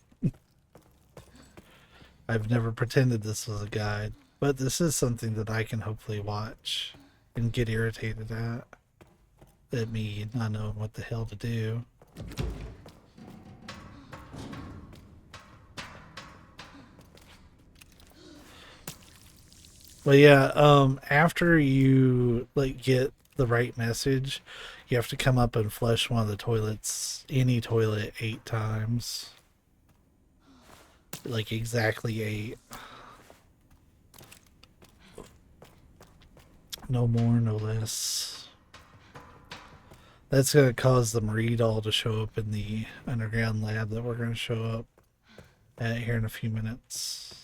I've never pretended this was a guide, but this is something that I can hopefully watch and get irritated at me not knowing what the hell to do. But yeah, after you like get the right message, you have to come up and flush one of the toilets, any toilet, 8 times. Like exactly 8. No more, no less. That's gonna cause the Marie doll to show up in the underground lab that we're gonna show up at here in a few minutes.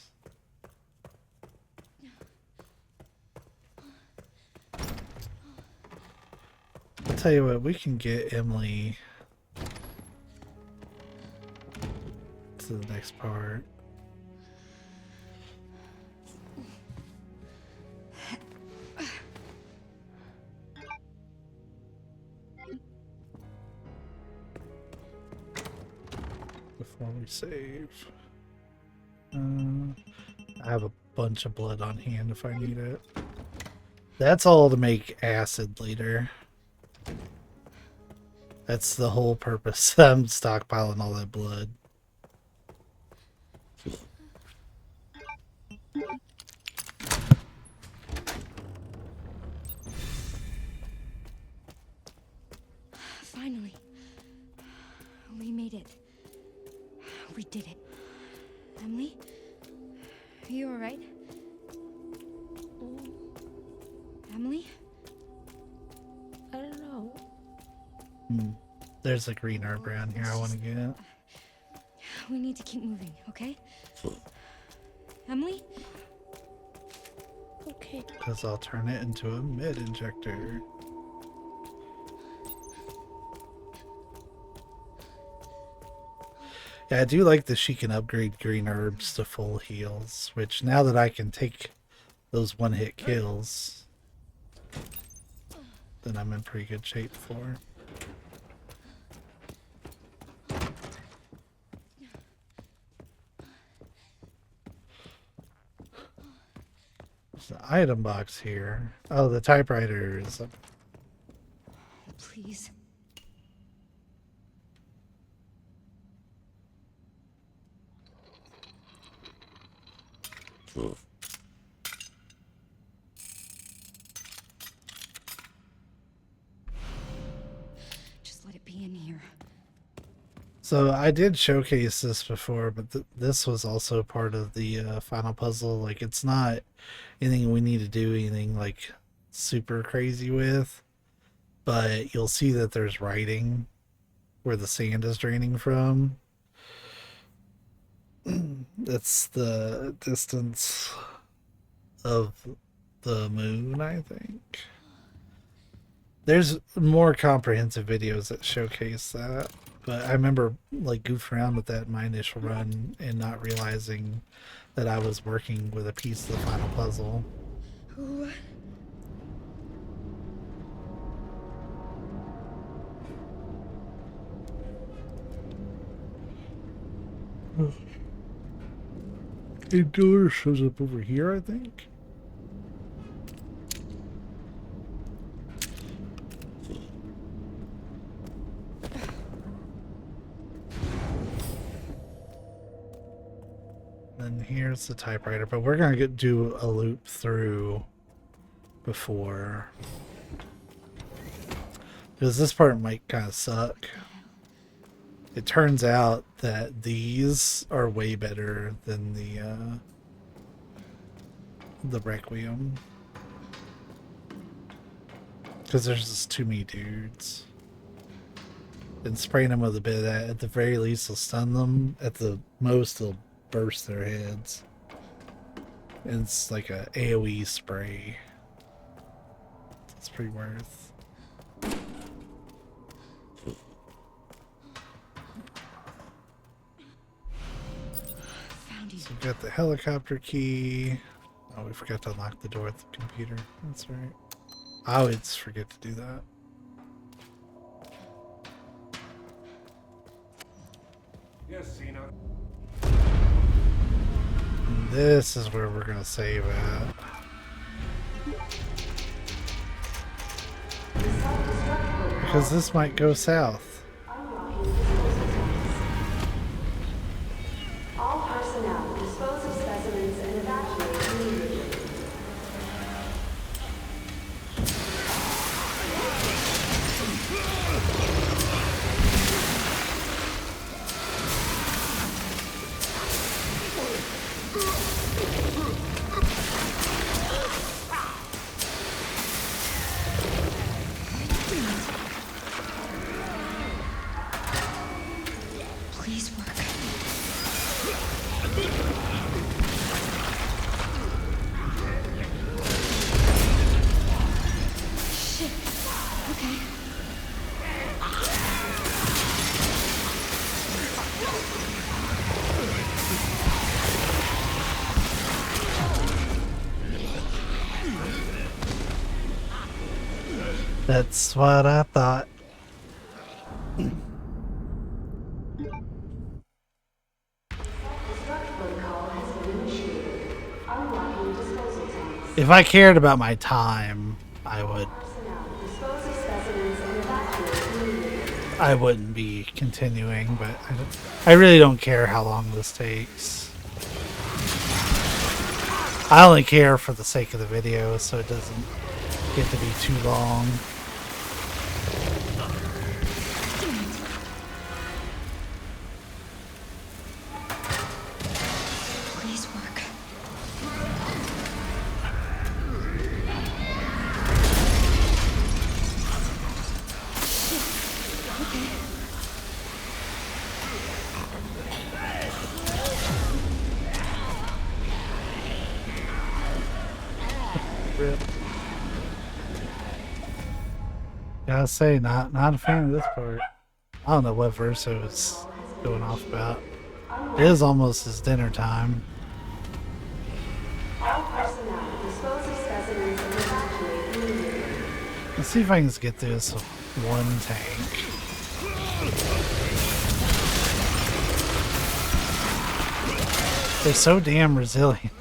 I'll tell you what, we can get Emily to the next part. Before we save. I have a bunch of blood on hand if I need it. That's all to make acid later. That's the whole purpose. I'm stockpiling all that blood. Finally. We made it. We did it. Emily? Are you alright? Emily? I don't know. There's a green herb around here I want to get. We need to keep moving, okay? Emily? Okay. Because I'll turn it into a mid injector. Yeah, I do like that she can upgrade green herbs to full heals, which now that I can take those one-hit kills, then I'm in pretty good shape for. There's an item box here. Oh, the typewriter is up. Please. Just let it be in here. So I did showcase this before, but this was also part of the final puzzle. Like, it's not anything we need to do anything like super crazy with, but you'll see that there's writing where the sand is draining from. That's the distance of the moon, I think. There's more comprehensive videos that showcase that, but I remember like goofing around with that in my initial run and not realizing that I was working with a piece of the final puzzle. Ooh. A door shows up over here, I think. Then here's the typewriter, but we're gonna do a loop through before, because this part might kind of suck. It turns out that these are way better than the Requiem, because there's just too many dudes. And spraying them with a bit of that, at the very least, will stun them. At the most, they'll burst their heads. And it's like a AoE spray. It's pretty worth. Found you. So we got the helicopter key. Oh, we forgot to unlock the door with the computer. That's right. I always forget to do that. Yes, Cena. And this is where we're gonna save at. Because this might go south. All personnel dispose of specimens and evacuate immediately. That's what I thought. If I cared about my time, I wouldn't be continuing, but I really don't care how long this takes. I only care for the sake of the video, so it doesn't get to be too long. Please work. Rip. Gotta say, not a fan of this part. I don't know what verse I was going off about. It is almost his dinner time. Let's see if I can just get through this with one tank. They're so damn resilient.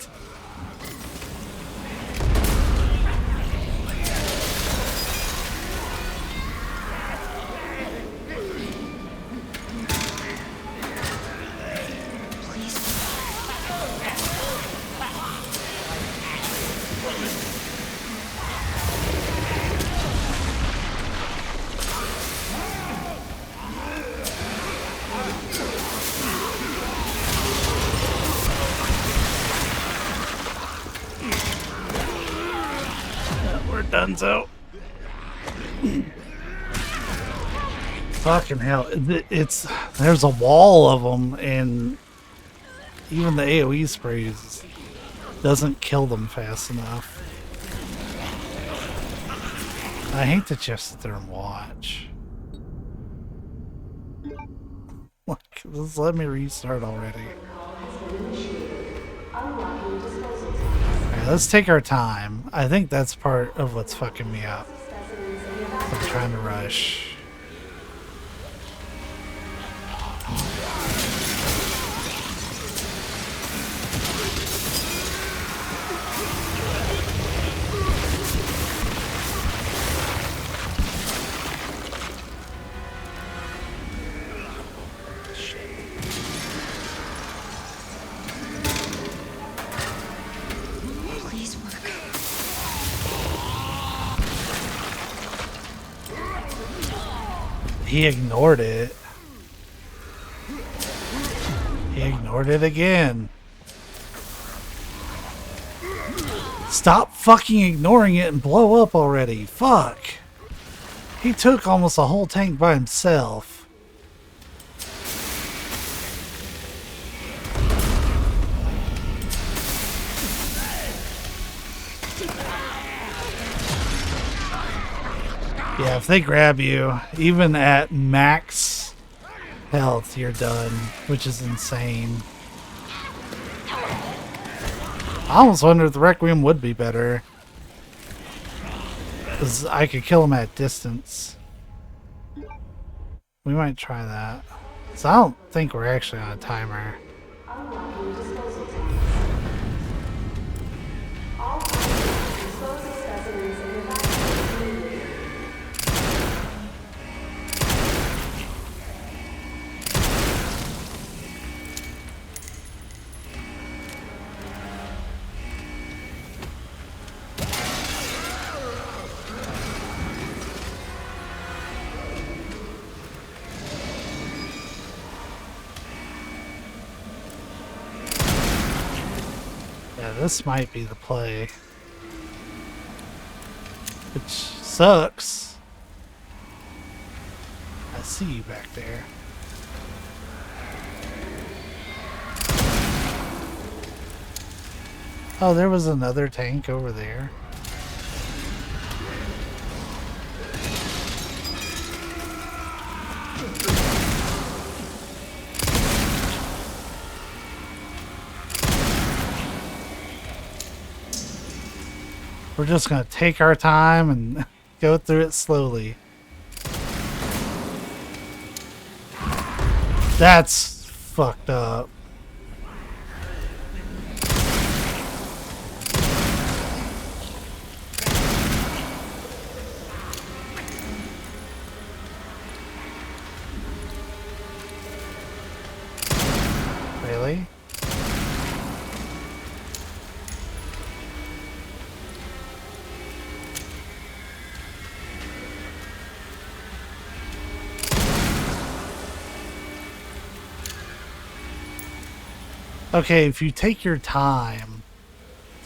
Dunzo. Fucking hell. There's a wall of them, and even the AoE sprays doesn't kill them fast enough. I hate to just sit there and watch. Just let me restart already. Alright, let's take our time. I think that's part of what's fucking me up. I'm trying to rush. He ignored it. He ignored it again. Stop fucking ignoring it and blow up already. Fuck. He took almost a whole tank by himself. Yeah, if they grab you, even at max health, you're done, which is insane. I almost wonder if the Requiem would be better, because I could kill him at distance. We might try that. So I don't think we're actually on a timer. This might be the play, which sucks. I see you back there. Oh, there was another tank over there. We're just gonna take our time and Go through it slowly. That's fucked up. Really? Okay, if you take your time,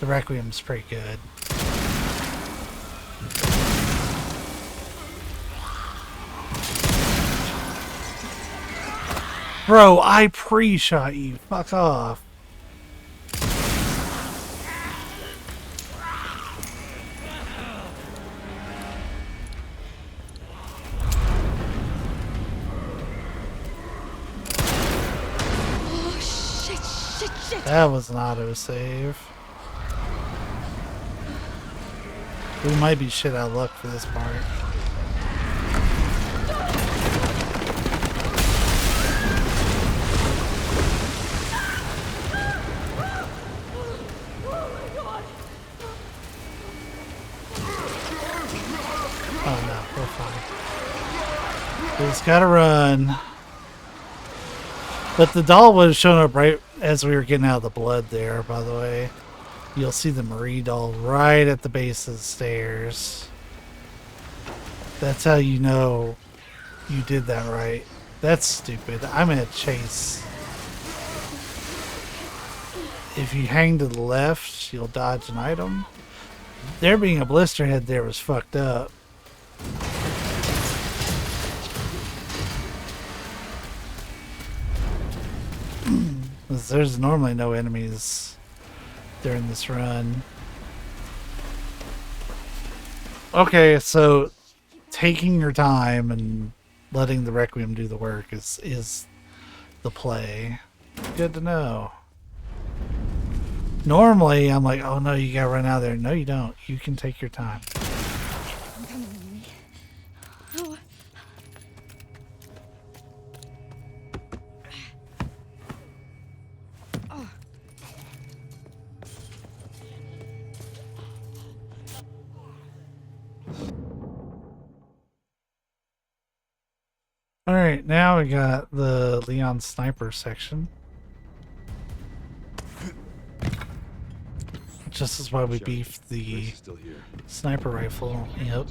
the Requiem's pretty good. Bro, I pre-shot you. Fuck off. Oh, shit. That was an autosave. We might be shit out of luck for this part. Oh no, we're fine. We just gotta run. But the doll was showing up right as we were getting out of the blood there, by the way. You'll see the Marie doll right at the base of the stairs. That's how you know you did that right. That's stupid. I'm in a chase. If you hang to the left, you'll dodge an item. There being a blister head there was fucked up. There's normally no enemies during this run. Okay, so taking your time and letting the Requiem do the work is the play. Good to know. Normally, I'm like, oh no, you gotta run out of there. No, you don't. You can take your time. I'm coming, Mimi. Oh. Alright, now we got the Leon sniper section. Just as why we Sheriff, beefed the Grace is still here. sniper rifle. Yep.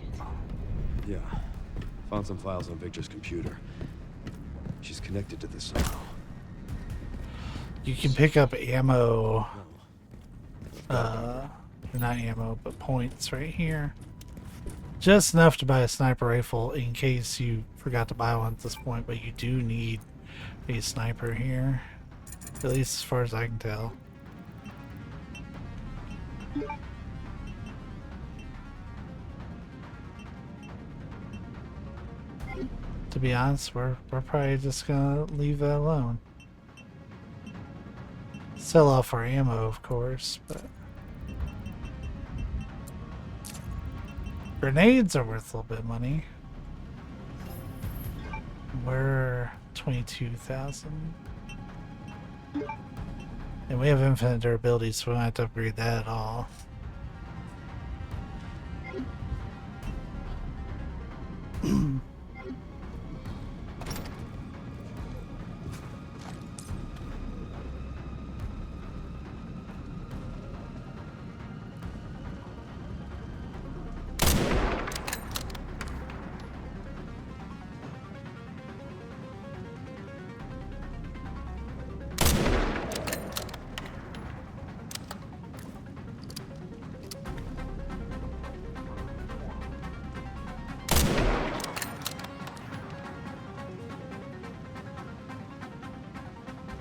Yeah. Found some files on Victor's computer. She's connected to this somehow. You can pick up ammo, No. not ammo, but points right here. Just enough to buy a sniper rifle in case you forgot to buy one at this point, but you do need a sniper here. At least as far as I can tell. To be honest, we're probably just gonna leave that alone. Sell off our ammo, of course, but grenades are worth a little bit of money. We're 22,000. And we have infinite durability, so we don't have to upgrade that at all.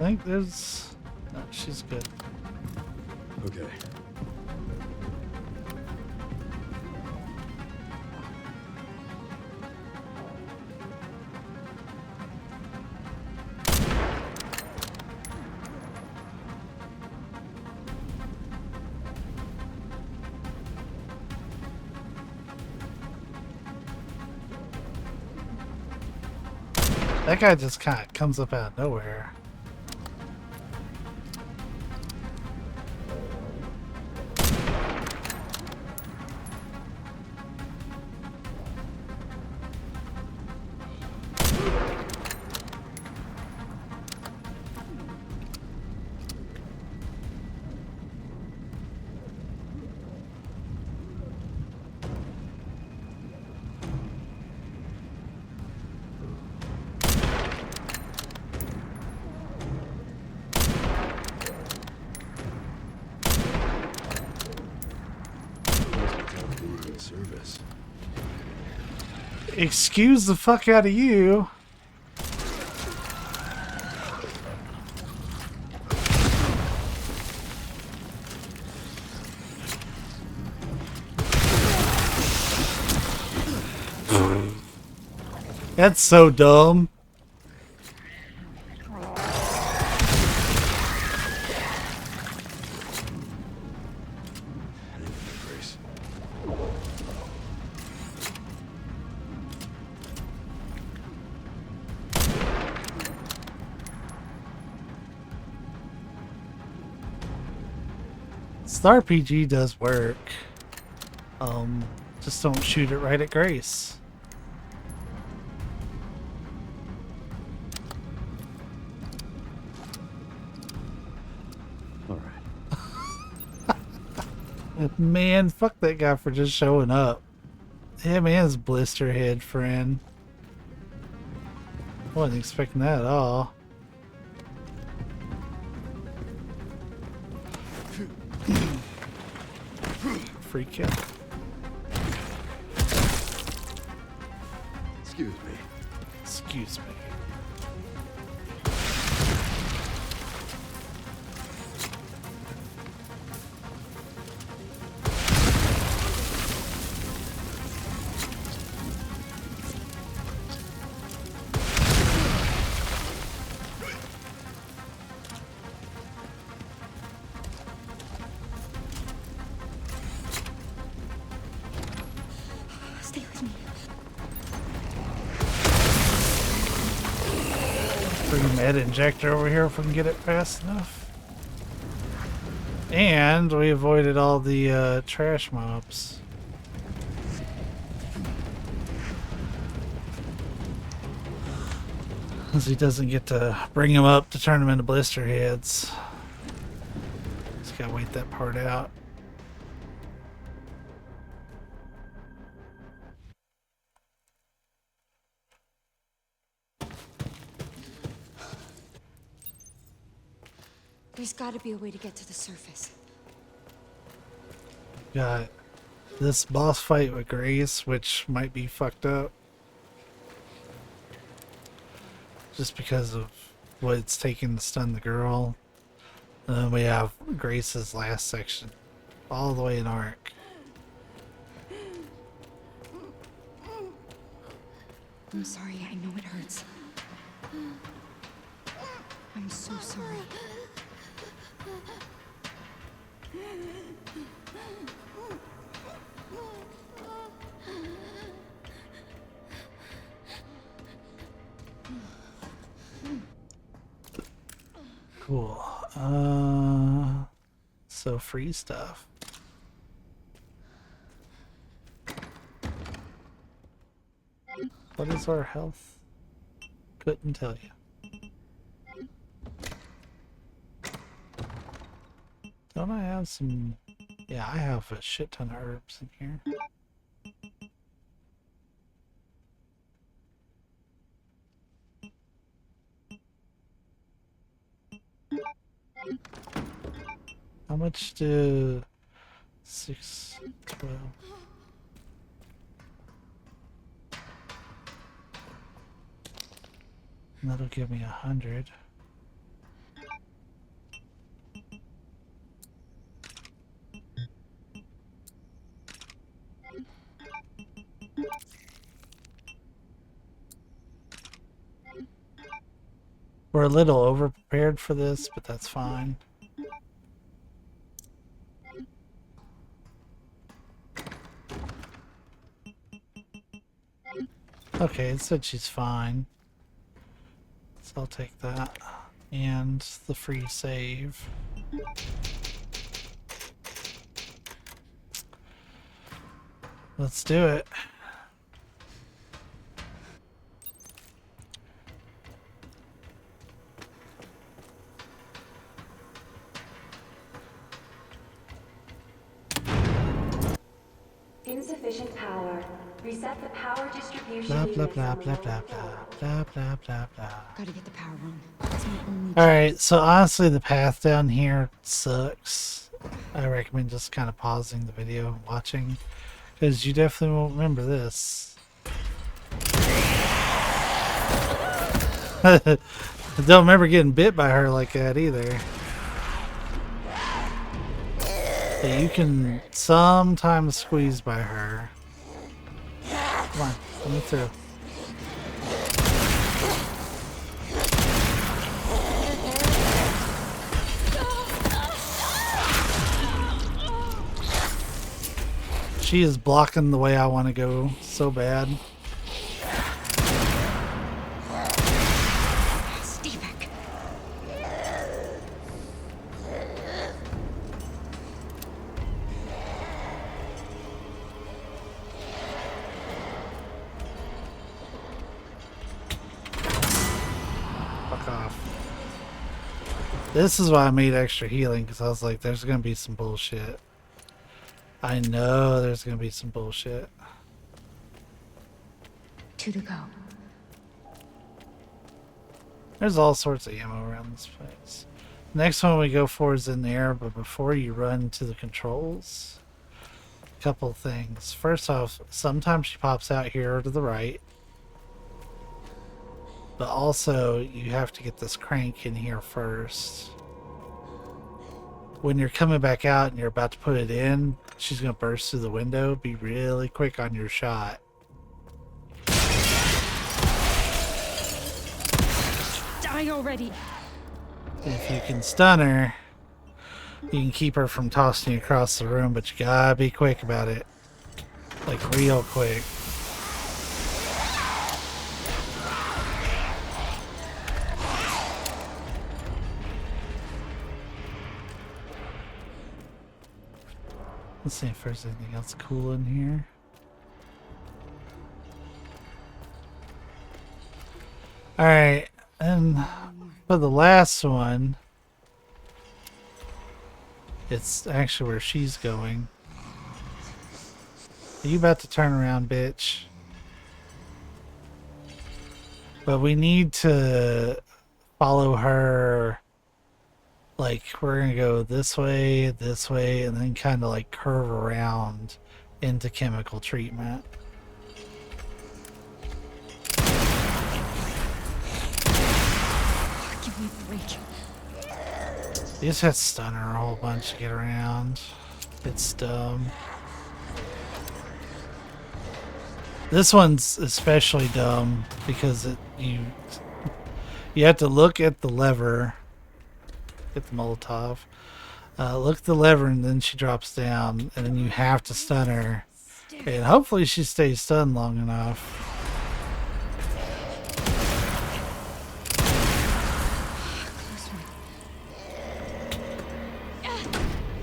I think there's... No, she's good. Okay. That guy just kind of comes up out of nowhere. Service. Excuse the fuck out of you. That's so dumb. The RPG does work. Just don't shoot it right at Grace. All right. Man, fuck that guy for just showing up. Him and his blister head friend. Wasn't expecting that at all. Freak out. Excuse me. Excuse me. Stay with me. Bring a med injector over here if we can get it fast enough. And we avoided all the trash mobs. Because he doesn't get to bring them up to turn them into blister heads. Just gotta wait that part out. There's got to be a way to get to the surface. Got this boss fight with Grace, which might be fucked up. Just because of what it's taken to stun the girl. We have Grace's last section. All the way in arc. I'm sorry, I know it hurts. I'm so sorry. Cool. So free stuff. What is our health? Couldn't tell you. Don't I have some... Yeah, I have a shit ton of herbs in here. How much do 6, 12? And that'll give me 100. We're a little over prepared for this, but that's fine. Okay, it said she's fine. I'll take that. And the free save. Let's do it. Insufficient power. Reset the power distribution Blah blah units blah on the blah lower blah floor. blah blah blah blah. Gotta get the power on. That's my only Alright, so honestly the path down here sucks. I recommend just kind of pausing the video and watching, because you definitely won't remember this. I don't remember getting bit by her like that either. But you can sometimes squeeze by her. Come on, let me through. She is blocking the way I want to go so bad. Stay back. Fuck off. This is why I made extra healing, because I was like, there's going to be some bullshit. I know there's going to be some bullshit. 2 to go. There's all sorts of ammo around this place. Next one we go for is in there, but before you run to the controls, a couple things. First off, sometimes she pops out here to the right. But also, you have to get this crank in here first. When you're coming back out and you're about to put it in, she's going to burst through the window. Be really quick on your shot. Die already. If you can stun her, you can keep her from tossing you across the room, but you gotta be quick about it. Like, real quick. Let's see if there's anything else cool in here. Alright, and for the last one, it's actually where she's going. Are you about to turn around, bitch? But we need to follow her. Like, we're gonna go this way, and then kind of like curve around into chemical treatment. Give me a break. You just have to stun her a whole bunch to get around. It's dumb. This one's especially dumb because you have to look at the lever. Get the Molotov. Look at the lever and then she drops down and then you have to stun her. And hopefully she stays stunned long enough.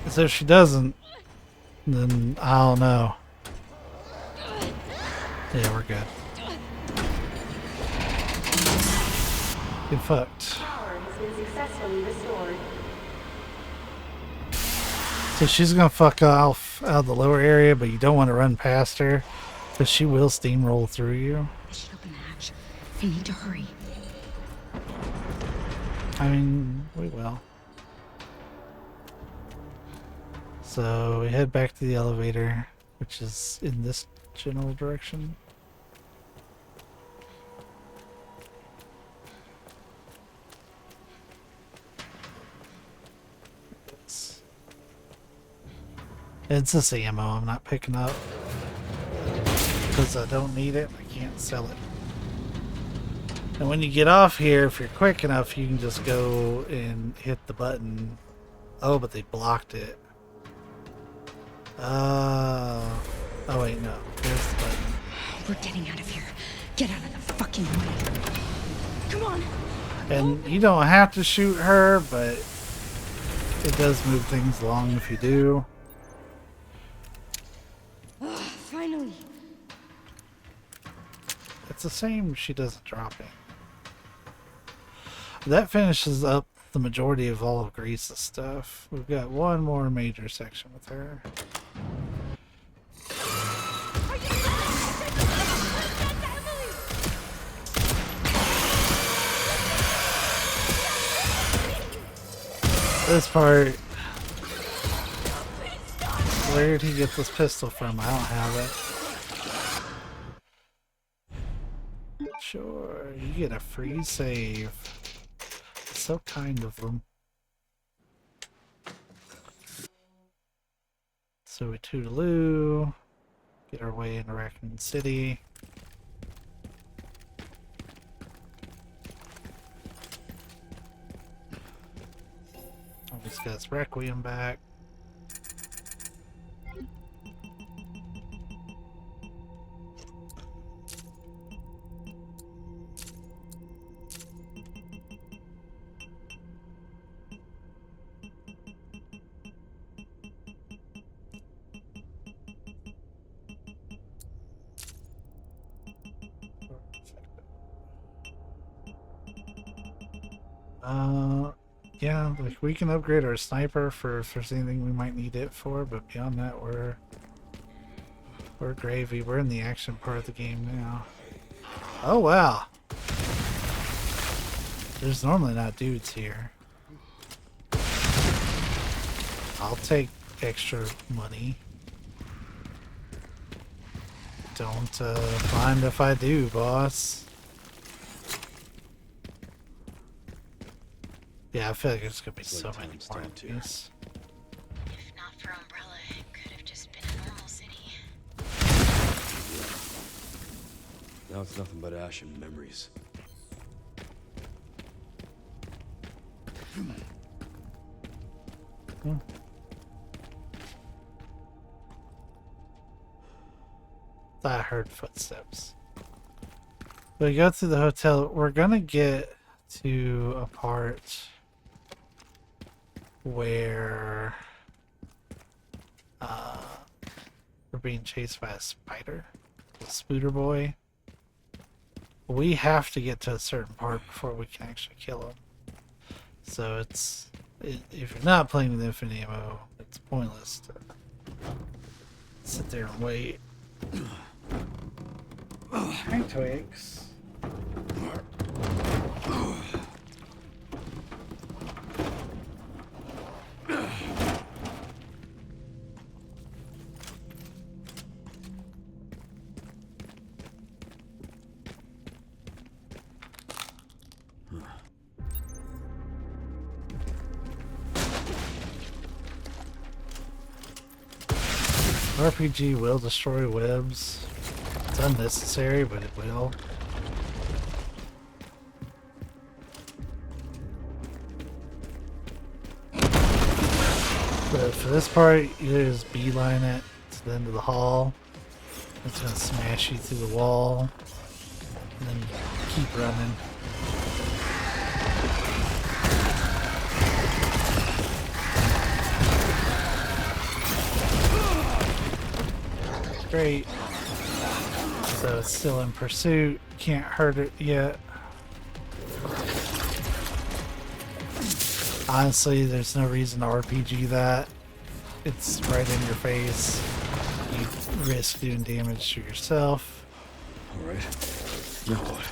So if she doesn't, then I don't know. Yeah, we're good. Get fucked. Power has been successfully restored. So she's gonna fuck off out of the lower area, but you don't want to run past her, because she will steamroll through you. I should open the hatch. I need to hurry. I mean, we will. So we head back to the elevator, which is in this general direction. It's this ammo I'm not picking up because I don't need it. I can't sell it. And when you get off here, if you're quick enough, you can just go and hit the button. Oh, but they blocked it. Oh wait, no. There's the button. We're getting out of here. Get out of the fucking way. Come on. And you don't have to shoot her, but it does move things along if you do. Finally. It's a shame she doesn't drop it. That finishes up the majority of all of Grace's stuff. We've got one more major section with her. This part, where did he get this pistol from? I don't have it. Sure, you get a free save. So kind of them. So we toodaloo, get our way into Raccoon City. Almost got his Requiem back. Yeah, like we can upgrade our sniper for if there's anything we might need it for, but beyond that we're gravy. We're in the action part of the game now. Oh wow. There's normally not dudes here. I'll take extra money. Don't mind if I do, boss. Yeah, I feel like there's gonna be so many more of these. If not for Umbrella, it could have just been a normal city. Now it's nothing but ash and memories. I heard footsteps. We go through the hotel. We're gonna get to a part where we're being chased by a spider, the Spooter Boy. We have to get to a certain part before we can actually kill him. So if you're not playing with infinite ammo, it's pointless to sit there and wait. Hi, Twix. RPG will destroy webs. It's unnecessary, but it will. But for this part, you just beeline it to the end of the hall. It's gonna smash you through the wall. And then keep running. Great. So it's still in pursuit. Can't hurt it yet. Honestly, there's no reason to RPG that. It's right in your face. You risk doing damage to yourself. Alright. Now what?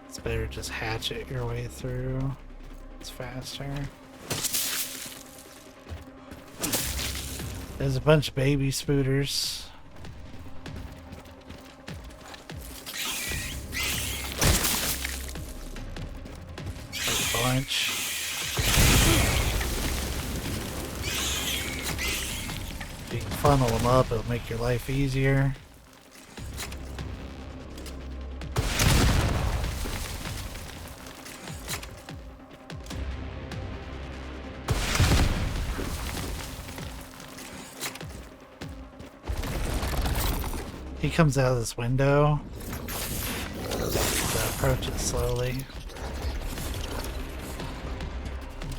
It's better just hatchet your way through. It's faster. There's a bunch of baby spooters. A bunch. If you can funnel them up, it'll make your life easier. He comes out of this window. So Approach it slowly.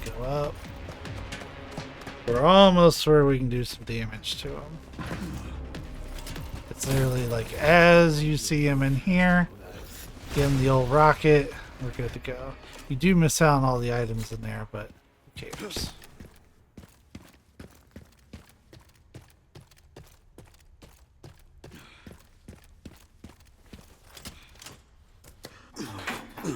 Go up. We're almost where we can do some damage to him. It's literally like as you see him in here, give him the old rocket, we're good to go. You do miss out on all the items in there, but who cares? Now,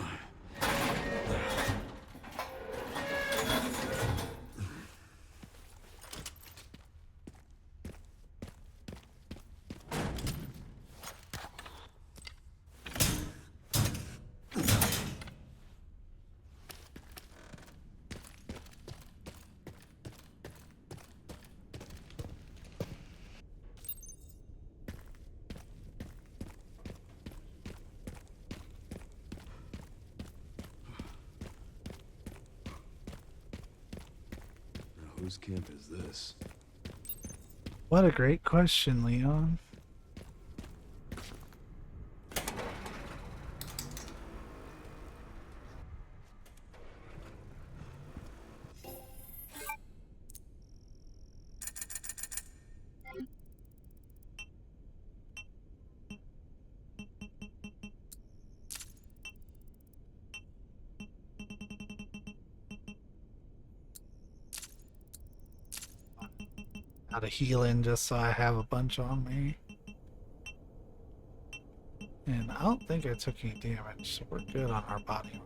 whose camp is this? What a great question, Leon. Out of healing just so I have a bunch on me. And I don't think I took any damage, so we're good on our body.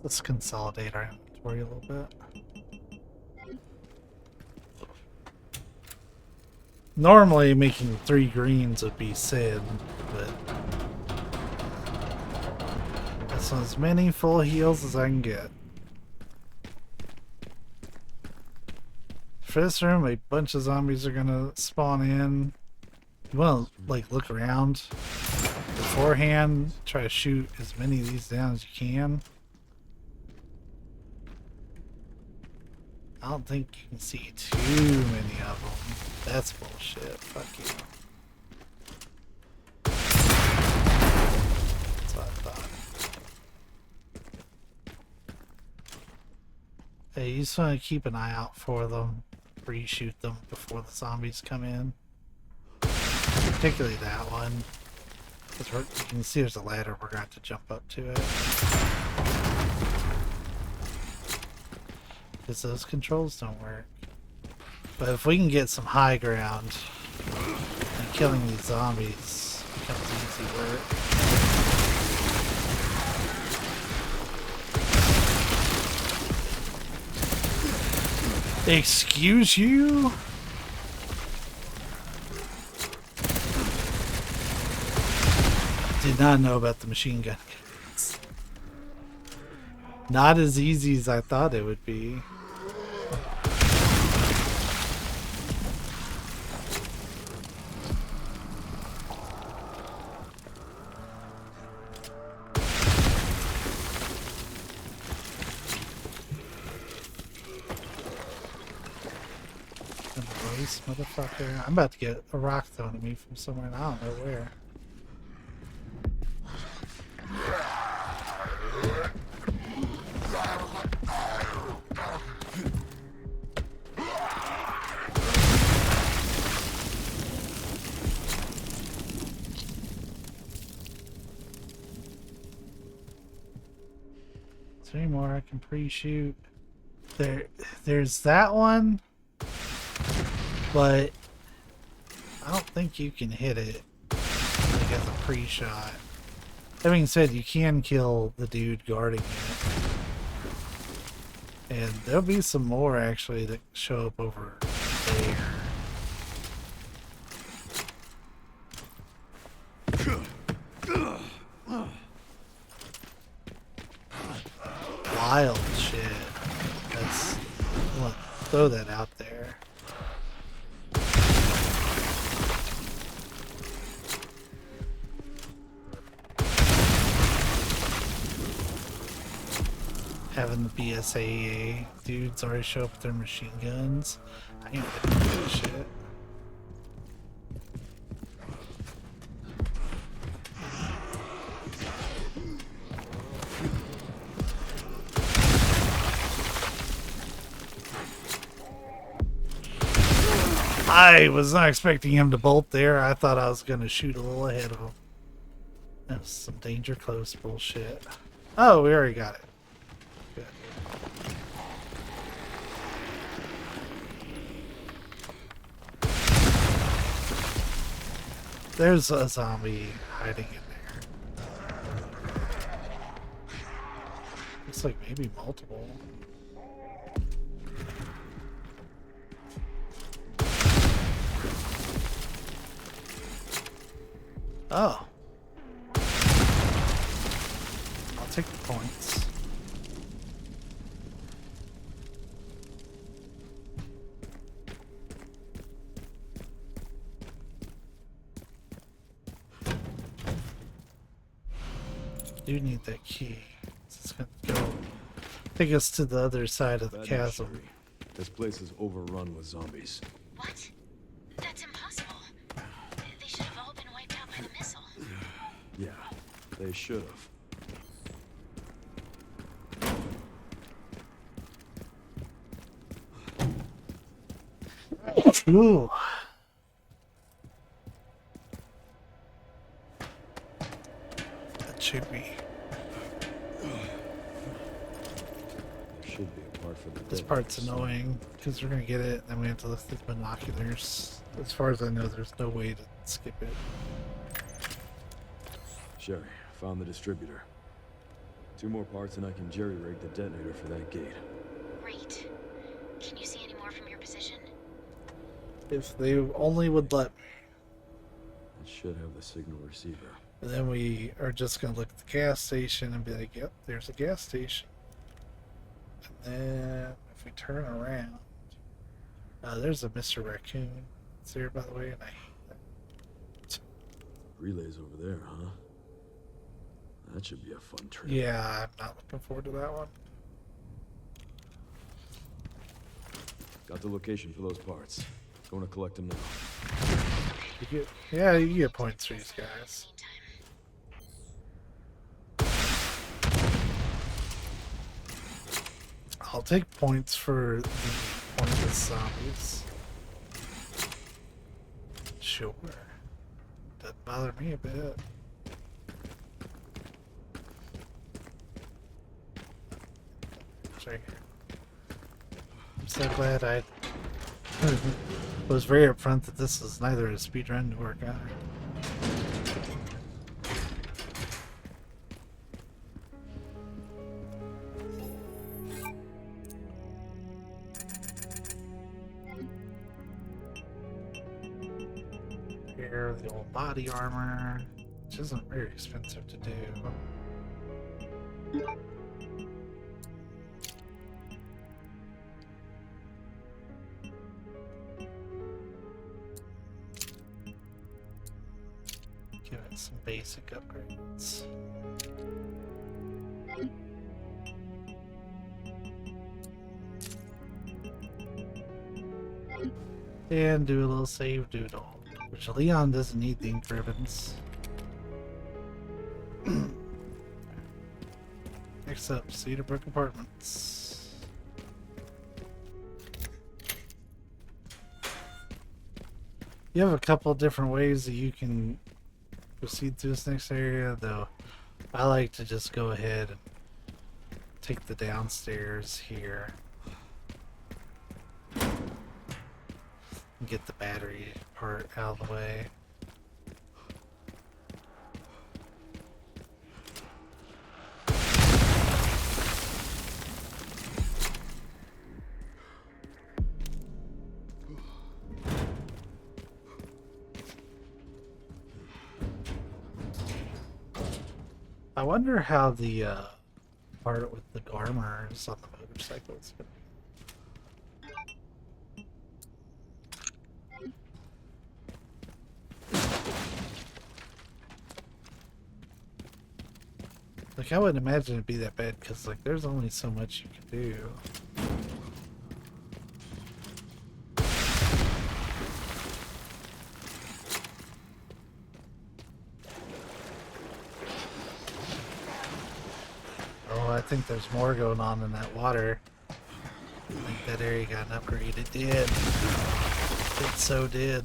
Let's consolidate our inventory a little bit. Normally making 3 greens would be sin, but that's as many full heals as I can get. For this room, a bunch of zombies are gonna spawn in. You wanna like look around beforehand, try to shoot as many of these down as you can. I don't think you can see too many of them. That's bullshit. Fuck you. That's what I thought. Hey, you just want to keep an eye out for them. Re-shoot them before the zombies come in. Particularly that one. Because you can see there's a ladder. We're going to have to jump up to it. Because those controls don't work. But if we can get some high ground, and killing these zombies becomes easy work. Excuse you? Did not know about the machine gun guns. Not as easy as I thought it would be. Motherfucker. I'm about to get a rock thrown at me from somewhere and I don't know where. Is there any more I can pre-shoot? There's that one. But I don't think you can hit it like as a pre-shot. That being said, you can kill the dude guarding it. And there'll be some more actually that show up over there. wild shit. That's, I want to throw that out there. Having the BSAA dudes already show up with their machine guns. I ain't gonna do that shit. I was not expecting him to bolt there. I thought I was gonna shoot a little ahead of him. That was some danger close bullshit. Oh, we already got it. Good. There's a zombie hiding in there. Looks like maybe multiple. Oh. I'll take the points. Do need that key. It's gonna go take us to the other side of the Bad news, chasm. Sherry. This place is overrun with zombies. What? That's impossible. They should have all been wiped out by the missile. Yeah, they should have. Ooh. That should be. There should be a part for the This dead part's ones. annoying because we're gonna get it, and we have to look through the binoculars. As far as I know, there's no way to skip it. Sherry, found the distributor. 2 more parts and I can jerry-rig the detonator for that gate. Great. Can you see any more from your position? If they only would let me. It should have the signal receiver. And then we are just gonna look at the gas station and be like, yep, there's a gas station. And then if we turn around, there's a Mr. Raccoon. It's there, by the way, and I hate that. Relay's over there, huh? That should be a fun trip. Yeah, I'm not looking forward to that one. Got the location for those parts. Going to collect them now. You get, yeah, you get points for these guys. I'll take points for the pointless zombies. Sure. Doesn't bother me a bit. It's right here. I'm so glad I was very upfront that this is neither a speedrun nor a guide. Here, the old body armor, which isn't very expensive to do. Give it some basic upgrades. And do a little save doodle. Which Leon doesn't need the ink ribbons. Next up, Cedarbrook Apartments. You have a couple different ways that you can proceed through this next area, though I like to just go ahead and take the downstairs here. And get the battery part out of the way. I wonder how the part with the armors on the motorcycles. Like, I wouldn't imagine it'd be that bad, because, like, there's only so much you can do. Oh, I think there's more going on in that water. I think that area got an upgrade. It did. It so did.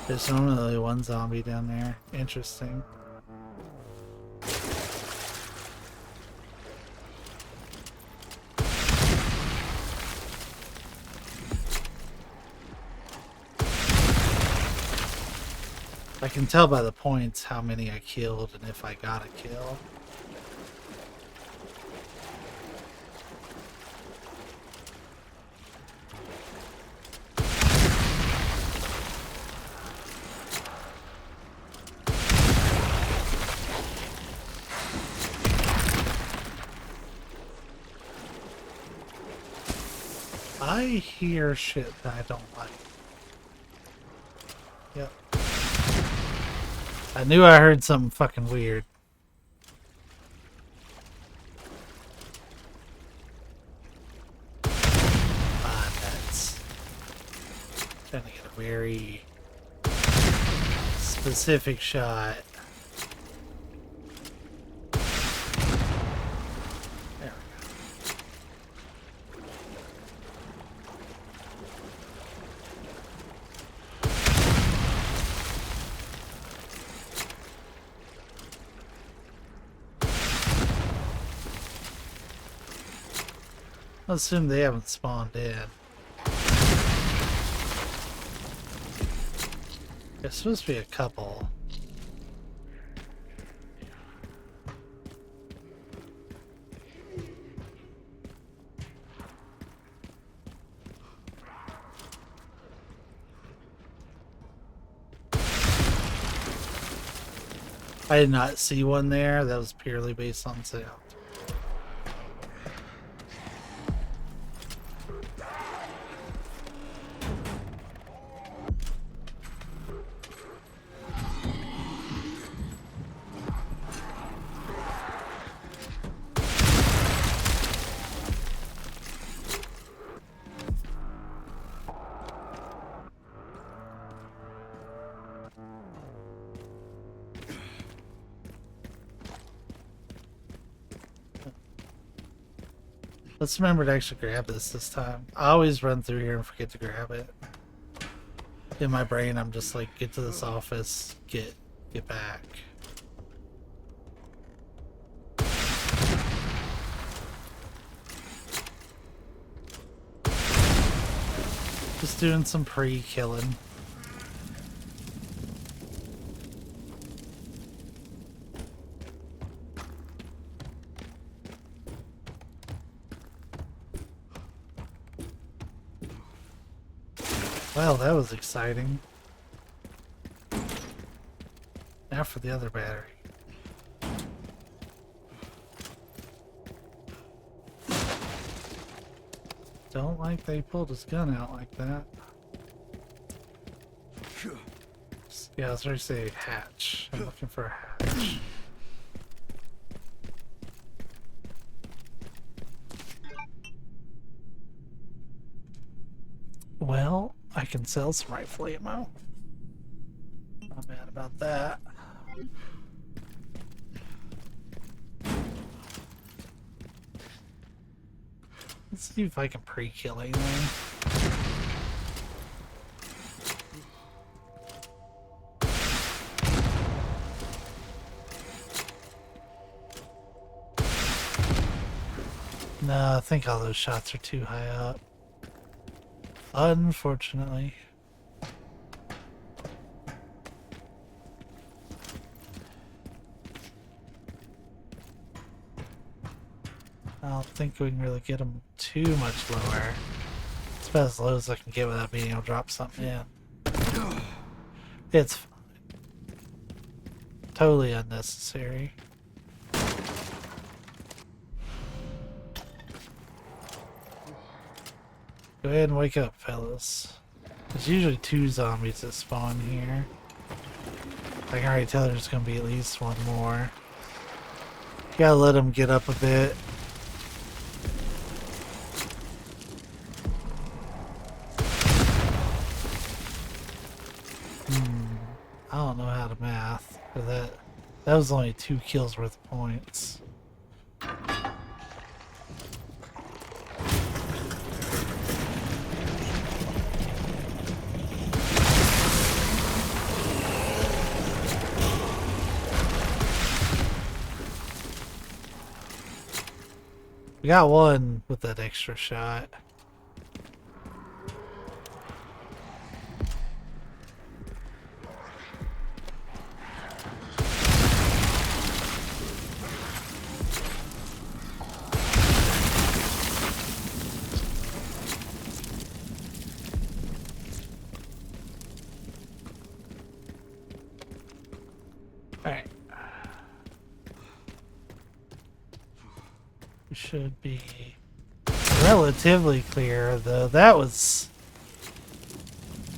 There's only one zombie down there. Interesting. I can tell by the points how many I killed and if I got a kill. I hear shit that I don't like. Yep. I knew I heard something fucking weird. Ah, that's trying to get a very specific shot. There we go. I assume they haven't spawned in. There's supposed to be a couple. I did not see one there. That was purely based on sound. Let's remember to actually grab this time. I always run through here and forget to grab it. In my brain, I'm just like, get to this office, get back. Just doing some pre-killing. Well, that was exciting. Now for the other battery. Don't like they pulled his gun out like that. Yeah, I was ready to say hatch. I'm looking for a hatch. Well, I can sell some rifle ammo. Not bad about that. Let's see if I can pre-kill anything. No, I think all those shots are too high up. Unfortunately. I don't think we can really get them too much lower. It's about as low as I can get without being able to drop something in. It's fine. Totally unnecessary. Go ahead and wake up, fellas. There's usually 2 zombies that spawn here. I can already tell there's gonna be at least one more. Gotta let them get up a bit. I don't know how to math, but that was only 2 kills worth of points. We got one with that extra shot. Alright. We should be relatively clear, though. That was...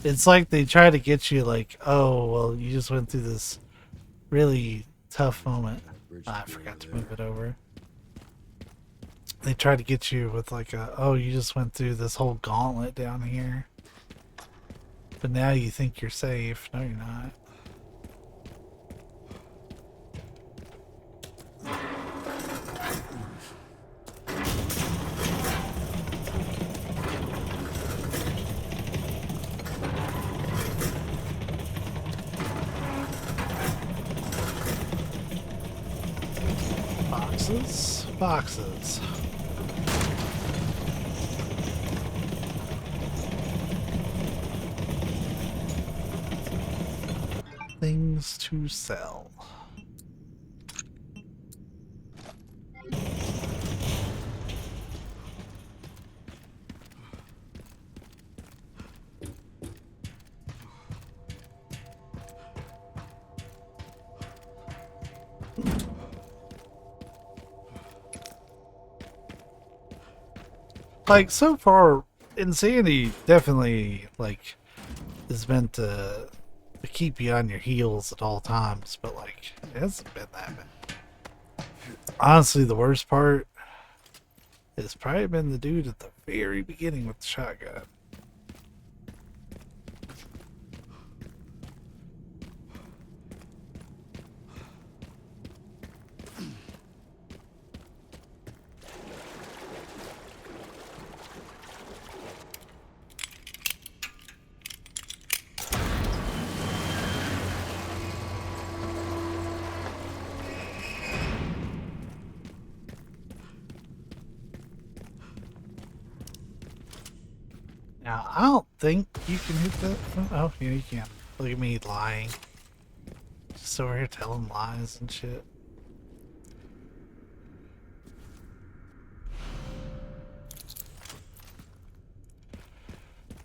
It's like they try to get you like, oh, well, you just went through this really tough moment. I forgot to move it over. They try to get you with like a, oh, you just went through this whole gauntlet down here. But now you think you're safe. No, you're not. Boxes, boxes. Things to sell. Like, so far, Insanity definitely, like, is meant to keep you on your heels at all times, but, like, it hasn't been that bad. Honestly, the worst part has probably been the dude at the very beginning with the shotgun. Now, I don't think you can hit that from... Oh, yeah, you can. Look at me lying. Just over here telling lies and shit.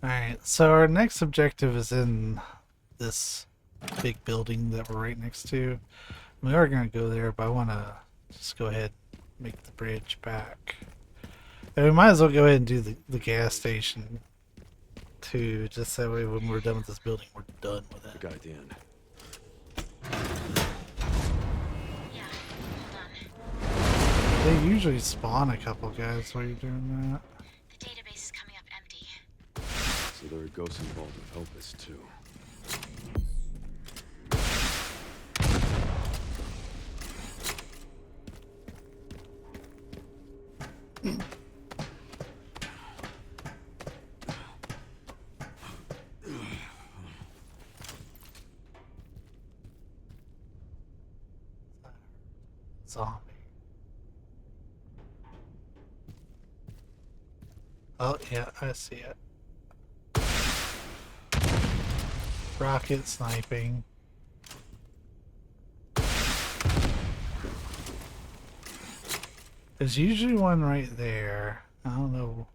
Alright, so our next objective is in this big building that we're right next to. We are going to go there, but I want to just go ahead and make the bridge back. And we might as well go ahead and do the gas station too, just that way when we're done with this building, we're done with it. The guy at the end. Yeah, hold on. They usually spawn a couple guys while you're doing that. The database is coming up empty. So there are ghosts involved with Opus too. Zombie. Oh, yeah, I see it. Rocket sniping. There's usually one right there. I don't know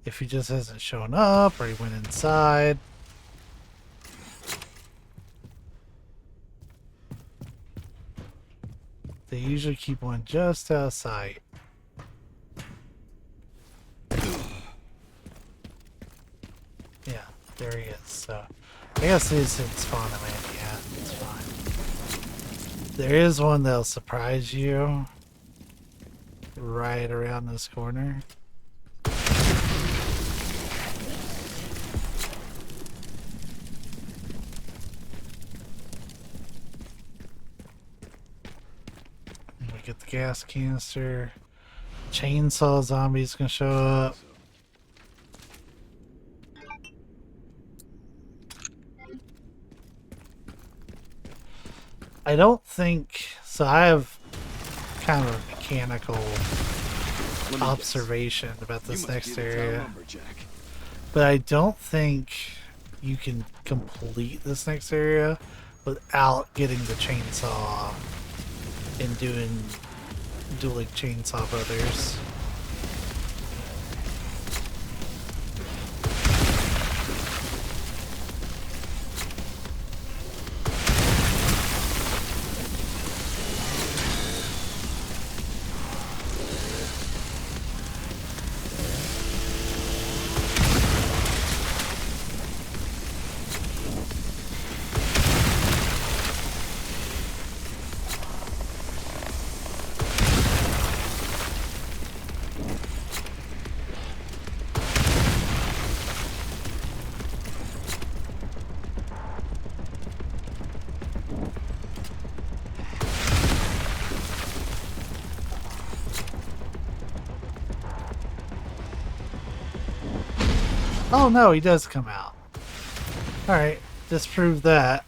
if he just hasn't shown up or he went inside. They usually keep one just outside. I guess it isn't spawn them in yet. It's fine. There is one that'll surprise you right around this corner. We get the gas canister. Chainsaw zombie's gonna show up. I don't think so. I have kind of a mechanical observation about this next area, but I don't think you can complete this next area without getting the chainsaw and doing dueling chainsaw brothers. Oh no, he does come out. Alright, disprove that.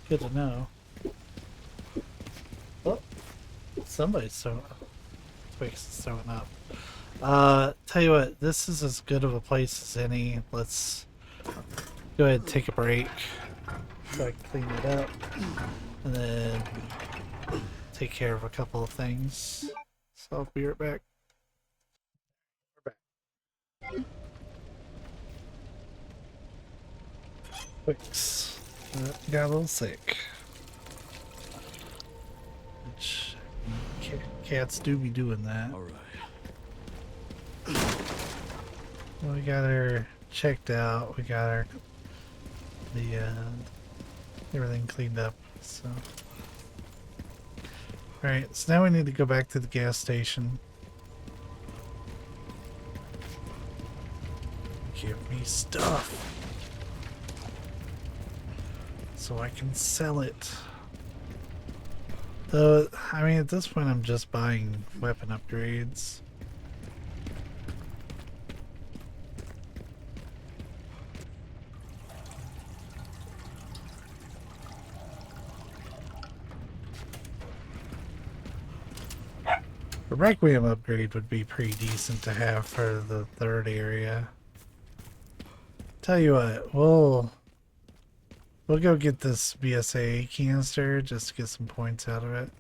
Good to know. Oh, somebody's throwing up. Twix is throwing up. Tell you what, this is as good of a place as any. Let's go ahead and take a break so I can clean it up. And then take care of a couple of things. So I'll be right back. We're back. Twix. Got a little sick. Which cats do be doing that. All right. Well, we got her checked out. We got her everything cleaned up. So, all right. So now we need to go back to the gas station. Give me stuff so I can sell it. Though, I mean, at this point, I'm just buying weapon upgrades. A Requiem upgrade would be pretty decent to have for the third area. Tell you what, we'll go get this BSA canister just to get some points out of it.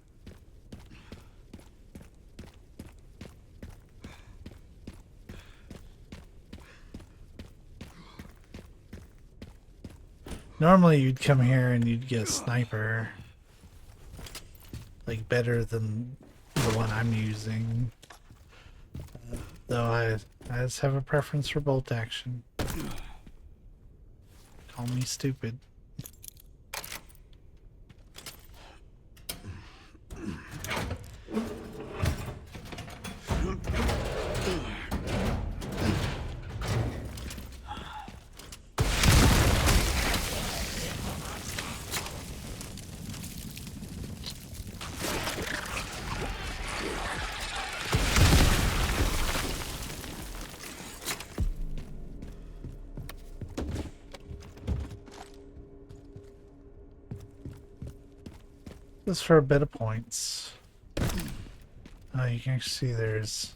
Normally you'd come here and you'd get a sniper. Like better than the one I'm using. Though I just have a preference for bolt action. Call me stupid. Just for a bit of points. Oh, you can actually see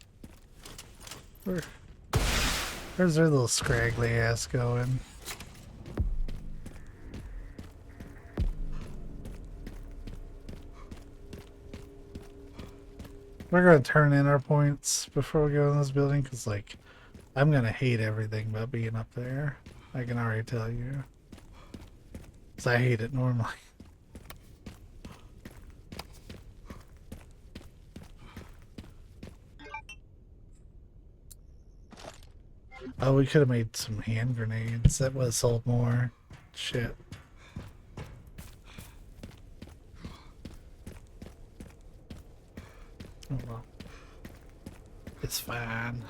where's their little scraggly ass going? We're gonna turn in our points before we go in this building, because like I'm gonna hate everything about being up there. I can already tell you, because I hate it normally. Oh, we could have made some hand grenades. That would have sold more. Shit. Oh well. It's fine.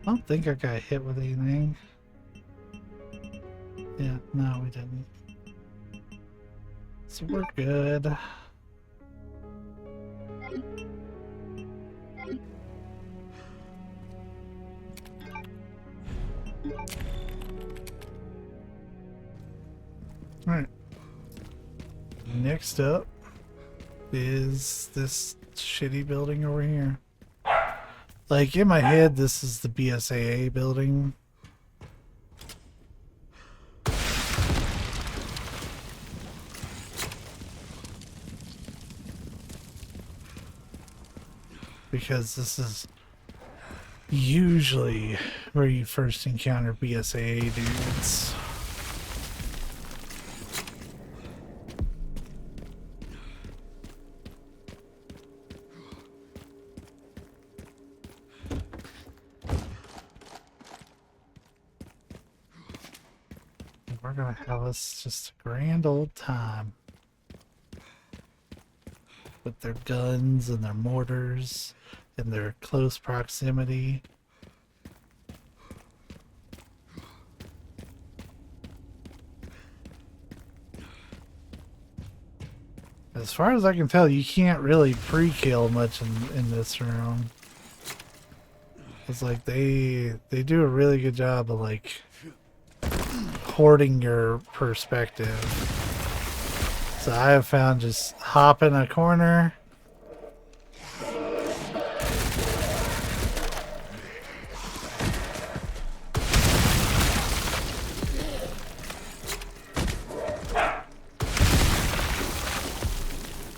I don't think I got hit with anything. Yeah, no, we didn't. So we're good. Alright. Next up is this shitty building over here. Like, in my head, this is the BSAA building. Because this is usually where you first encounter BSAA dudes. We're gonna have us just a grand old time with their guns and their mortars and their close proximity. As far as I can tell, you can't really pre-kill much in this room. It's like they do a really good job of like hoarding your perspective. So I have found just hop in a corner.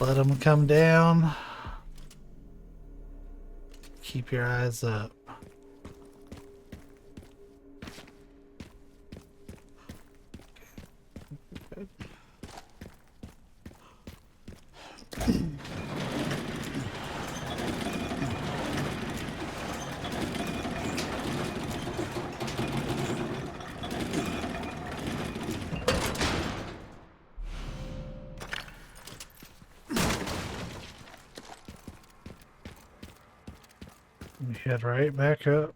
Let them come down. Keep your eyes up. We head right back up.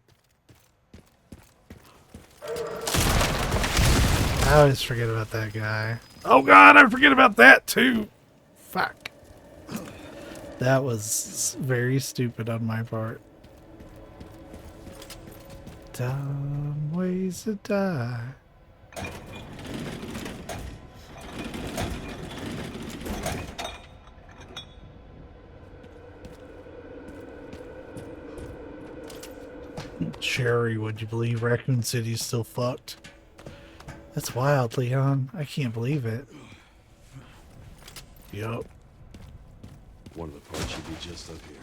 I always forget about that guy. Oh god, I forget about that too. Fuck. That was very stupid on my part. Dumb ways to die. Cherry, would you believe Raccoon City's still fucked? That's wild, Leon. I can't believe it. Yup. One of the parts should be just up here.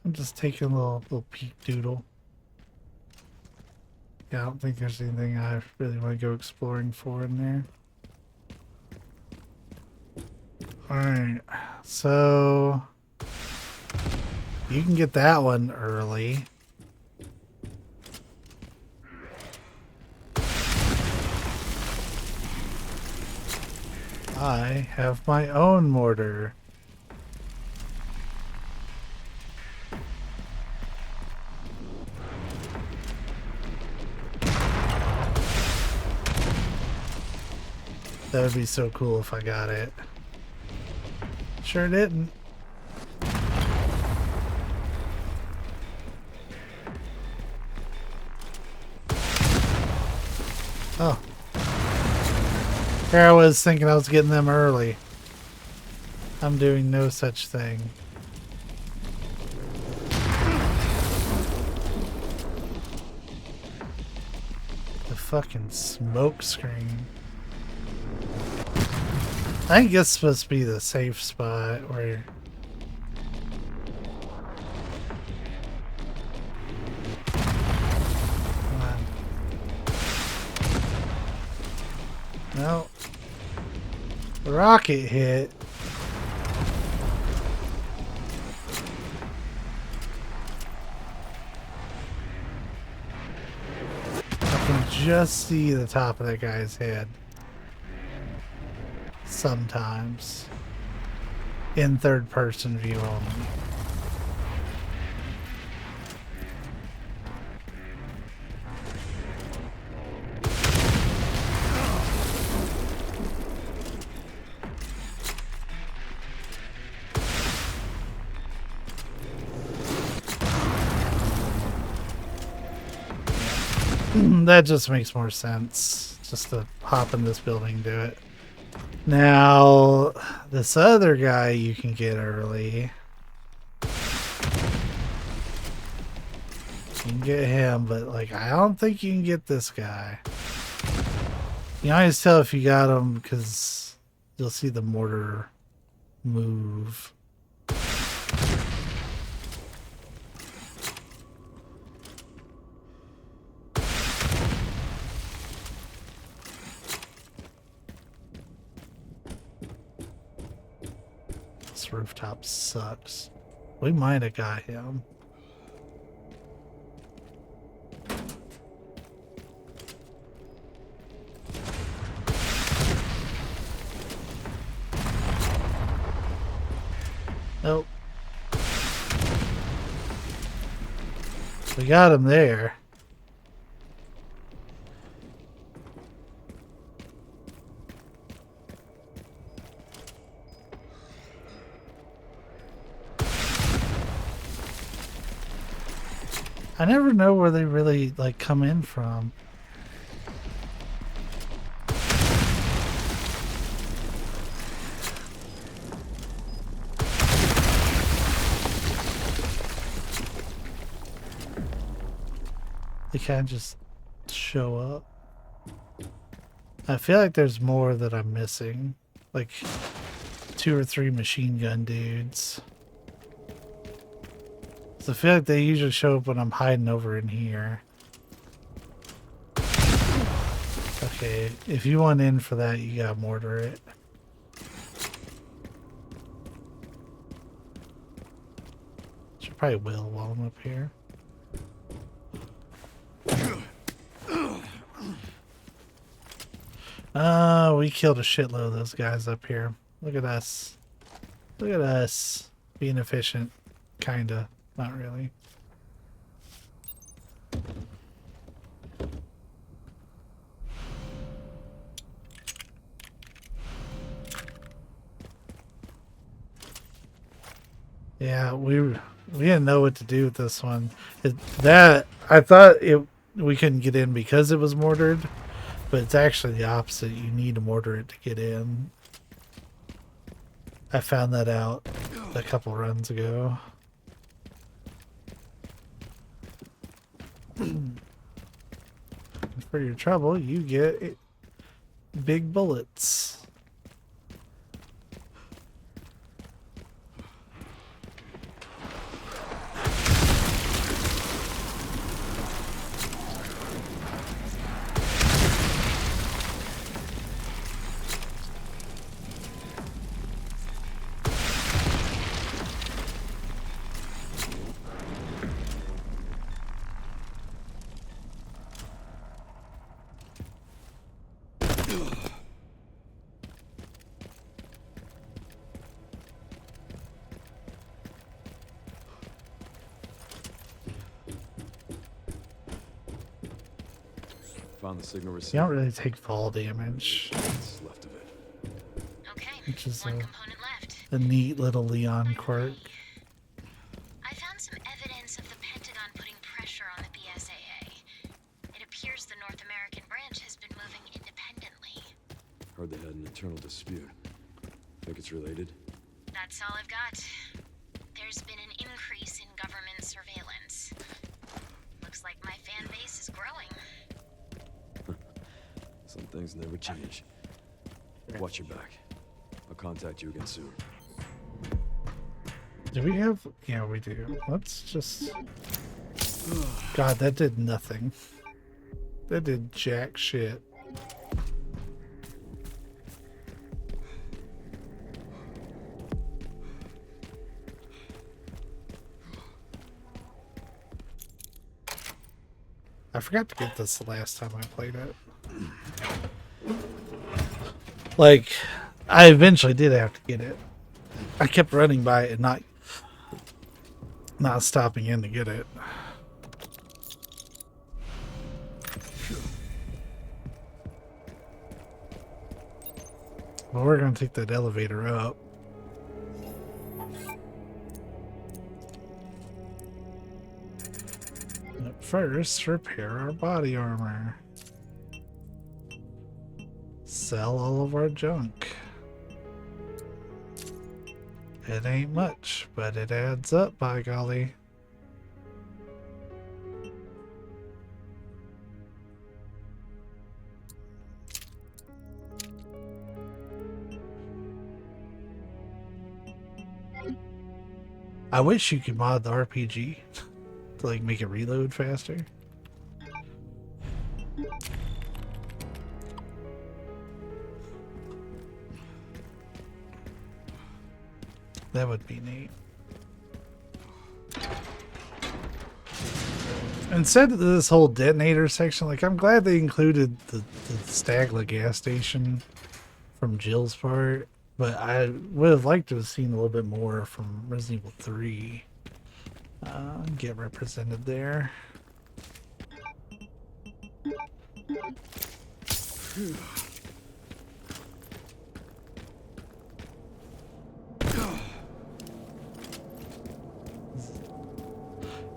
I'm just taking a little peek doodle. Yeah, I don't think there's anything I really want to go exploring for in there. Alright, so you can get that one early. I have my own mortar. That would be so cool if I got it. Sure didn't. Oh. Here I was thinking I was getting them early. I'm doing no such thing. The fucking smoke screen. I think it's supposed to be the safe spot where... Come on. No. The rocket hit. I can just see the top of that guy's head. Sometimes. In third person view only. That just makes more sense. Just to hop in this building and do it. Now, this other guy you can get early. You can get him, but like I don't think you can get this guy. You can always tell if you got him because you'll see the mortar move. This rooftop sucks. We might have got him. Nope. We got him there. I never know where they really like come in from. They can't just show up. I feel like there's more that I'm missing. Like 2 or 3 machine gun dudes. So I feel like they usually show up when I'm hiding over in here. Okay, if you want in for that, you gotta mortar it. Should probably will while I'm up here. We killed a shitload of those guys up here. Look at us. Look at us. Being efficient. Kinda. Not really. Yeah, we didn't know what to do with this one. I thought we couldn't get in because it was mortared, but it's actually the opposite. You need to mortar it to get in. I found that out a couple runs ago. For your trouble, you get big bullets. Found the signal You receiver. don't really take fall damage, What's left of it. Okay, which is one component left. a neat little Leon quirk. I found some evidence of the Pentagon putting pressure on the BSAA. It appears the the North American branch has been moving independently. Heard they had an internal dispute. Think it's related? That's all I've got. There's been an increase in government surveillance. Looks like my fan base is growing. Some things never change. Watch your back. I'll contact you again soon. Do we have? Yeah, we do. Let's just. God, that did nothing. That did jack shit. I forgot to get this the last time I played it. Like, I eventually did have to get it. I kept running by it and not stopping in to get it. Well, we're gonna take that elevator up. But first, repair our body armor. Sell all of our junk. It ain't much, but it adds up, by golly. I wish you could mod the RPG to like make it reload faster. That would be neat. Instead of this whole detonator section, like I'm glad they included the Stagla gas station from Jill's part, but I would have liked to have seen a little bit more from Resident Evil 3 get represented there.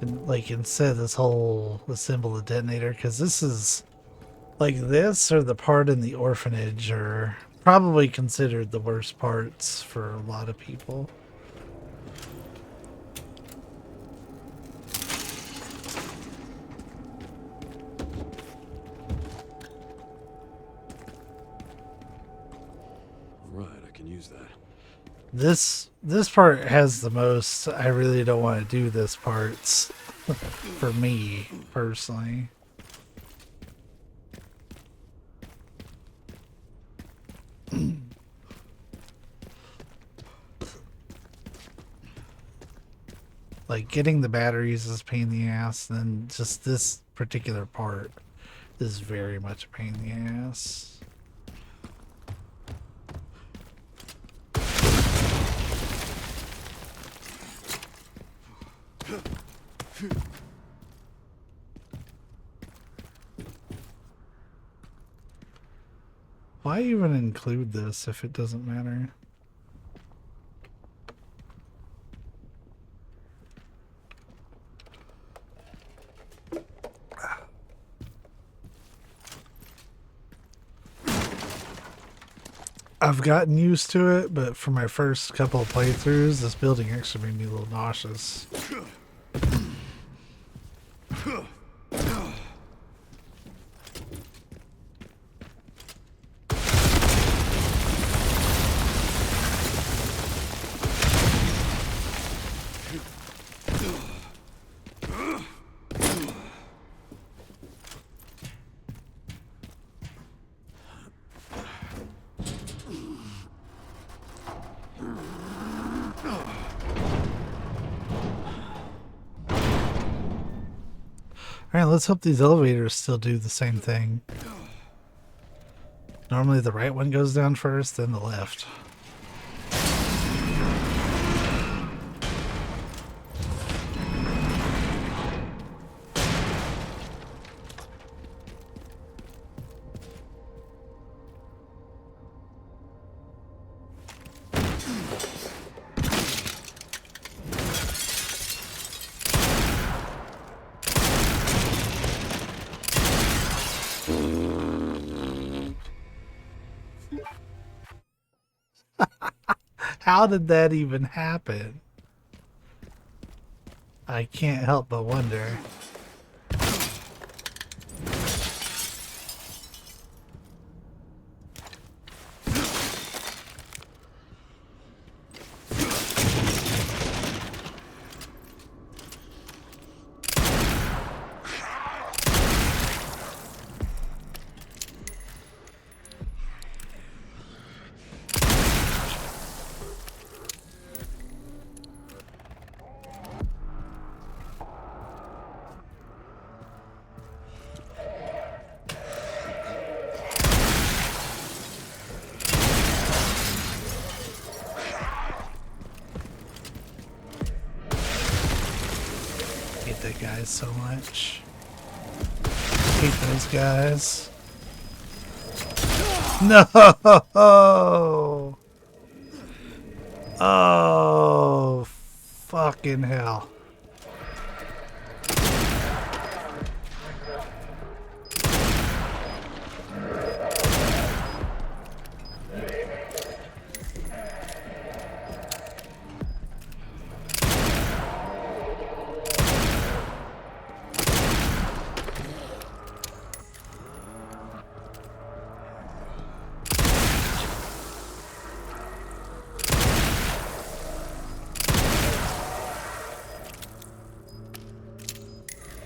And like instead of this whole assemble the detonator, because this is like this or the part in the orphanage are probably considered the worst parts for a lot of people. Right, I can use that. This part has the most. I really don't want to do this parts for me personally. Like getting the batteries is a pain in the ass, and just this particular part is very much a pain in the ass. Why even include this if it doesn't matter? I've gotten used to it, but for my first couple of playthroughs, this building actually made me a little nauseous. Alright, let's hope these elevators still do the same thing. Normally the right one goes down first, then the left. How did that even happen? I can't help but wonder. Hate that guy so much. Hate those guys. No! Oh, fucking hell.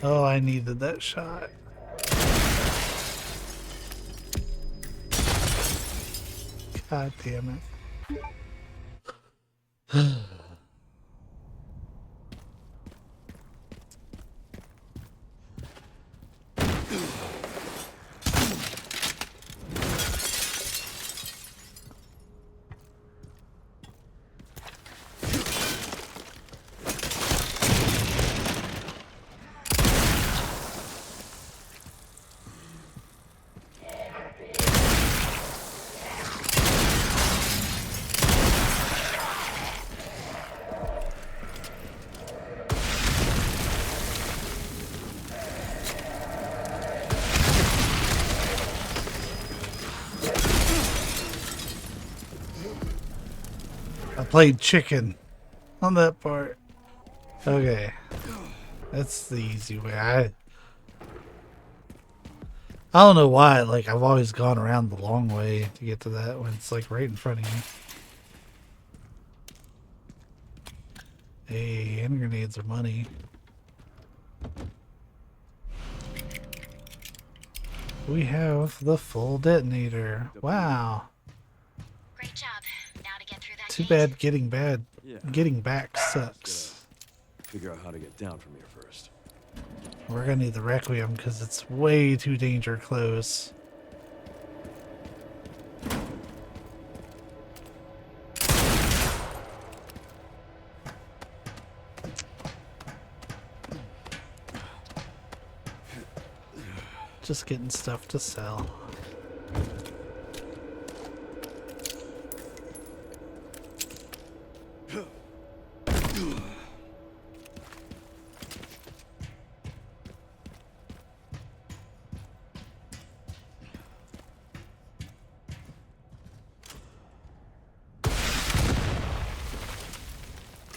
Oh, I needed that shot. God damn it. I played chicken on that part. Okay. That's the easy way. I don't know why, like, I've always gone around the long way to get to that when it's, like, right in front of you. Hey, hand grenades are money. We have the full detonator. Wow. Great job. Now to get through that Too gate. bad getting back Just sucks. gotta figure out how to get down from here first. We're gonna need the Requiem because it's way too danger close. Just getting stuff to sell.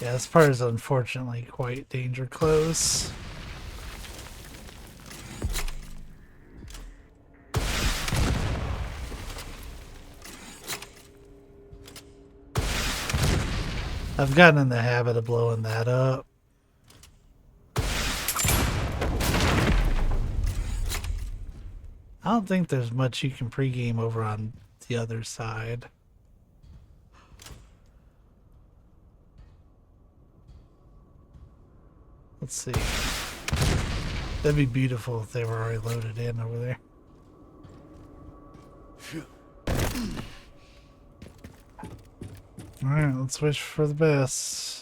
Yeah, this part is unfortunately quite danger close. I've gotten in the habit of blowing that up. I don't think there's much you can pregame over on the other side. Let's see. That'd be beautiful if they were already loaded in over there. Alright, let's wish for the best.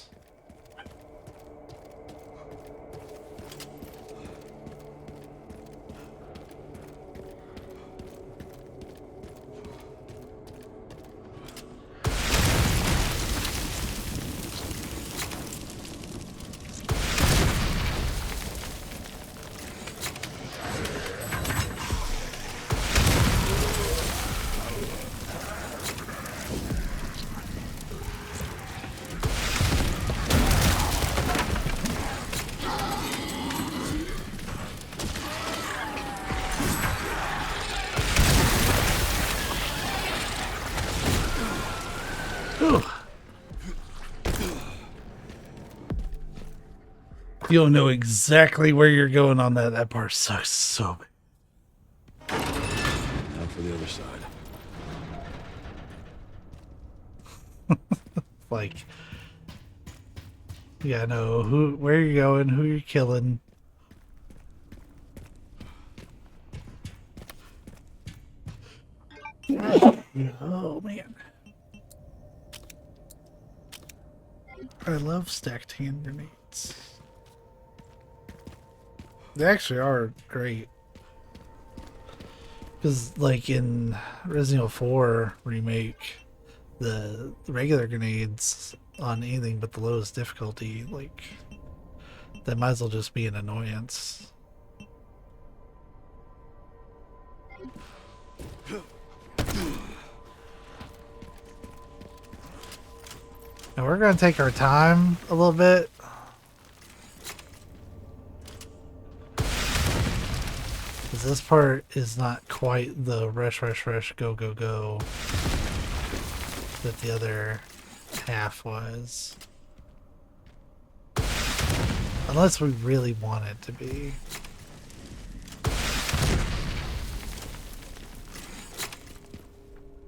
You don't know exactly where you're going on that. That part sucks so bad. Now for the other side. Like, yeah, know where you're going, who you're killing. Oh man, I love stacked hand grenades. They actually are great. Because, like, in Resident Evil 4 Remake, the regular grenades on anything but the lowest difficulty, like, that might as well just be an annoyance. Now we're going to take our time a little bit. Because this part is not quite the rush, go, go, go that the other half was. Unless we really want it to be.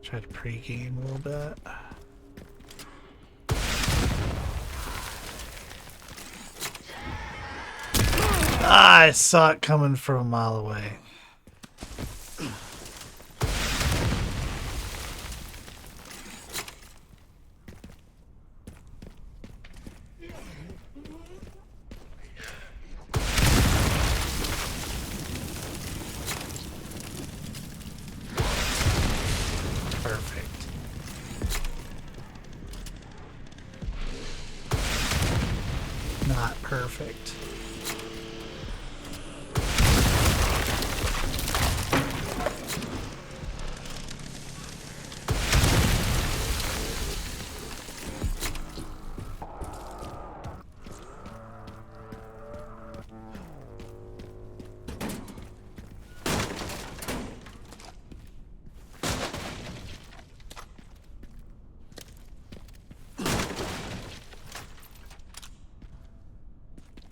Try to pre-game a little bit. Ah, I saw it coming from a mile away. Perfect. Not perfect.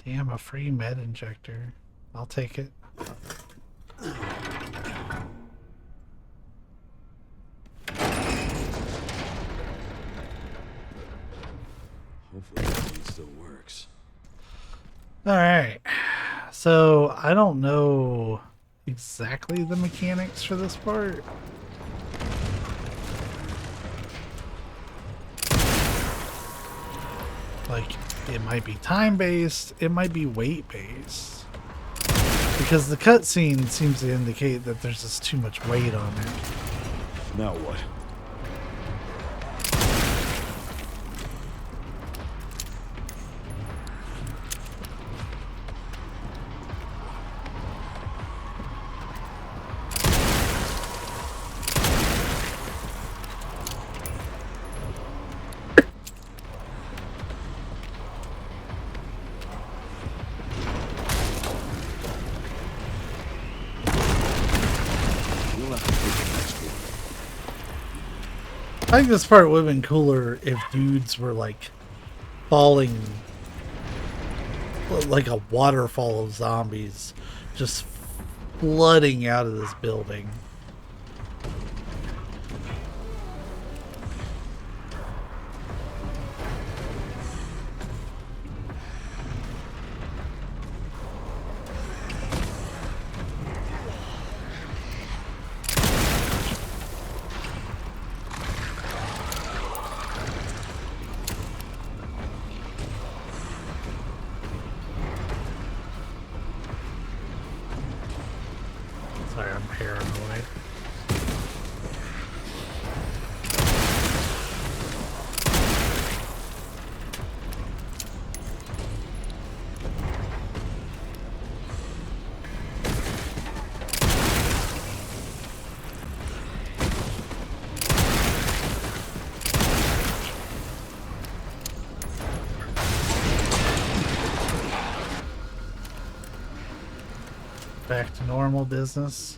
Damn, a free med injector. I'll take it. Hopefully it still works. Alright. So, I don't know exactly the mechanics for this part. Like, it might be time-based, it might be weight-based. Because the cutscene seems to indicate that there's just too much weight on it. Now what? I think this part would have been cooler if dudes were like falling like a waterfall of zombies just flooding out of this building. Sorry, I'm paranoid. Back to normal business.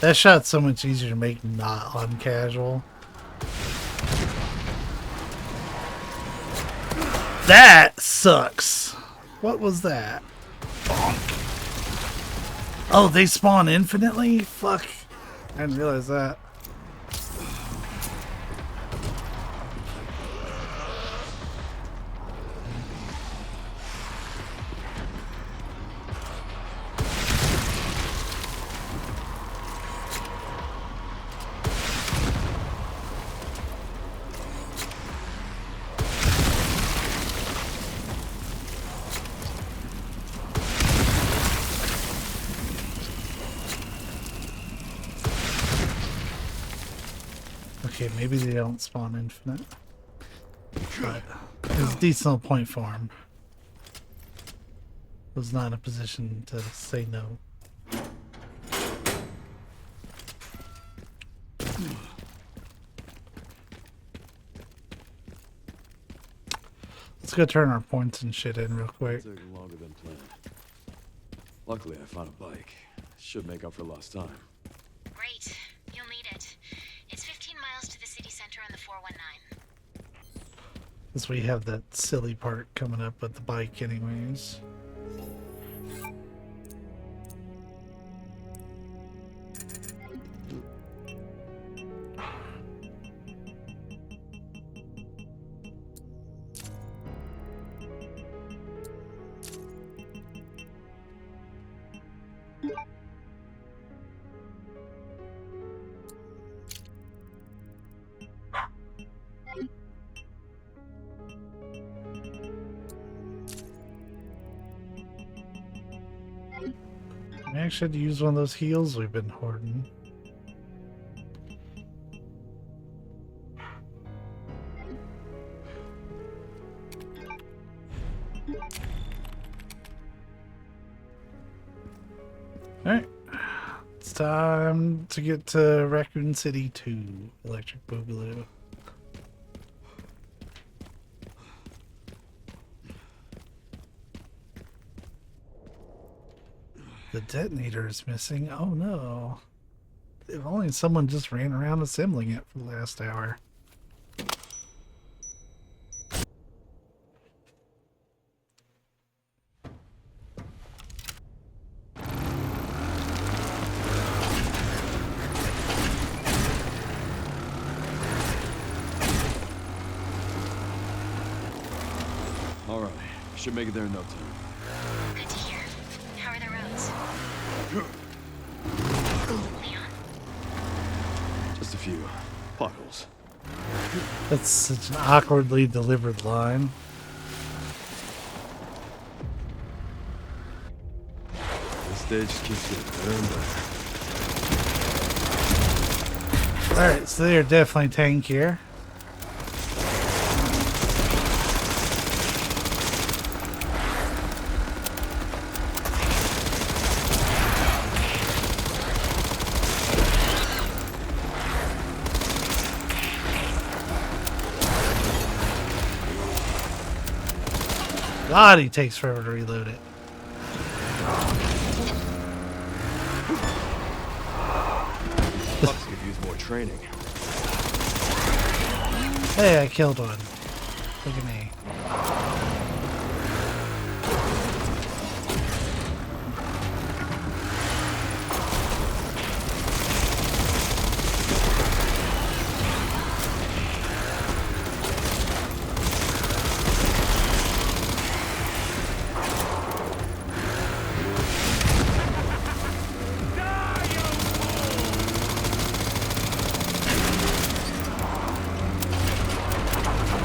That shot's so much easier to make not uncasual. That sucks. What was that? Oh, they spawn infinitely? Fuck. I didn't realize that. Okay, maybe they don't spawn infinite. But it's a decent point for him. Was not in a position to say no. Let's go turn our points and shit in real quick. Took longer than planned. Luckily, I found a bike. Should make up for lost time. Great. You'll need it. It's 15 miles to the city center on the 419. Because we have that silly part coming up with the bike anyways. I actually had to use one of those heals we've been hoarding. Alright. It's time to get to Raccoon City 2, Electric Boogaloo. The detonator is missing. Oh no. If only someone just ran around assembling it for the last hour. Alright, should make it there in no time. Good to hear. How are the roads? Leon? Just a few potholes. That's such an awkwardly delivered line. This stage just keeps getting better and better. Alright, so they're definitely tankier. God, he takes forever to reload it. Pups could use more training. Hey, I killed one. Look at me.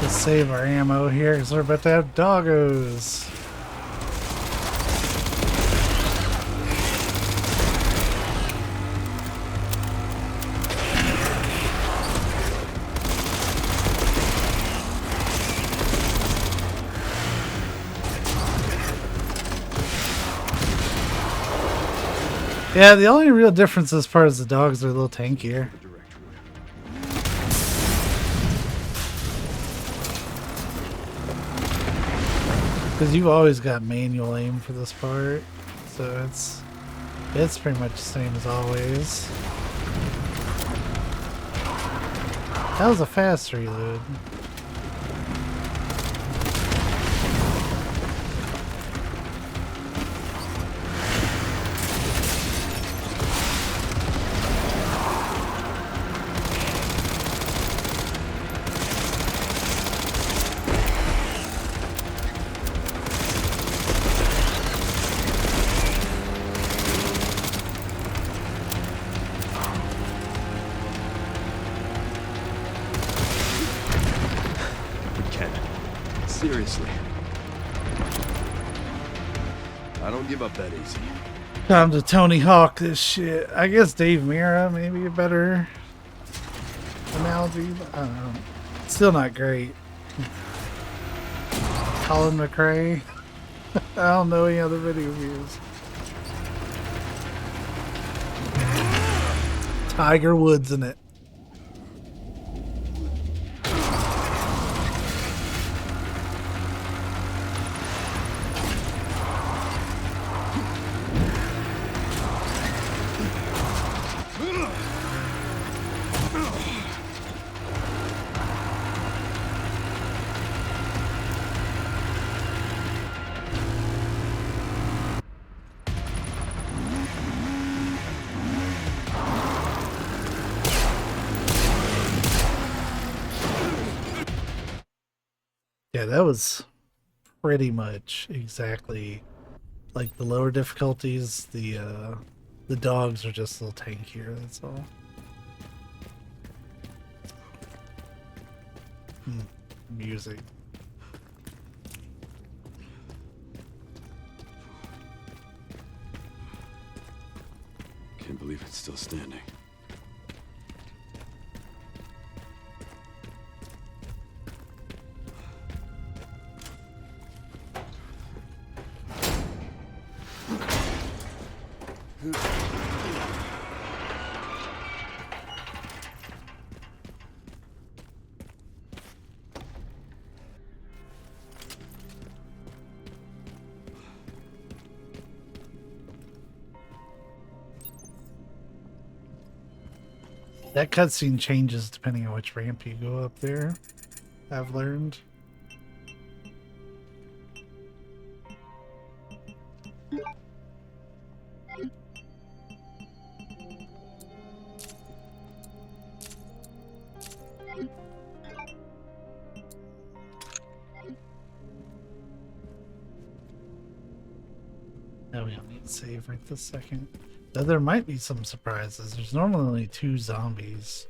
Save our ammo here because we're about to have doggos. Yeah, the only real difference as far as the dogs are a little tankier. Because you've always got manual aim for this part, so it's pretty much the same as always. That was a fast reload. Seriously. I don't give up that easy. Time to Tony Hawk this shit. I guess Dave Mira maybe a better analogy, but I don't know. Still not great. Colin McRae. I don't know any other video views. Tiger Woods in it. Yeah, that was pretty much exactly like the lower difficulties. The dogs are just a little tankier, that's all. Music. Can't believe it's still standing. That cutscene changes depending on which ramp you go up there, I've learned. Now we don't need to save right this second. Though there might be some surprises. There's normally only 2 zombies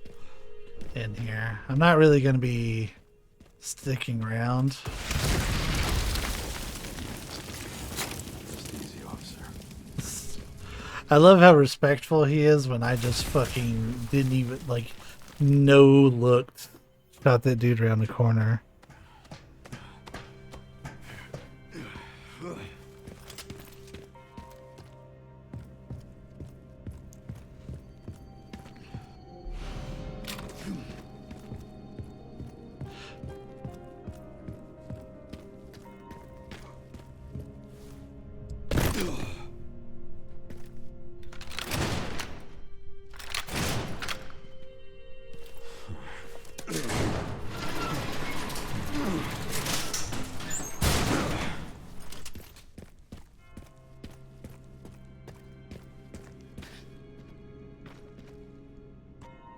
in here. I'm not really going to be sticking around. Rest easy, officer. I love how respectful he is when I just fucking didn't even, like, no looked. Shot that dude around the corner.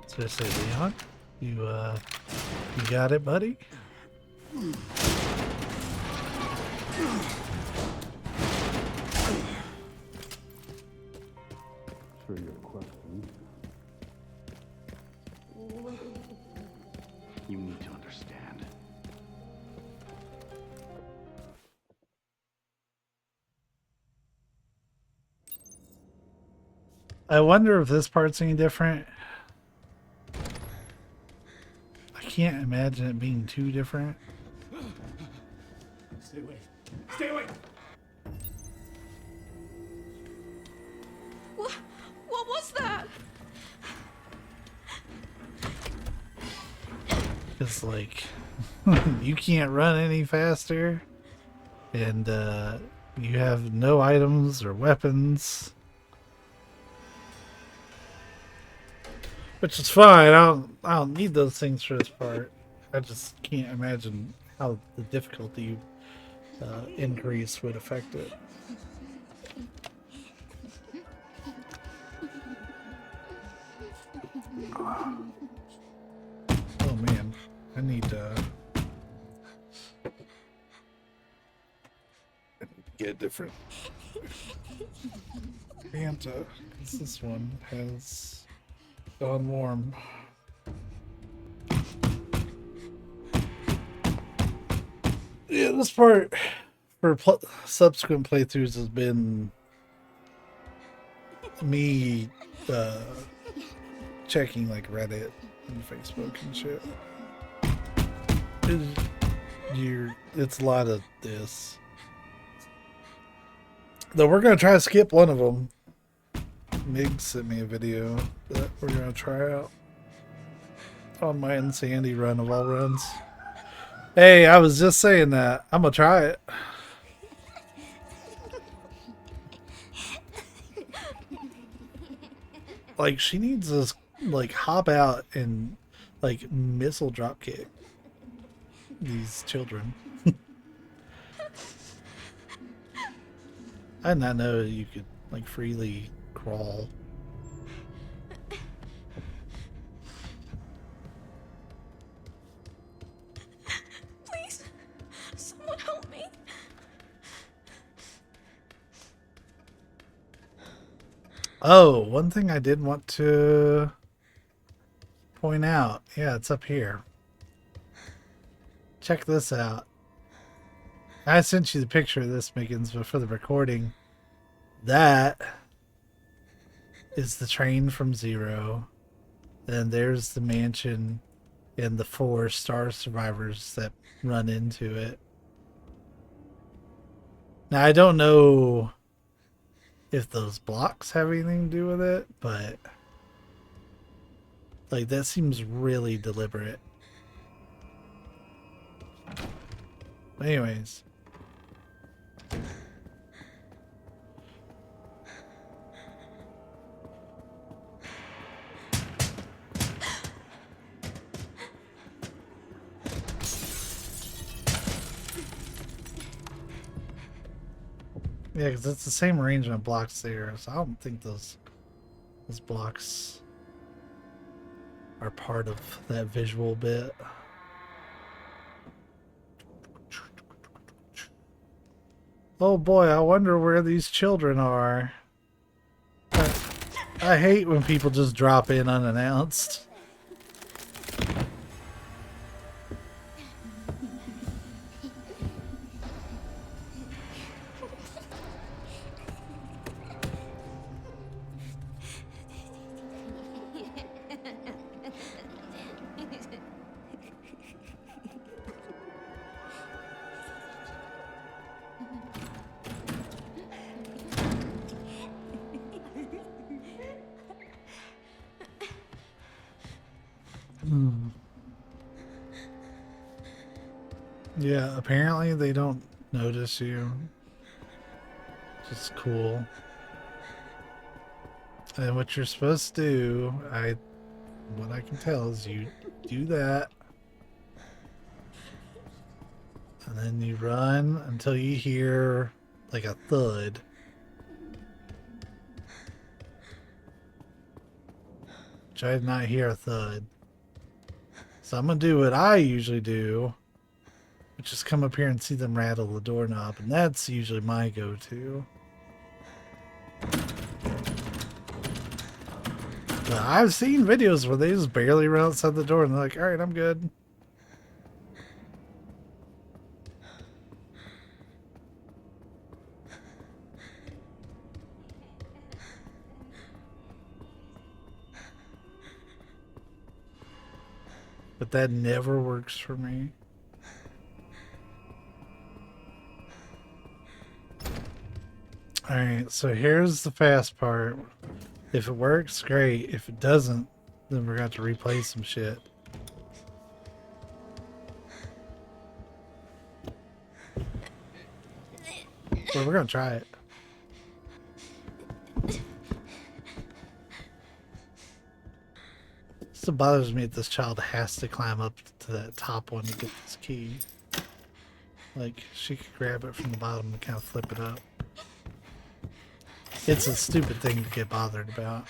Seriously, Leon, you got it, buddy? Sure, you have questions. You need to understand. I wonder if this part's any different. I can't imagine it being too different. Stay away. Stay away! What was that? It's like you can't run any faster, and you have no items or weapons, which is fine. I don't need those things for this part. I just can't imagine how the difficulty increase would affect it. Oh man, I need to get a different Fanta, 'cause this one has gone warm. Yeah, this part for subsequent playthroughs has been me checking like Reddit and Facebook and shit. It's a lot of this. Though we're gonna try to skip one of them. Mig sent me a video that we're gonna try out on my Insanity run of all runs. Hey, I was just saying that. I'm gonna try it. Like, she needs to like hop out and like missile drop kick these children. I did not know you could like freely crawl. Please, someone help me. Oh, one thing I did want to point out. Yeah, it's up here. Check this out. I sent you the picture of this, Miggins, but for the recording, that is the train from Zero. Then there's the mansion and the 4 star survivors that run into it. Now, I don't know if those blocks have anything to do with it, but like that seems really deliberate. Anyways. Yeah, because it's the same arrangement of blocks there, so I don't think those blocks are part of that visual bit. Oh boy, I wonder where these children are. I hate when people just drop in unannounced. Yeah, apparently they don't notice you. Just cool. And what you're supposed to do, what I can tell is you do that. And then you run until you hear like a thud. Which I did not hear a thud. So I'm gonna do what I usually do, which is come up here and see them rattle the doorknob, and that's usually my go-to. But I've seen videos where they just barely run outside the door and they're like, alright, I'm good. But that never works for me. Alright, so here's the fast part. If it works, great. If it doesn't, then we're going to have to replay some shit. Well, we're going to try it. Still bothers me that this child has to climb up to that top one to get this key. Like, she could grab it from the bottom and kind of flip it up. It's a stupid thing to get bothered about.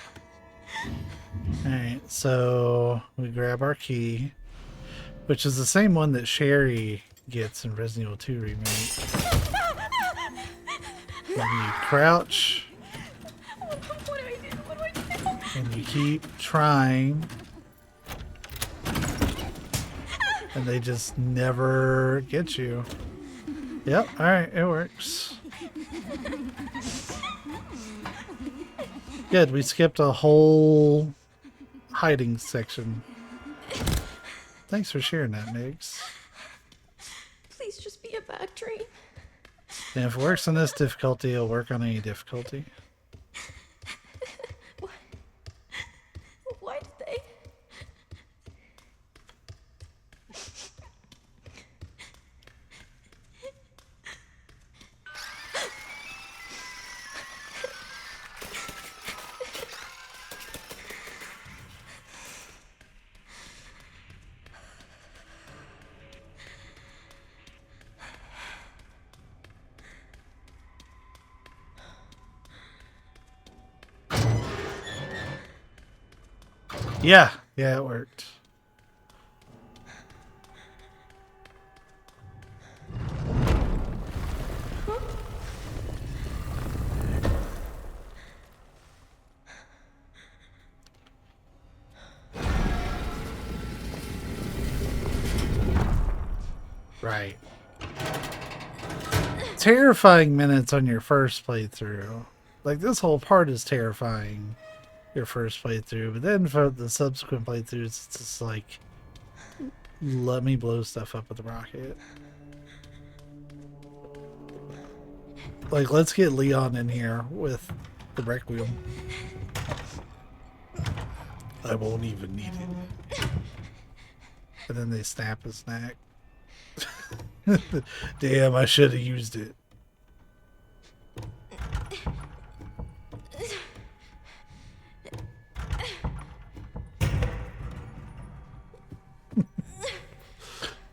Alright, so we grab our key, which is the same one that Sherry gets in Resident Evil 2 Remake. And you crouch. What do I do? What do I do? And you keep trying. And they just never get you. Yep, alright, it works. Good, we skipped a whole hiding section. Thanks for sharing that, Migs. Please just be a bad dream. And if it works on this difficulty, it'll work on any difficulty. Why did they? Yeah, it worked. Right. Terrifying minutes on your first playthrough. Like, this whole part is terrifying, your first playthrough, but then for the subsequent playthroughs, it's just like, let me blow stuff up with a rocket. Like, let's get Leon in here with the Requiem. I won't even need it. And then they snap his neck. Damn, I should have used it.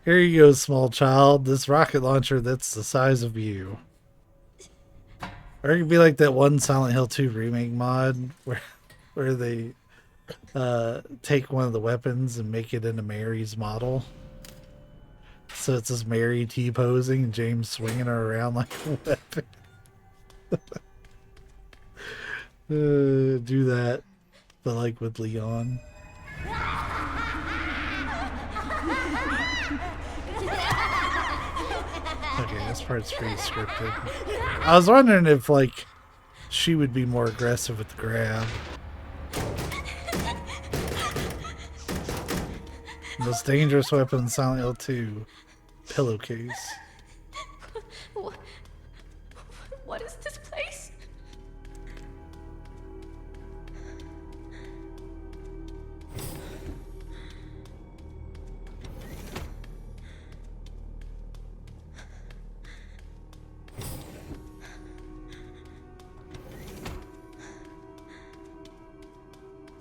Here you go, small child. This rocket launcher that's the size of you. Or it could be like that one Silent Hill 2 remake mod where they take one of the weapons and make it into Mary's model. So it's just Mary T-posing and James swinging her around like a weapon. Do that, but like with Leon. Okay, this part's pretty scripted. I was wondering if, like, she would be more aggressive with the grab. Most dangerous weapon in Silent Hill 2. Pillowcase. What is this place?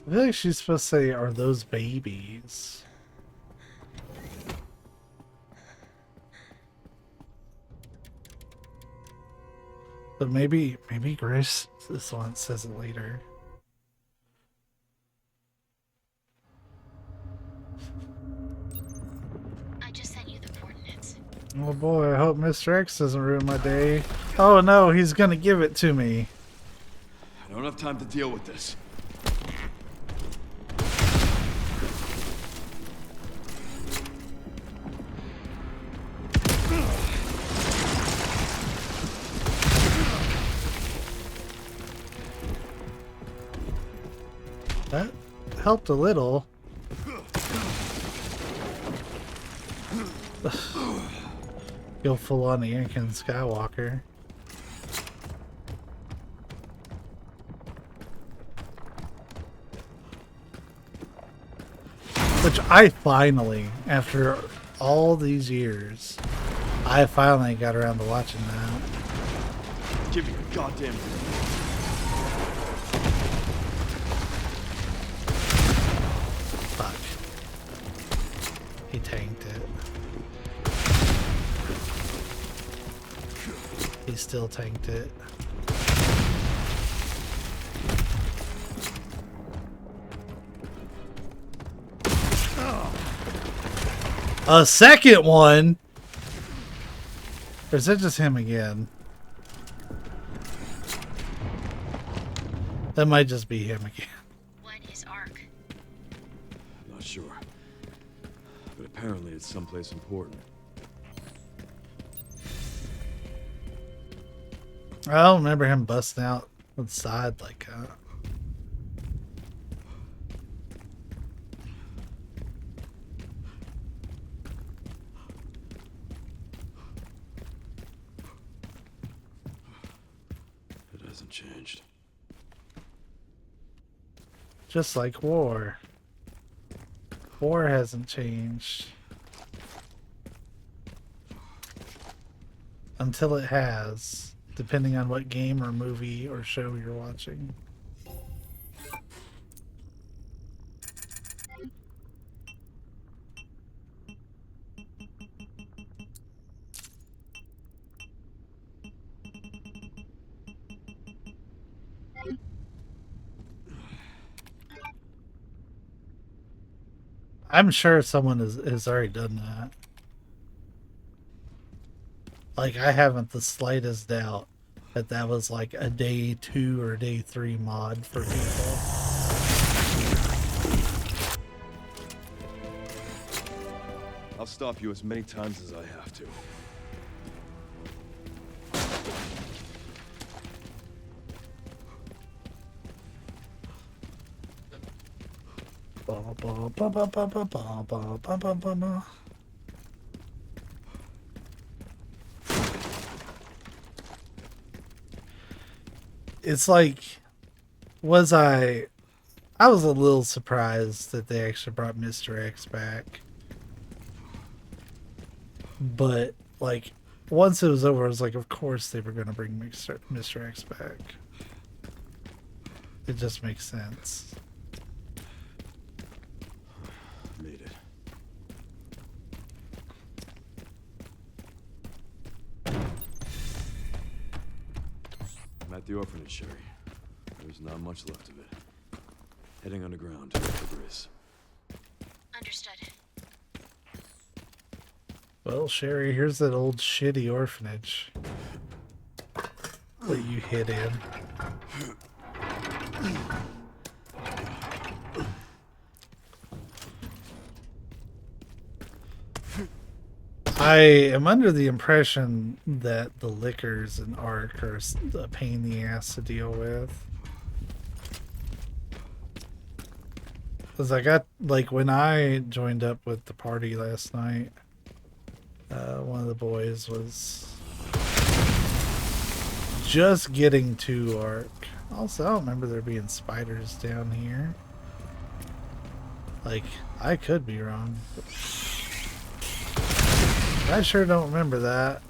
I feel like she's supposed to say, are those babies? But maybe Grace, this one says it later. I just sent you the coordinates. Oh boy, I hope Mr. X doesn't ruin my day. Oh no, he's gonna give it to me. I don't have time to deal with this. That helped a little. Go full on Anakin Skywalker. Which I finally, after all these years, I finally got around to watching that. Give me a goddamn break. Fuck. He tanked it. He still tanked it. A second one? Or is that just him again? That might just be him again. What is ARC? Not sure. But apparently it's someplace important. I don't remember him busting out the side like that. It hasn't changed. Just like war. War hasn't changed. Until it has, depending on what game or movie or show you're watching. I'm sure someone has already done that. Like, I haven't the slightest doubt that that was like a day 2 or day 3 mod for people. I'll stop you as many times as I have to. It's like, I was a little surprised that they actually brought Mr. X back. But, like, once it was over, I was like, of course they were going to bring Mr. X back. It just makes sense. Made it. I'm at the orphanage, Sherry. There's not much left of it. Heading underground to the Gris. Understood. Well, Sherry, here's that old shitty orphanage that you hid in. I am under the impression that the liquors in Ark are a pain in the ass to deal with. Because I got, like, when I joined up with the party last night, one of the boys was just getting to Ark. Also, I don't remember there being spiders down here. Like, I could be wrong. I sure don't remember that.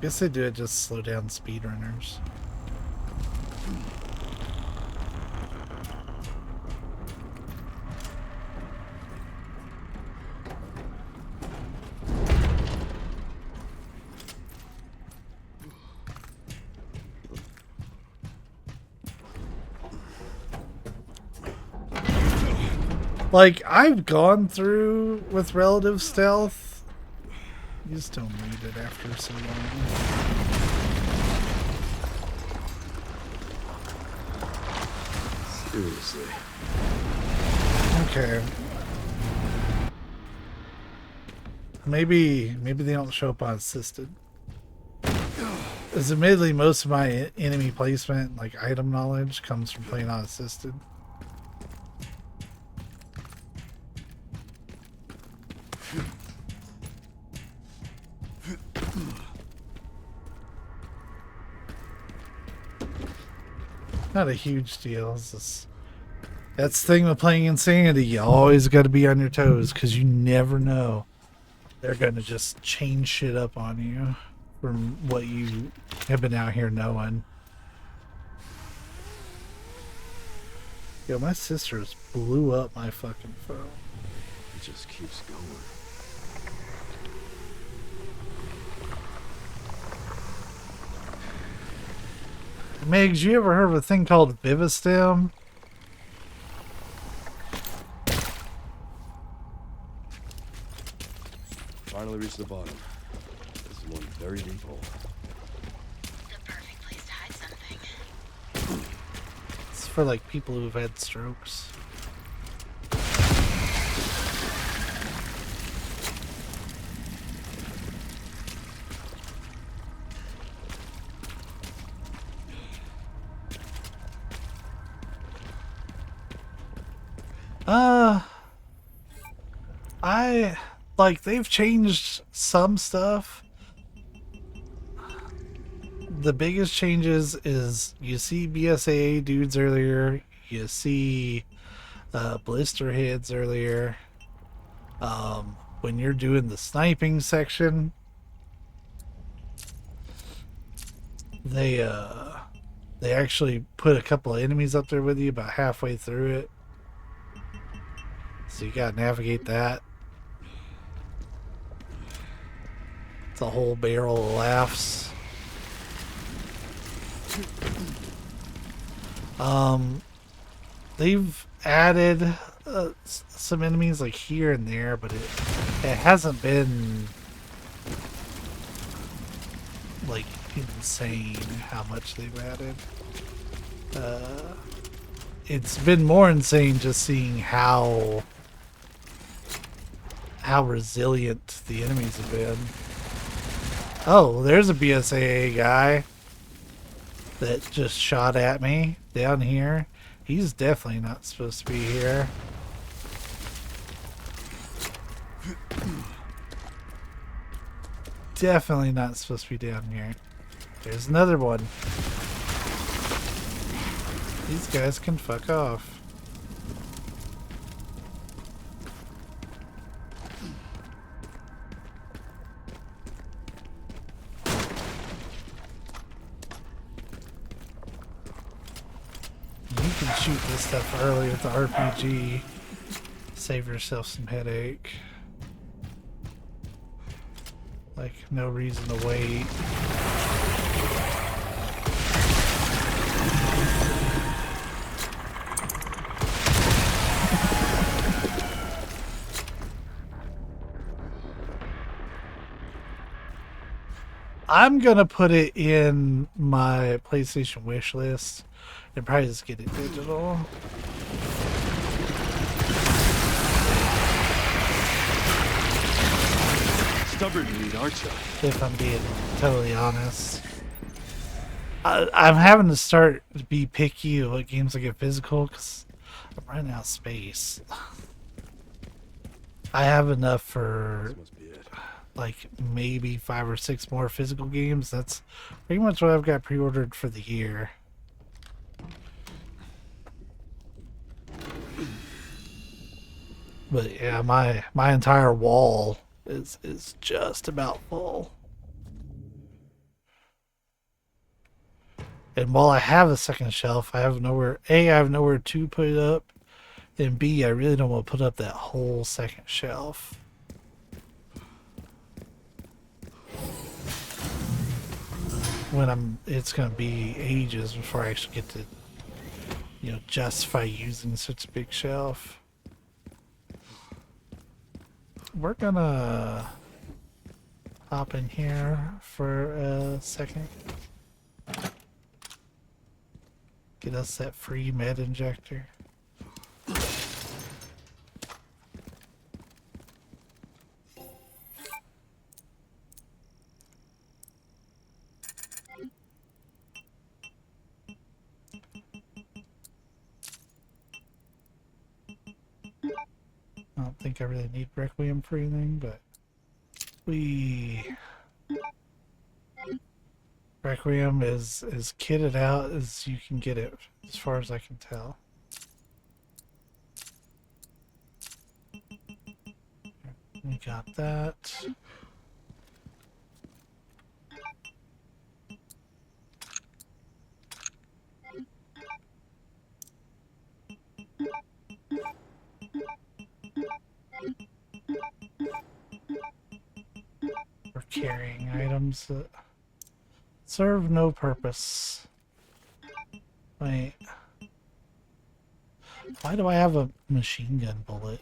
Guess they do it just slow down speedrunners. Like, I've gone through with relative stealth. You just don't need it after so long. Seriously. Okay. Maybe they don't show up on assisted. As admittedly, most of my enemy placement, like item knowledge, comes from playing on assisted. Not a huge deal. It's just, that's the thing with playing Insanity. You always got to be on your toes because you never know. They're going to just change shit up on you from what you have been out here knowing. Yo, my sisters blew up my fucking phone. It just keeps going. Megs, you ever heard of a thing called Vivistem? Finally reached the bottom. This is one very deep hole. The perfect place to hide something. It's for like people who've had strokes. Uh, I like they've changed some stuff. The biggest changes is you see BSAA dudes earlier, you see blister heads earlier. When you're doing the sniping section, they actually put a couple of enemies up there with you about halfway through it. So you gotta navigate that. It's a whole barrel of laughs. They've added some enemies like here and there, but it hasn't been like insane how much they've added. It's been more insane just seeing how resilient the enemies have been. Oh, there's a BSAA guy that just shot at me down here. He's definitely not supposed to be here. Definitely not supposed to be down here. There's another one. These guys can fuck off. You can shoot this stuff early with the RPG. Save yourself some headache. Like, no reason to wait. I'm gonna put it in my PlayStation wish list and probably just get it digital. Stubborn meat, aren't you? If I'm being totally honest. I'm having to start to be picky of what games I get physical because I'm running out of space. I have enough for This must be it. like maybe 5 or 6 more physical games. That's pretty much what I've got pre-ordered for the year. But yeah, my entire wall is just about full. And while I have a second shelf, I have nowhere to put it up, and B, I really don't want to put up that whole second shelf. It's gonna be ages before I actually get to, justify using such a big shelf. We're gonna hop in here for a second. Get us that free med injector. I don't think I really need Requiem for anything, but Requiem is as kitted out as you can get it, as far as I can tell. We got that. We're carrying items that serve no purpose. Wait. Why do I have a machine gun bullet?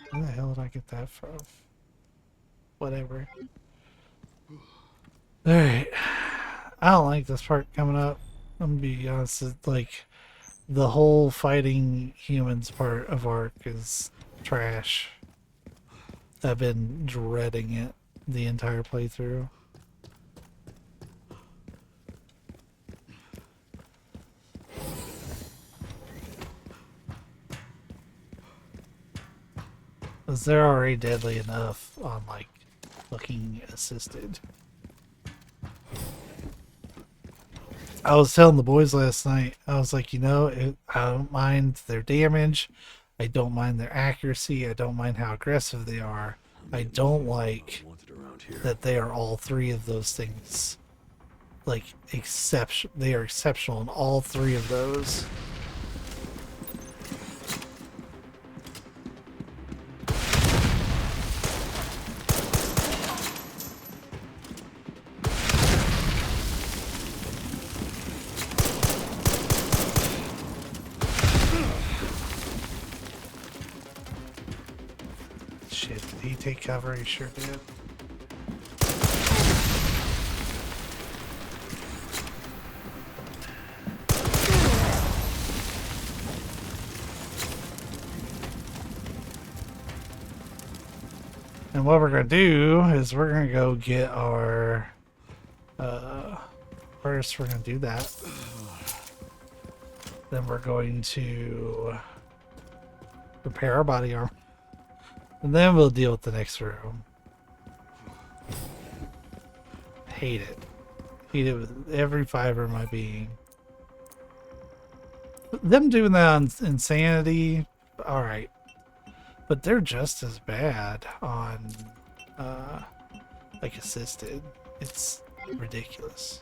Where the hell did I get that from? Whatever. Alright. I don't like this part coming up. I'm gonna be honest, it's like the whole fighting humans part of Ark is trash. I've been dreading it the entire playthrough. Because they're already deadly enough on, like, looking assisted. I was telling the boys last night, I was like, I don't mind their damage. I don't mind their accuracy. I don't mind how aggressive they are. I don't like that they are all three of those things. Like, they are exceptional in all three of those. Shit, did he take cover? He sure did. And what we're going to do is we're going to go get our... first, we're going to do that. Then we're going to repair our body armor. And then we'll deal with the next room. Hate it. Hate it with every fiber of my being. Them doing that on Insanity, alright. But they're just as bad on, like, assisted. It's ridiculous.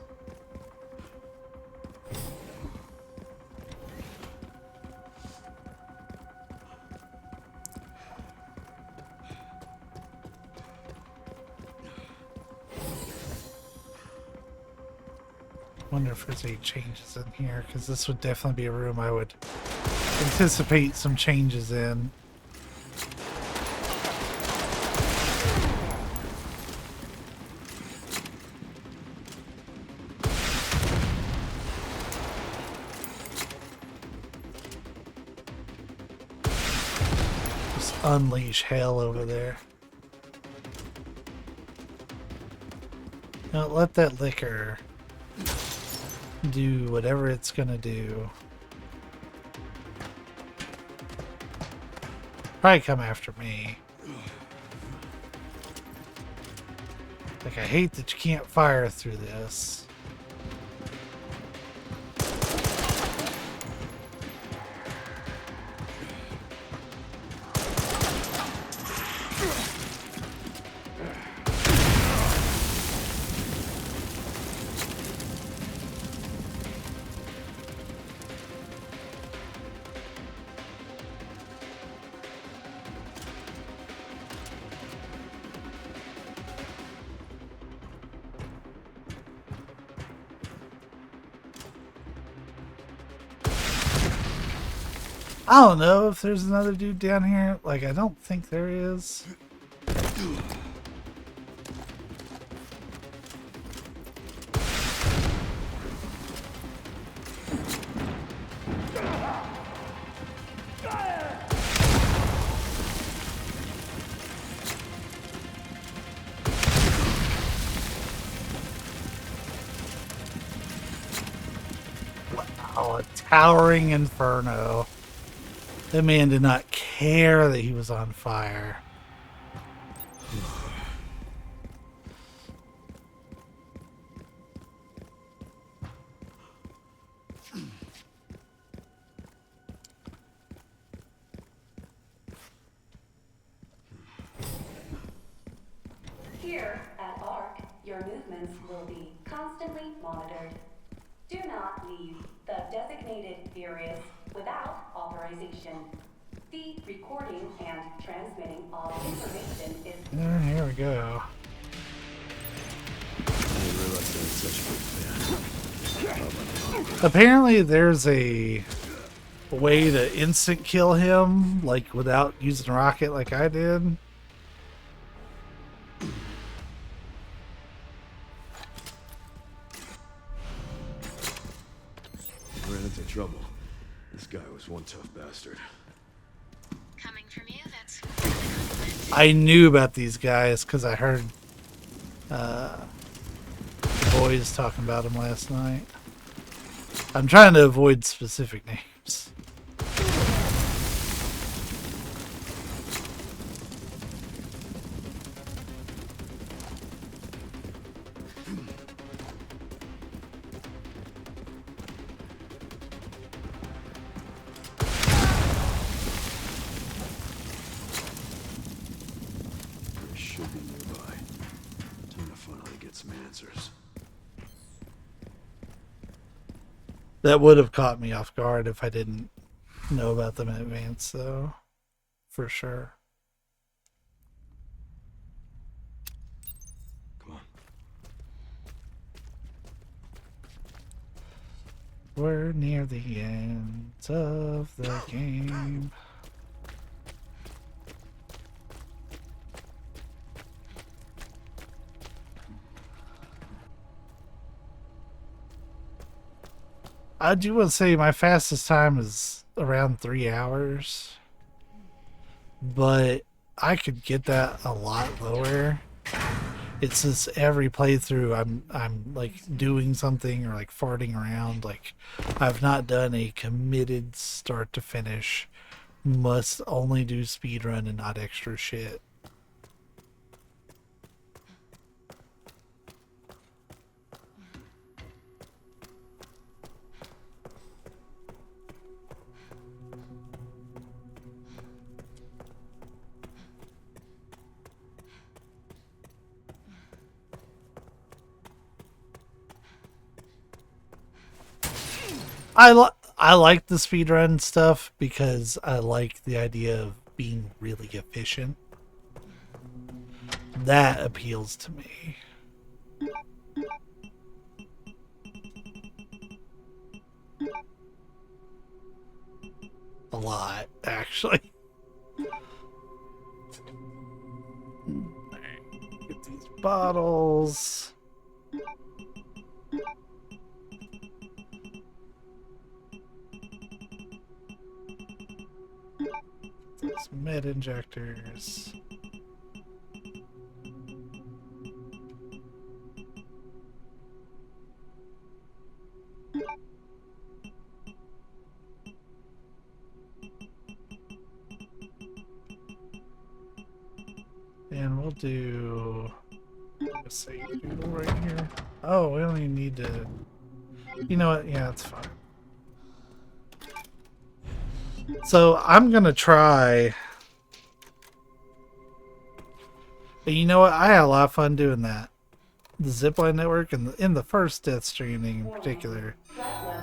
Wonder if there's any changes in here, because this would definitely be a room I would anticipate some changes in. Just unleash hell over there. Now let that liquor do whatever it's gonna do. Probably come after me. Like, I hate that you can't fire through this. I don't know if there's another dude down here. Like, I don't think there is. Wow, a towering inferno. That man did not care that he was on fire. Here at ARC, your movements will be constantly monitored. Do not leave the designated areas without authorization. The recording and transmitting of information is... Here we go. I didn't realize they had such a big fan. Apparently there's a way to instant kill him, like, without using a rocket like I did. Ran into trouble. This guy was one tough bastard. Coming from you, that's quite a compliment. I knew about these guys because I heard the boys talking about them last night. I'm trying to avoid specific names. sensors. That would have caught me off guard if I didn't know about them in advance, though. For sure. Come on. We're near the end of the game. I do want to say my fastest time is around 3 hours, but I could get that a lot lower. It's just every playthrough I'm like doing something or like farting around. Like I've not done a committed start to finish. Must only do speedrun and not extra shit. I like the speedrun stuff because I like the idea of being really efficient. That appeals to me. A lot, actually. Get these bottles. Those med injectors. And we'll do a save doodle right here. Oh, we only need to. You know what? Yeah, that's fine. So I'm gonna try. But you know what? I had a lot of fun doing that. The zipline network and in the first Death Stranding in particular,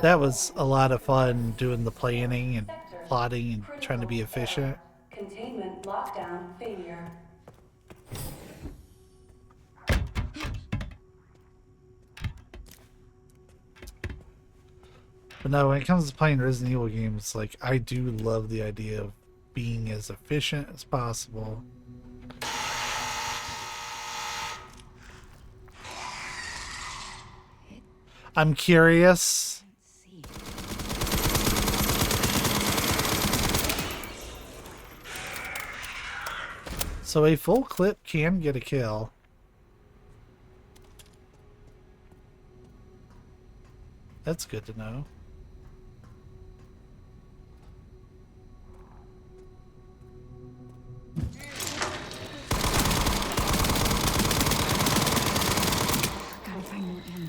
that was a lot of fun doing the planning and plotting and trying to be efficient. Containment lockdown failure. But no, when it comes to playing Resident Evil games, like I do love the idea of being as efficient as possible. I'm curious. So a full clip can get a kill. That's good to know. Gotta find more ammo.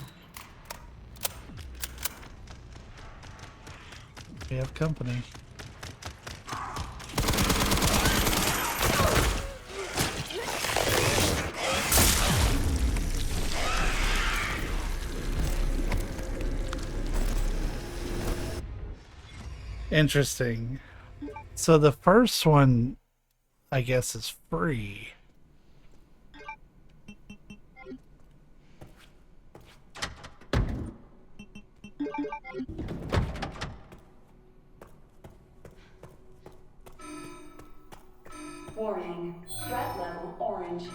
We have company. Interesting. So the first one, I guess, is free. Warning. Threat level orange.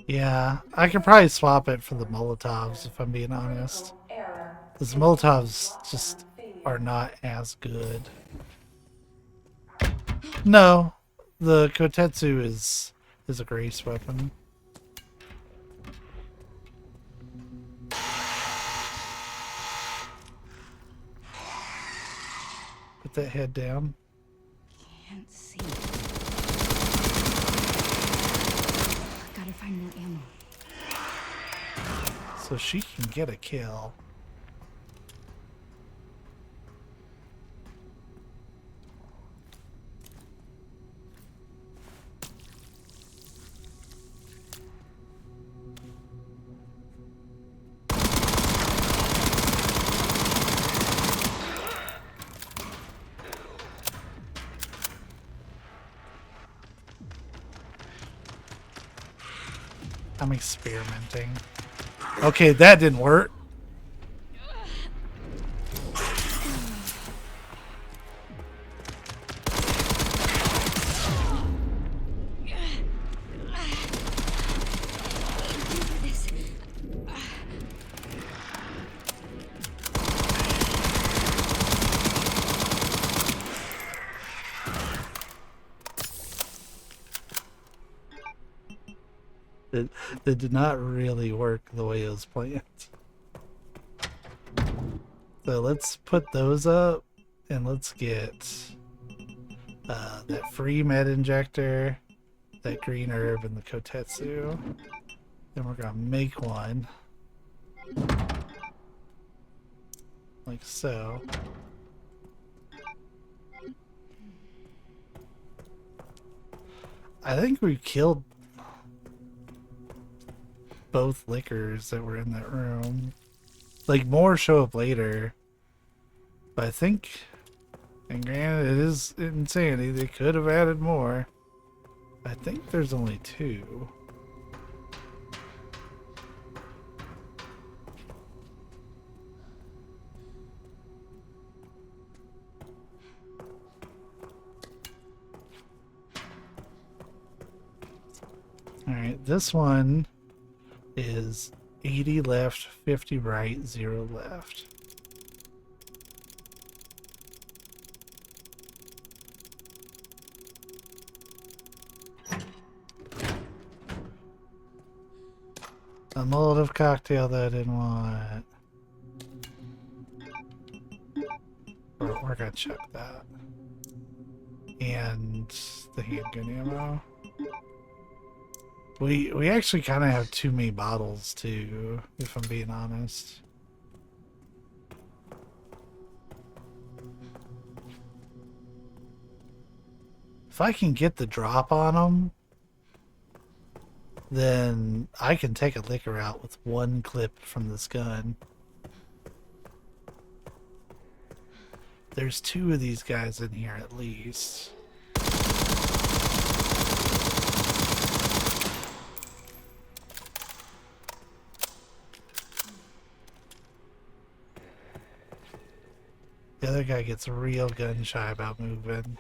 Yeah, I could probably swap it for the Molotovs if I'm being honest. Critical error. Because Molotovs just are not as good. No, the Kotetsu is a grace weapon. Put that head down. Can't see. Gotta find more ammo. So she can get a kill. I'm experimenting. Okay, that didn't work. That did not really work the way it was planned. So let's put those up and let's get that free med injector, that green herb, and the kotetsu. Then we're gonna make one. Like so. I think we killed both liquors that were in that room. Like, more show up later. But I think, and granted, it is insanity, they could have added more. I think there's only 2. Alright, this one is 80 left, 50 right, 0 left. A Molotov cocktail that I didn't want. We're gonna check that. And the handgun ammo. We actually kind of have too many bottles too, if I'm being honest. If I can get the drop on them, then I can take a liquor out with 1 clip from this gun. There's 2 of these guys in here at least. The other guy gets real gun shy about moving.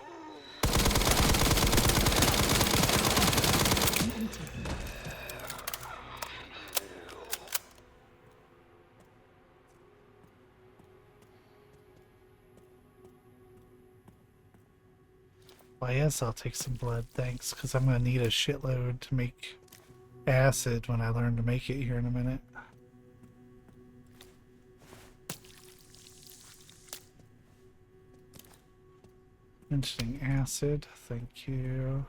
Well, yes, I'll take some blood, thanks, because I'm going to need a shitload to make acid when I learn to make it here in a minute. Mentioning acid, thank you.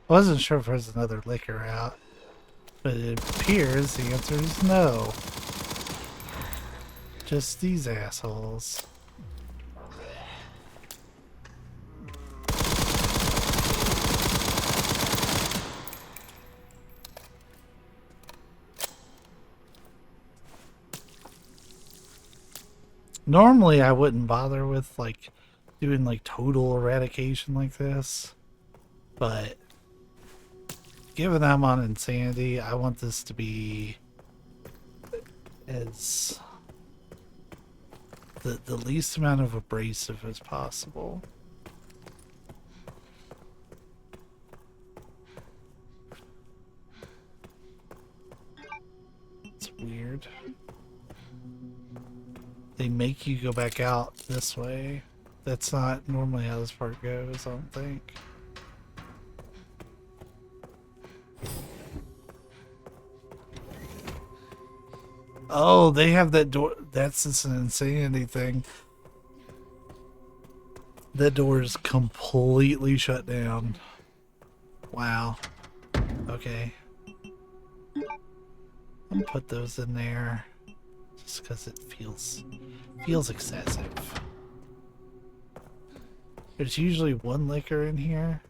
I wasn't sure if there's another liquor out, but it appears the answer is no. Just these assholes. Normally I wouldn't bother with like doing like total eradication like this, but given I'm on insanity, I want this to be as the least amount of abrasive as possible. It's weird. They make you go back out this way. That's not normally how this part goes, I don't think. Oh, they have that door. That's just an insanity thing. That door is completely shut down. Wow. Okay. I'm gonna put those in there just because it feels excessive. There's usually one liquor in here.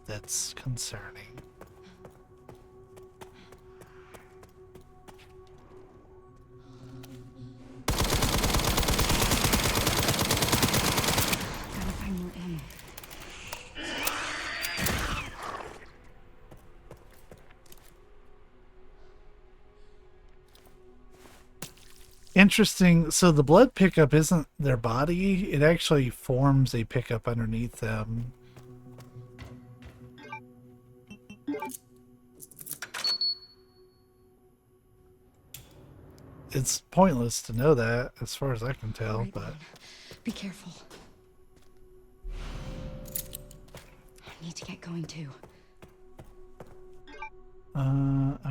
That's concerning. Gotta find more ammo. Interesting. So the blood pickup isn't their body. It actually forms a pickup underneath them. It's pointless to know that, as far as I can tell, Right but... on. Be careful. I need to get going too.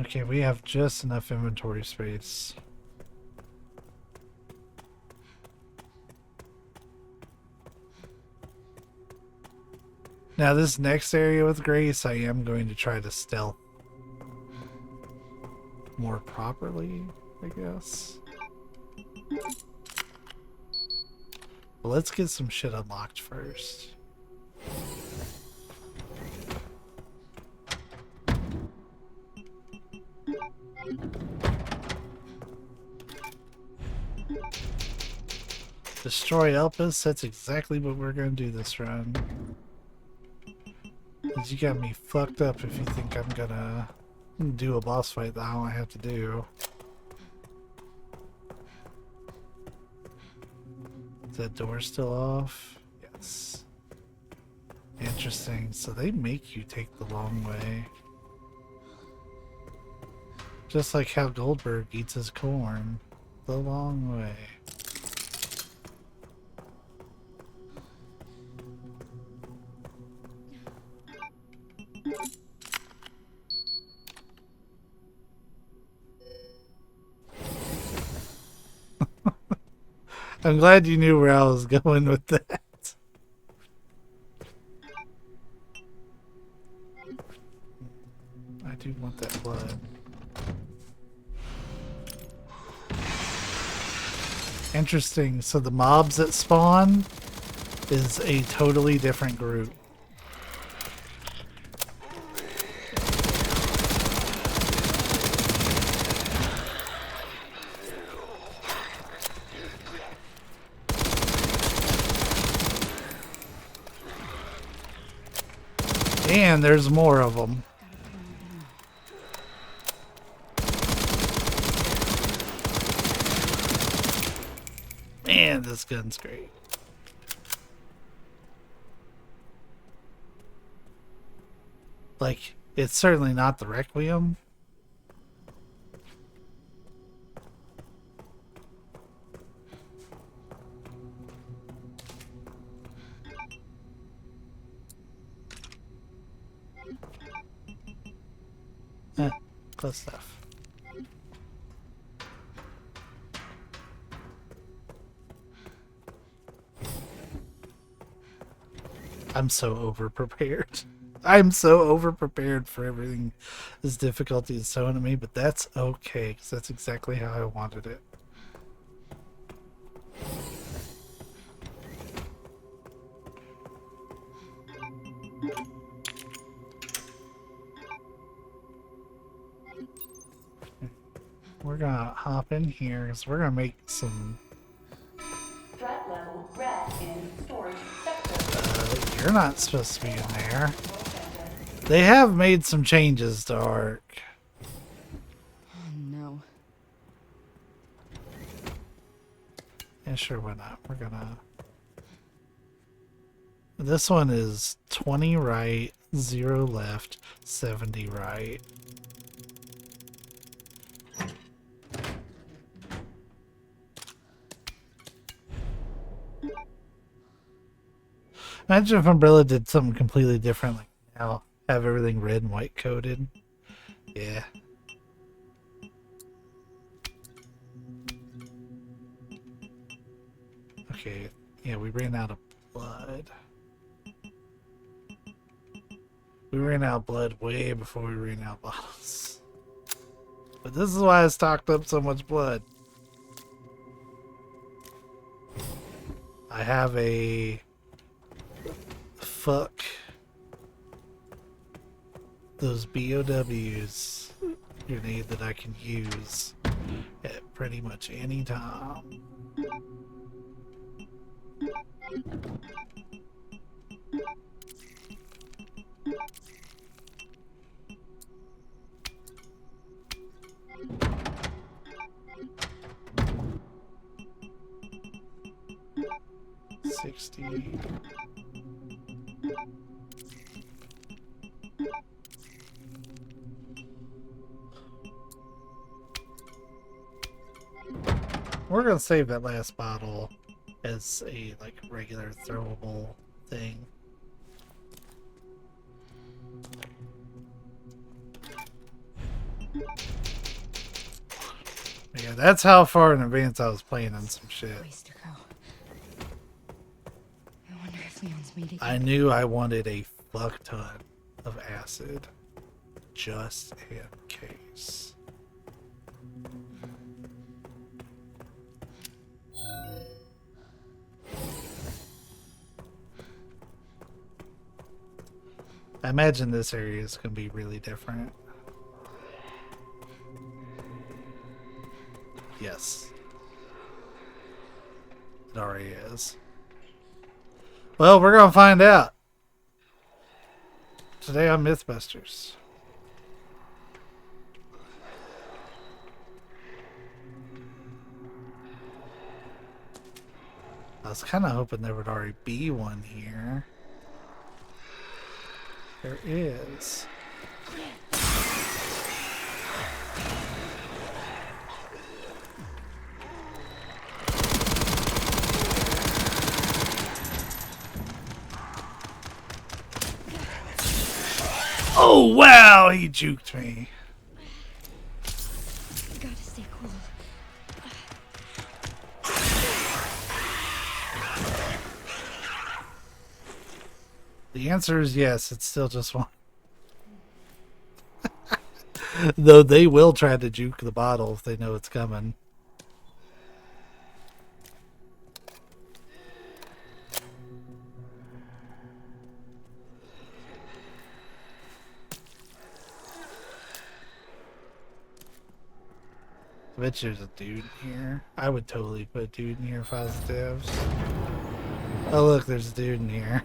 Okay, we have just enough inventory space. Now this next area with Grace, I am going to try to stealth more properly, I guess. But let's get some shit unlocked first. Destroy Elpis, that's exactly what we're gonna do this run. 'Cause you got me fucked up if you think I'm gonna do a boss fight that I don't have to do. Is that door still off? Yes. Interesting. So they make you take the long way. Just like how Goldberg eats his corn. The long way. I'm glad you knew where I was going with that. I do want that blood. Interesting. So the mobs that spawn is a totally different group. And there's more of them. Man, this gun's great. Like, it's certainly not the Requiem. Close stuff. I'm so over-prepared. I'm so over-prepared for everything this difficulty is thrown at me, but that's okay, because that's exactly how I wanted it. We're gonna hop in here, because we're gonna make some... Threat level red in storage sector. You're not supposed to be in there. They have made some changes to Ark. Oh no. Yeah, sure, why not? We're gonna... This one is 20 right, 0 left, 70 right. Imagine if Umbrella did something completely different like now. Have everything red and white coated. Yeah. Okay, yeah, we ran out of blood. We ran out of blood way before we ran out of bottles. But this is why I stocked up so much blood. I have a fuck those BOWs grenade that I can use at pretty much any time. $60. We're gonna save that last bottle as a like regular throwable thing. Yeah, that's how far in advance I was planning some shit. Ways to go. I wonder if Leon's made it. I knew I wanted a fuck ton of acid just in case. I imagine this area is going to be really different. Yes. It already is. Well, we're going to find out. Today on Mythbusters. I was kind of hoping there would already be one here. There is. Oh wow, he juked me. Gotta stay cool. The answer is yes, it's still just one. Though they will try to juke the bottle if they know it's coming. I bet there's a dude in here. I would totally put a dude in here if I was the devs. Oh look, there's a dude in here.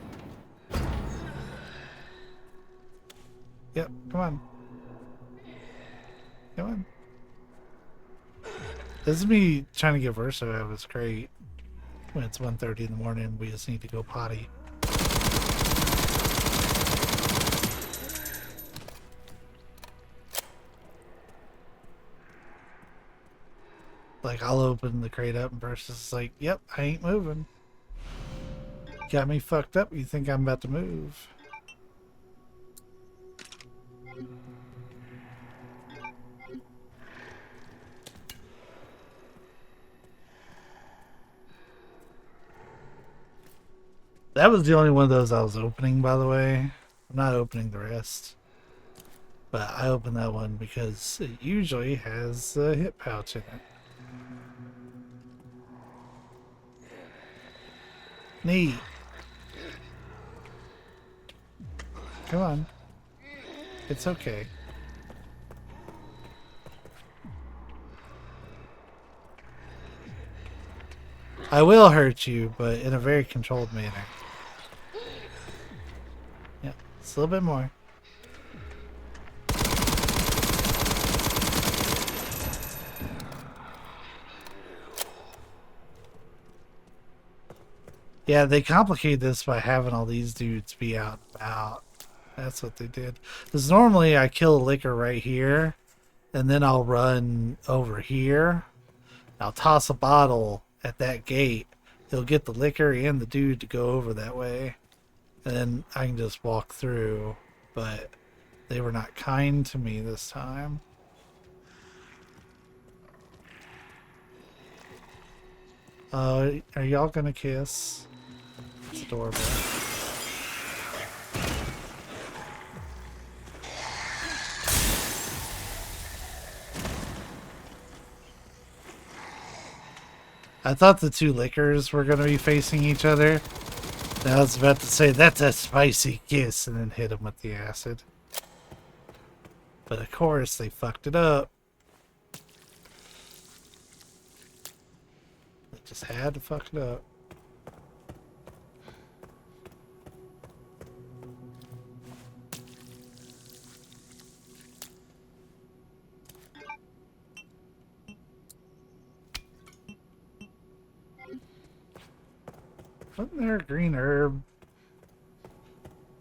Yep, come on. Come on. This is me trying to get Verso out of his crate when it's 1:30 in the morning. We just need to go potty. Like, I'll open the crate up and Versus like, yep, I ain't moving. Got me fucked up. You think I'm about to move? That was the only one of those I was opening, by the way. I'm not opening the rest. But I opened that one because it usually has a hip pouch in it. Neat. Come on. It's okay. I will hurt you, but in a very controlled manner. Yep, just a little bit more. Yeah, they complicate this by having all these dudes be out and about. That's what they did. Because normally I kill a liquor right here, and then I'll run over here. I'll toss a bottle at that gate. He'll get the liquor and the dude to go over that way. And then I can just walk through but they were not kind to me this time. Are y'all gonna kiss? It's adorable. I thought the two liquors were gonna be facing each other. And I was about to say, that's a spicy kiss, and then hit him with the acid. But of course, they fucked it up. They just had to fuck it up. Wasn't there a green herb?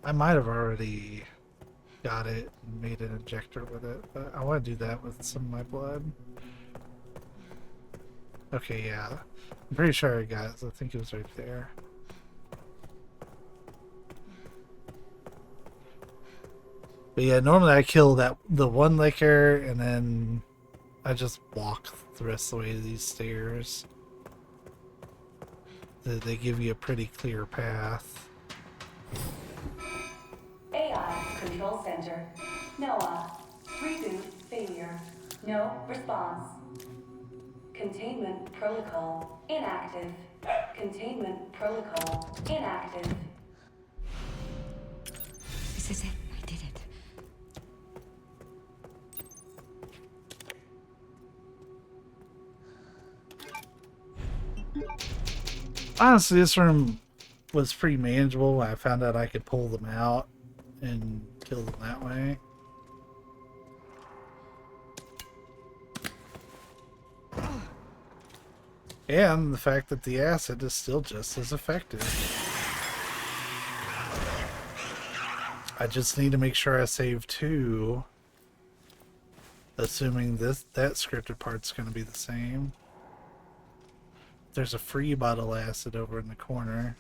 I might have already got it and made an injector with it, but I want to do that with some of my blood. Okay, yeah. I'm pretty sure I got it. I think it was right there. But yeah, normally I kill the one liquor and then I just walk the rest of the way to these stairs. They give you a pretty clear path. AI Control Center. Noah. Reboot failure. No response. Containment protocol inactive. Containment protocol inactive. This is it. I did it. Honestly, this room was pretty manageable when I found out I could pull them out and kill them that way. And the fact that the acid is still just as effective. I just need to make sure I save 2. Assuming that scripted part's going to be the same. There's a free bottle of acid over in the corner.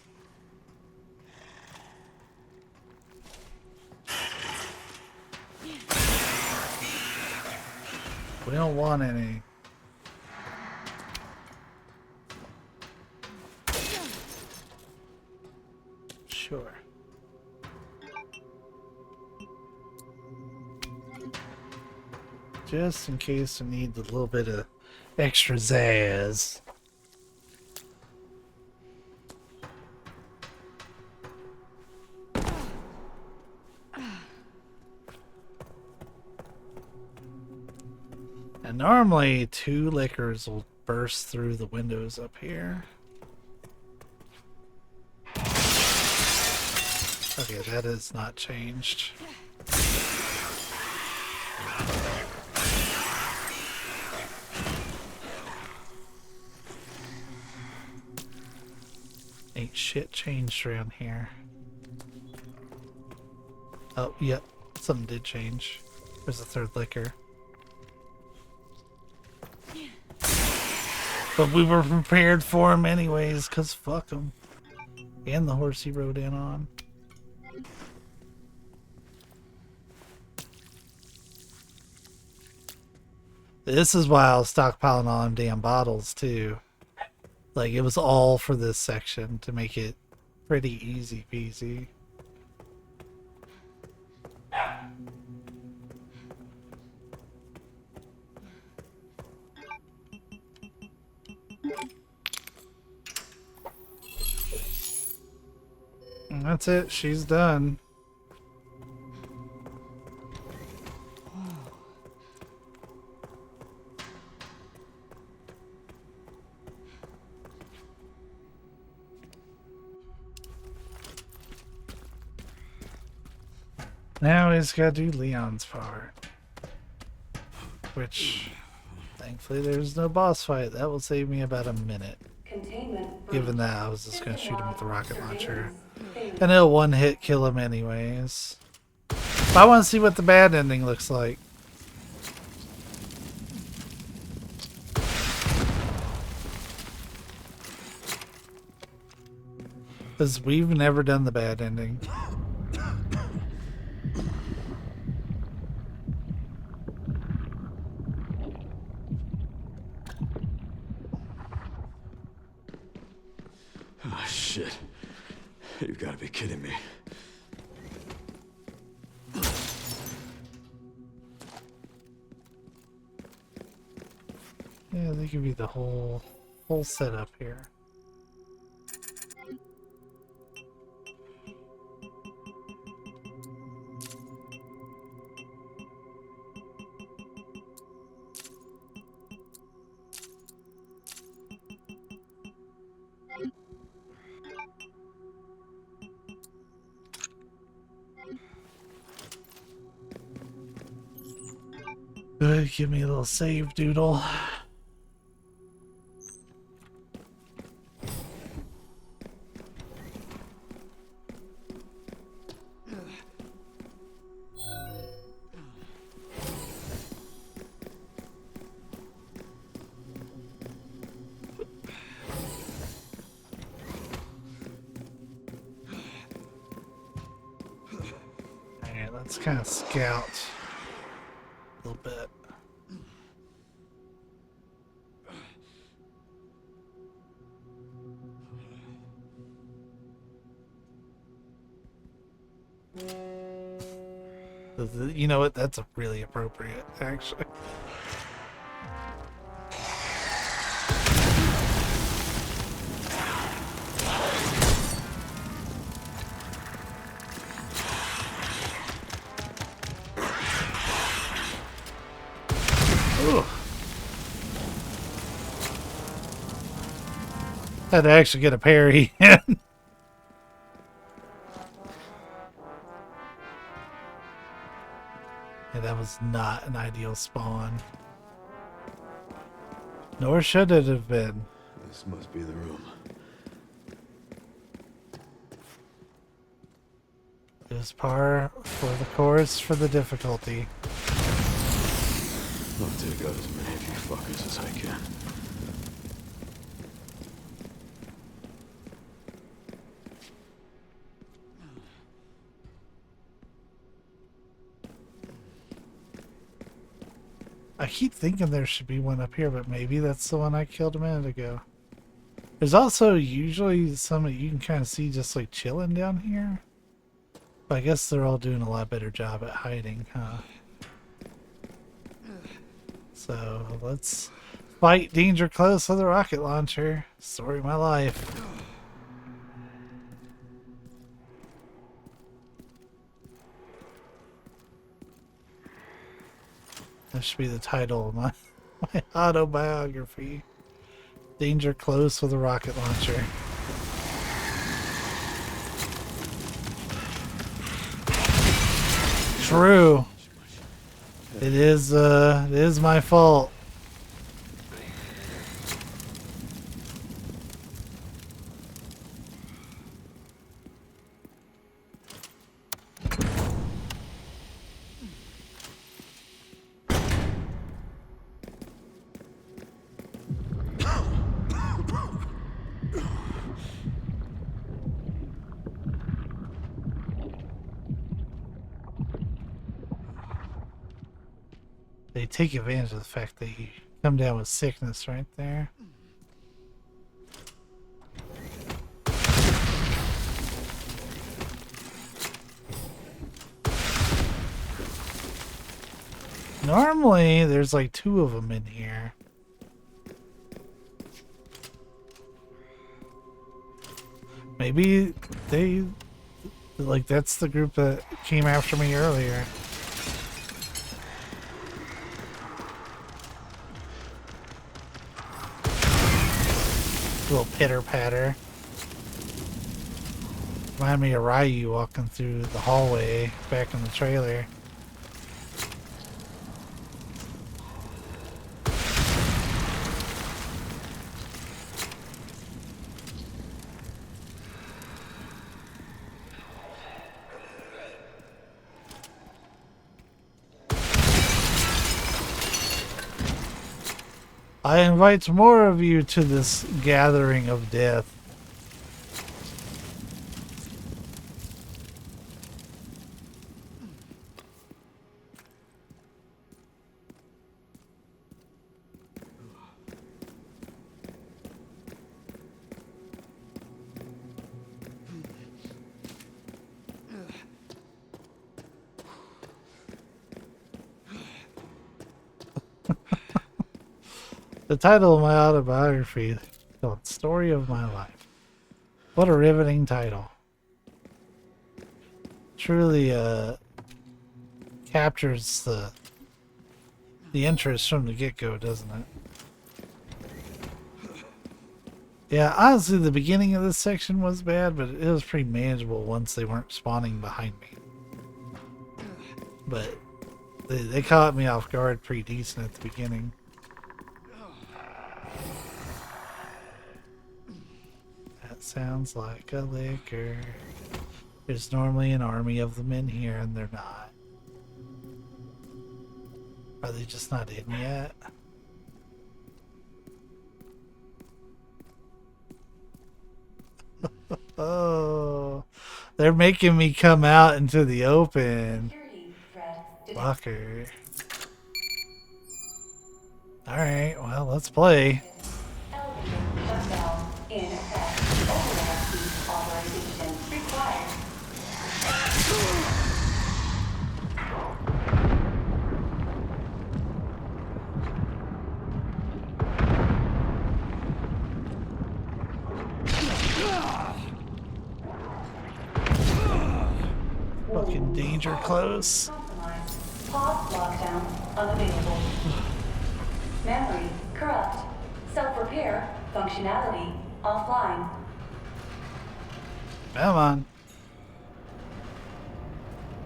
We don't want any. Sure. Just in case I need a little bit of extra zazz. And normally 2 liquors will burst through the windows up here. Okay, that has not changed. Ain't shit changed around here. Oh, yep, something did change. There's a 3rd liquor. But we were prepared for him anyways, cause fuck him. And the horse he rode in on. This is why I was stockpiling all them damn bottles too. Like, it was all for this section to make it pretty easy peasy. And that's it, she's done. Now he's got to do Leon's part. Which, thankfully, there's no boss fight. That will save me about a minute. Containment. Given that I was just going to shoot him with the rocket launcher. And it'll one-hit kill him anyways. But I want to see what the bad ending looks like. Because we've never done the bad ending. Yeah, they give you the whole setup here. Good, give me a little save doodle. Alright, let's kind of scout a little bit. You know what? That's really appropriate, actually. Ooh. Had to actually get a parry in. Yeah, that was not an ideal spawn. Nor should it have been. This must be the room. It was par for the course for the difficulty. I'll take out as many of you fuckers as I can. I keep thinking there should be one up here, but maybe that's the one I killed a minute ago. There's also usually some that you can kind of see just like chilling down here. But I guess they're all doing a lot better job at hiding, huh? So let's fight danger close with a rocket launcher. Story of my life. That should be the title of my autobiography. Danger close with a rocket launcher. True. It is my fault. They take advantage of the fact that you come down with sickness right there. Normally, there's like 2 of them in here. Maybe they, like, that's the group that came after me earlier. Little pitter patter. Remind me of Ryu walking through the hallway back in the trailer. I invite more of you to this gathering of death. The title of my autobiography, called Story of My Life. What a riveting title. Truly captures the interest from the get-go, doesn't it? Yeah, honestly, the beginning of this section was bad, but it was pretty manageable once they weren't spawning behind me. But they caught me off guard pretty decent at the beginning. That sounds like a liquor. There's normally an army of them in here, and they're not. Are they just not in yet? Oh, they're making me come out into the open. Security threat detected. Fucker. Alright, well, let's play. Elevator shut down. In effect. Override seat authorization required. Fucking danger close. Compromised. Pause lockdown unavailable. Memory corrupt. Self-repair functionality offline. Come on.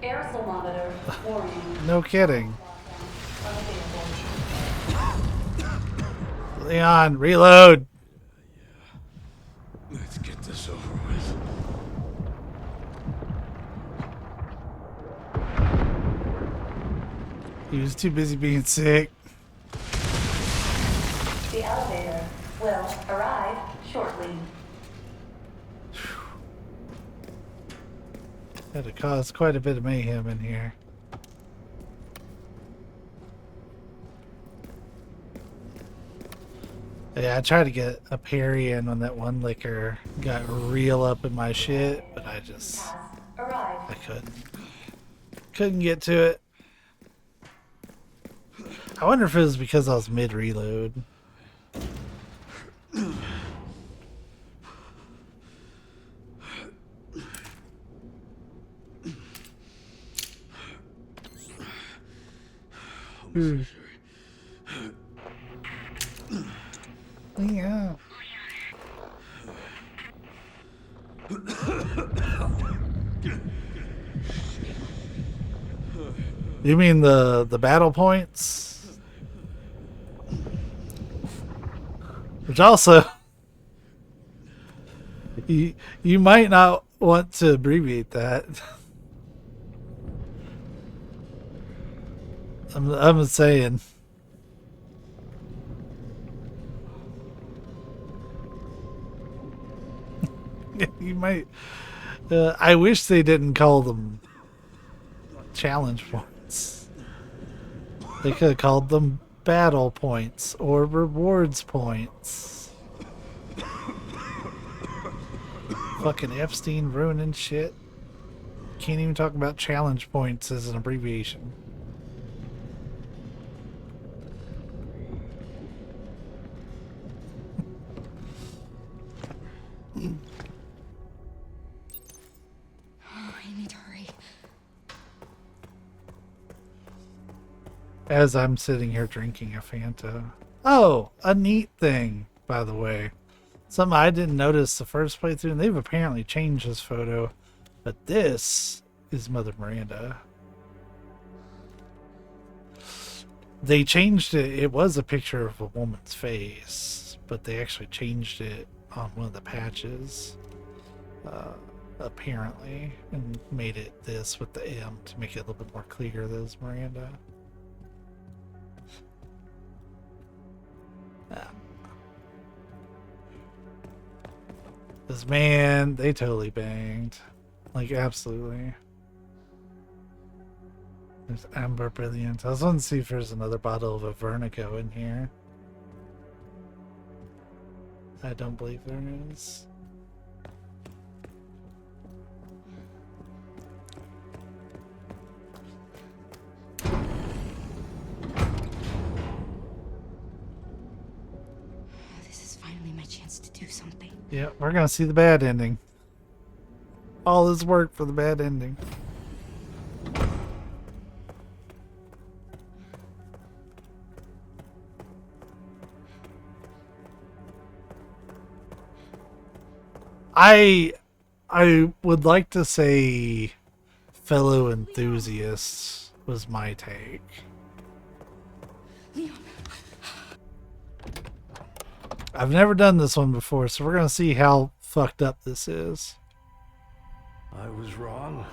Air thermometer warning. No kidding. Lockdown unavailable. Leon, reload. Let's get this over with. He was too busy being sick. The elevator will arrive shortly. Had to cause quite a bit of mayhem in here. Yeah, I tried to get a parry in when that one liquor got real up in my shit, but I Arrived. couldn't get to it. I wonder if it was because I was mid-reload. Yeah. You mean the battle points? Which also, you might not want to abbreviate that. I'm saying. You might. I wish they didn't call them challenge points. They could have called them battle points or rewards points. Fucking Epstein ruining shit. Can't even talk about challenge points as an abbreviation. I need to hurry. As I'm sitting here drinking a Fanta. Oh, a neat thing, by the way. Something I didn't notice the first playthrough, and they've apparently changed this photo. But this is Mother Miranda. They changed it. It was a picture of a woman's face, but they actually changed it on one of the patches. Apparently, and made it this with the M to make it a little bit more clear that it's Miranda. This man, they totally banged. Like, absolutely. There's Amber Brilliant. I was wanting to see if there's another bottle of a Vernico in here. I don't believe there is. chance to do something. Yeah, we're gonna see the bad ending. All this work for the bad ending. I would like to say fellow enthusiasts was my take. Leon, I've never done this one before, so we're gonna see how fucked up this is. I was wrong,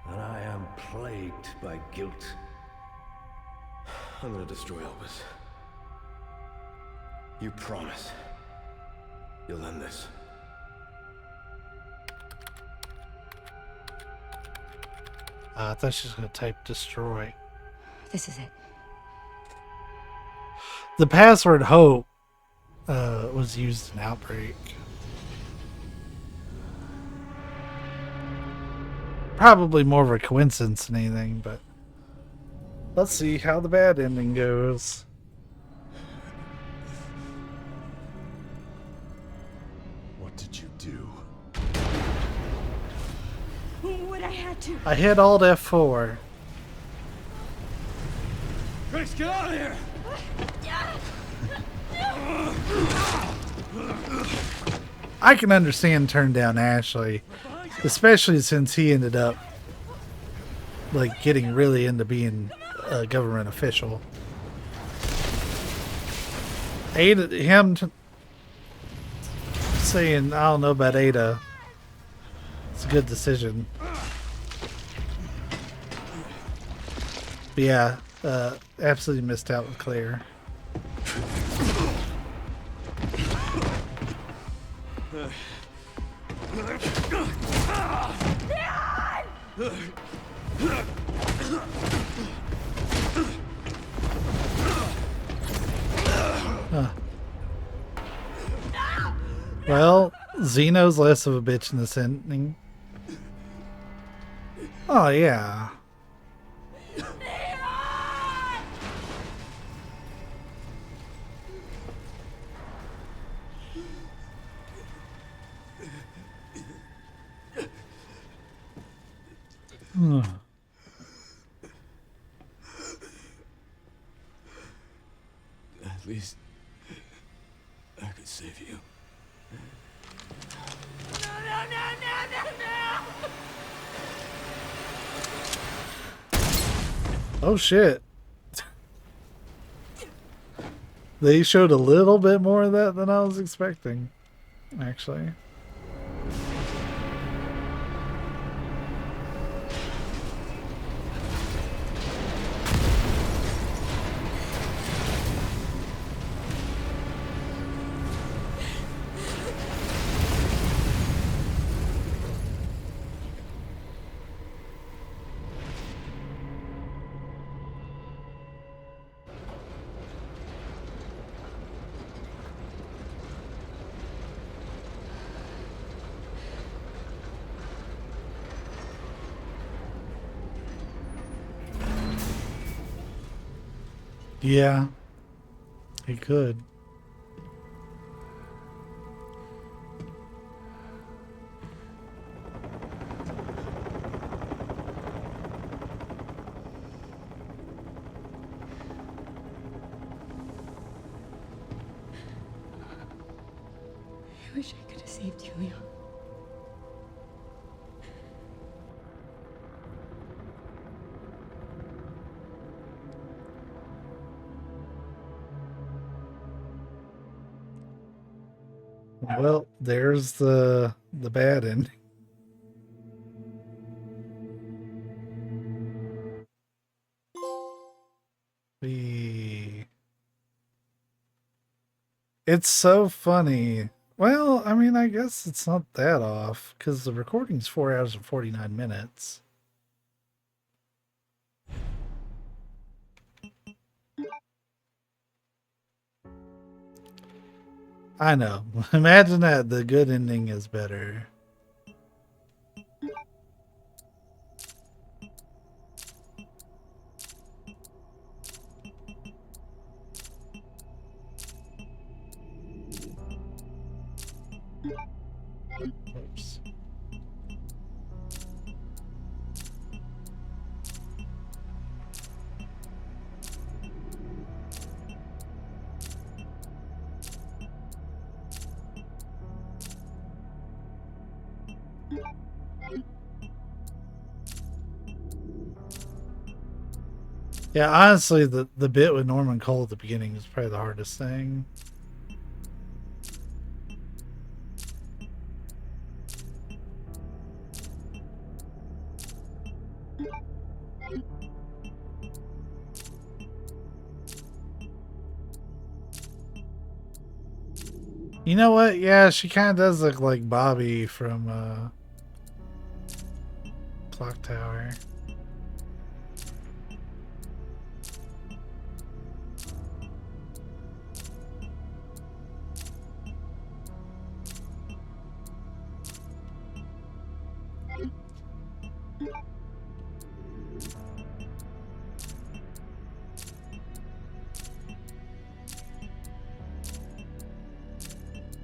and I am plagued by guilt. I'm gonna destroy Elvis. You promise you'll end this. I thought she was gonna type destroy. this is it. The password hope was used in Outbreak. Probably more of a coincidence than anything, but let's see how the bad ending goes. What did you do? What I had to. I hit Alt F4. Grace, get out of here! I can understand turn down Ashley, especially since he ended up like getting really into being a government official. Saying I don't know about Ada. It's a good decision. But yeah, absolutely missed out with Claire. Huh. Well, Zeno's less of a bitch in this ending. Oh yeah. At least I could save you. Oh shit. They showed a little bit more of that than I was expecting, actually. Yeah, he could. I wish I could have saved you, Leon. Well, there's the bad ending. It's so funny. Well, I mean, I guess it's not that off because the recording's 4 hours and 49 minutes. I know. Imagine that the good ending is better. Yeah, honestly, the bit with Norman Cole at the beginning is probably the hardest thing. You know what? Yeah, she kind of does look like Bobby from Clock Tower.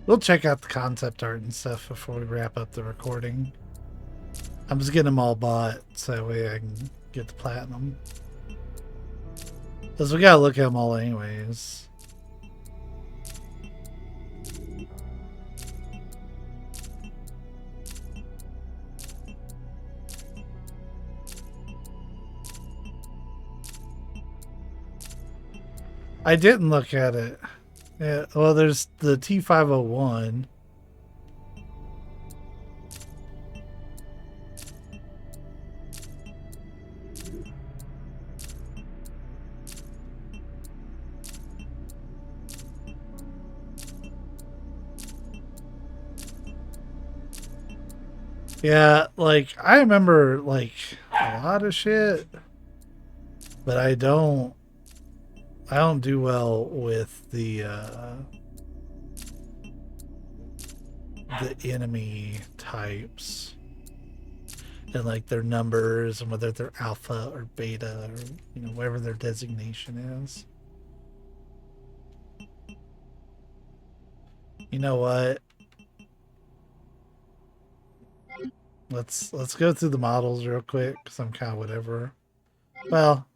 We'll check out the concept art and stuff before we wrap up the recording. I'm just getting them all bought so that way I can get the platinum. Because we gotta look at them all anyways. I didn't look at it. Yeah, well, there's the T501. Yeah, like, I remember, like, a lot of shit, but I don't do well with the enemy types and like their numbers and whether they're alpha or beta or, you know, whatever their designation is. You know what? Let's go through the models real quick because I'm kind of whatever. Well,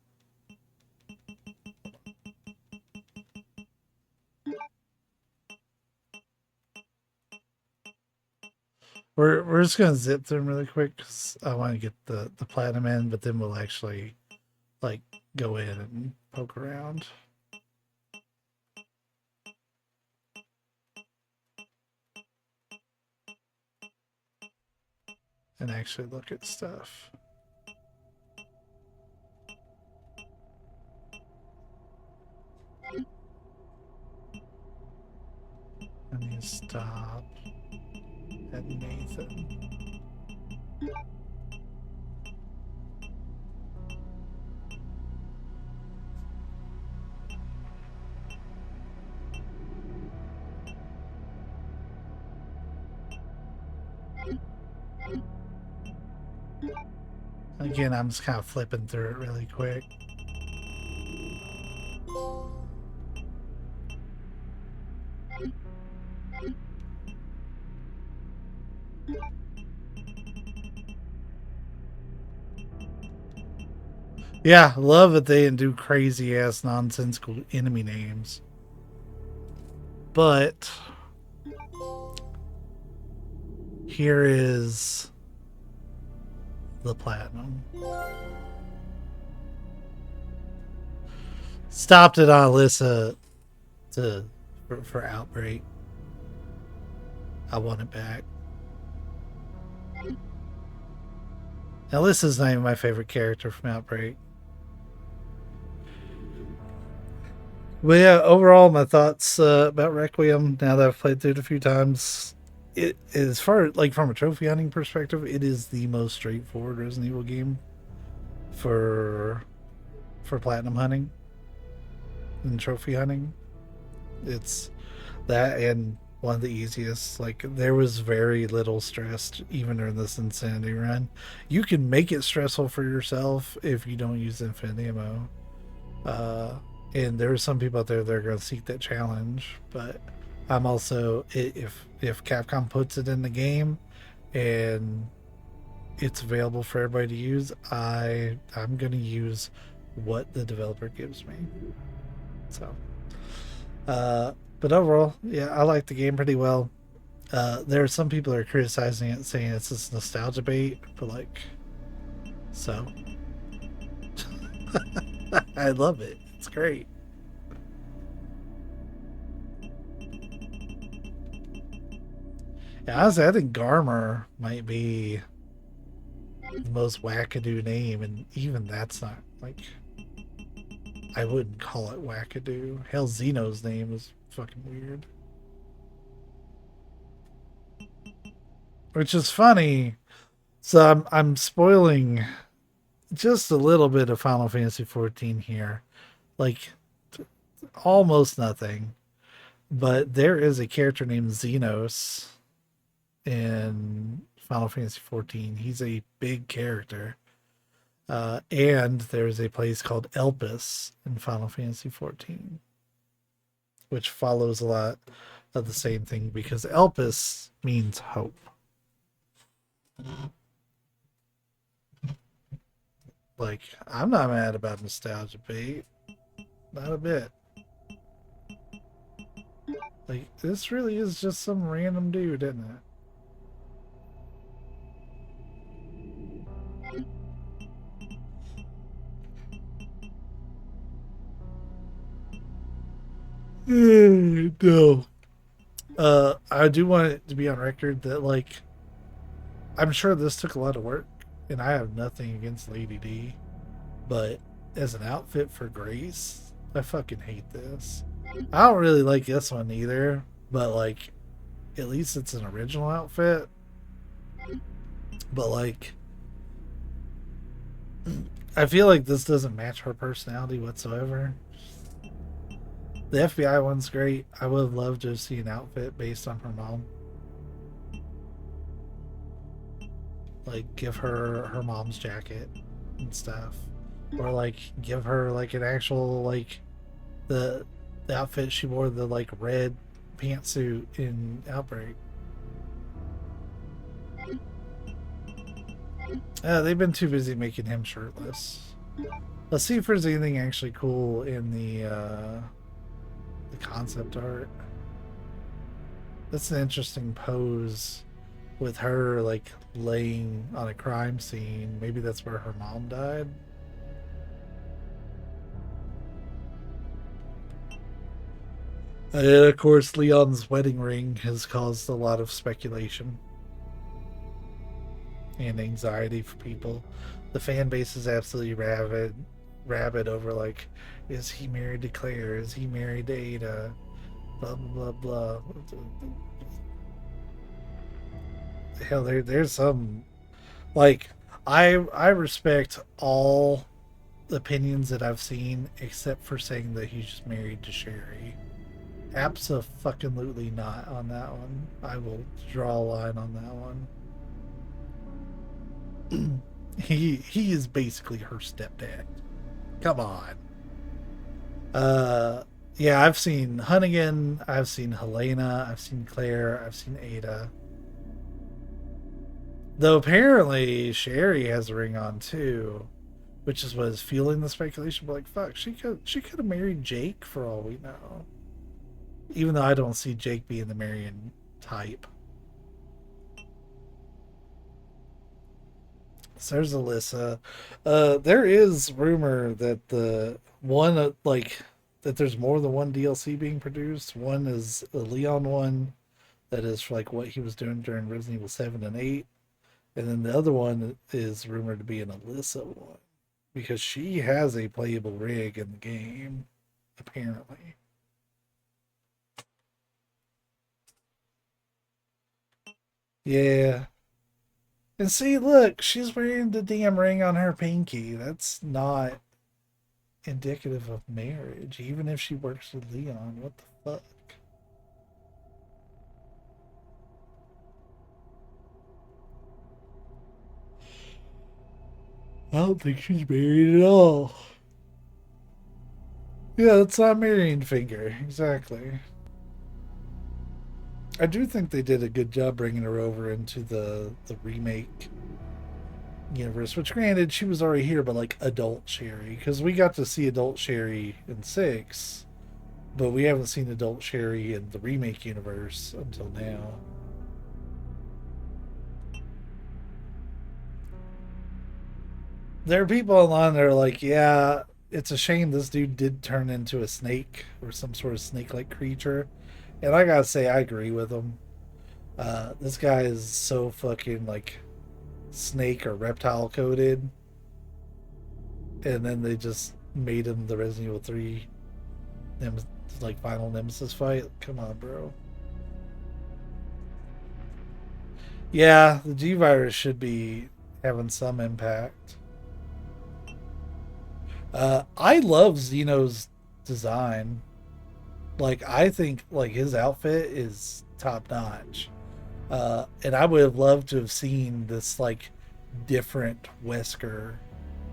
we're just gonna zip through them really quick because I want to get the platinum in, but then we'll actually like go in and poke around. And actually look at stuff. I need to stop at Nathan. Again, I'm just kind of flipping through it really quick. Yeah, love that they didn't do crazy ass nonsensical enemy names. But here is the platinum. Stopped it on Alyssa for Outbreak. I want it back. Alyssa's not even my favorite character from Outbreak. But yeah, overall, my thoughts about Requiem, now that I've played through it a few times, it as far like from a trophy hunting perspective, it is the most straightforward Resident Evil game for platinum hunting and trophy hunting. It's that and one of the easiest. Like, there was very little stress even during this Insanity run. You can make it stressful for yourself if you don't use infinite ammo. And there are some people out there that are going to seek that challenge, but I'm also, if Capcom puts it in the game and it's available for everybody to use, I'm going to use what the developer gives me. So, but overall, yeah, I like the game pretty well. There are some people that are criticizing it, saying it's this nostalgia bait, but like, so. I love it. It's great. Yeah, honestly, I think Garmer might be the most wackadoo name, and even that's not like I wouldn't call it wackadoo. Hell, Zeno's name is fucking weird. Which is funny. So I'm spoiling just a little bit of Final Fantasy 14 here. Like almost nothing. But there is a character named Xenos in Final Fantasy 14. He's a big character. And there's a place called Elpis in Final Fantasy 14, which follows a lot of the same thing because Elpis means hope. Like, I'm not mad about nostalgia, Pete. Not a bit. Like, this really is just some random dude, isn't it? No. I do want it to be on record that, like, I'm sure this took a lot of work, and I have nothing against Lady D, but as an outfit for Grace, I fucking hate this. I don't really like this one either, but, like, at least it's an original outfit. But, like, I feel like this doesn't match her personality whatsoever. The FBI one's great. I would have loved to see an outfit based on her mom. Like, give her her mom's jacket and stuff. Or, like, give her, like, an actual, like, the outfit she wore, the, like, red pantsuit in Outbreak. They've been too busy making him shirtless. Let's see if there's anything actually cool in the concept art. That's an interesting pose with her like laying on a crime scene. Maybe that's where her mom died. And of course, Leon's wedding ring has caused a lot of speculation and anxiety for people. The fan base is absolutely rabid over, like, is he married to Claire? Is he married to Ada? Blah blah blah blah. Hell, there's some, like, I respect all opinions that I've seen except for saying that he's just married to Sherry. Abso-fucking-lutely not on that one. I will draw a line on that one. He is basically her stepdad. Come on. Yeah, I've seen Hunnigan, I've seen Helena, I've seen Claire, I've seen Ada. Though apparently Sherry has a ring on too, which is what is fueling the speculation. But, like, fuck, she could have married Jake for all we know. Even though I don't see Jake being the Marion type. So there's Alyssa. There is rumor that the one, like, that there's more than one DLC being produced. One is the Leon one that is for, like, what he was doing during Resident Evil 7 and 8. And then the other one is rumored to be an Alyssa one. Because she has a playable rig in the game, apparently. Yeah. And see, look, she's wearing the damn ring on her pinky. That's not indicative of marriage, even if she works with Leon. What the fuck? I don't think she's married at all. Yeah, that's not marrying finger. Exactly. I do think they did a good job bringing her over into the remake universe, which, granted, she was already here, but, like, adult Sherry, because we got to see adult Sherry in 6, but we haven't seen adult Sherry in the remake universe until now. There are people online that are like, yeah, it's a shame this dude did turn into a snake or some sort of snake-like creature. And I gotta say, I agree with him. This guy is so fucking like snake or reptile coated, and then they just made him the Resident Evil 3 like final nemesis fight. Come on, bro. Yeah, the G virus should be having some impact. I love Xeno's design. Like, I think like his outfit is top notch. And I would have loved to have seen this like different Wesker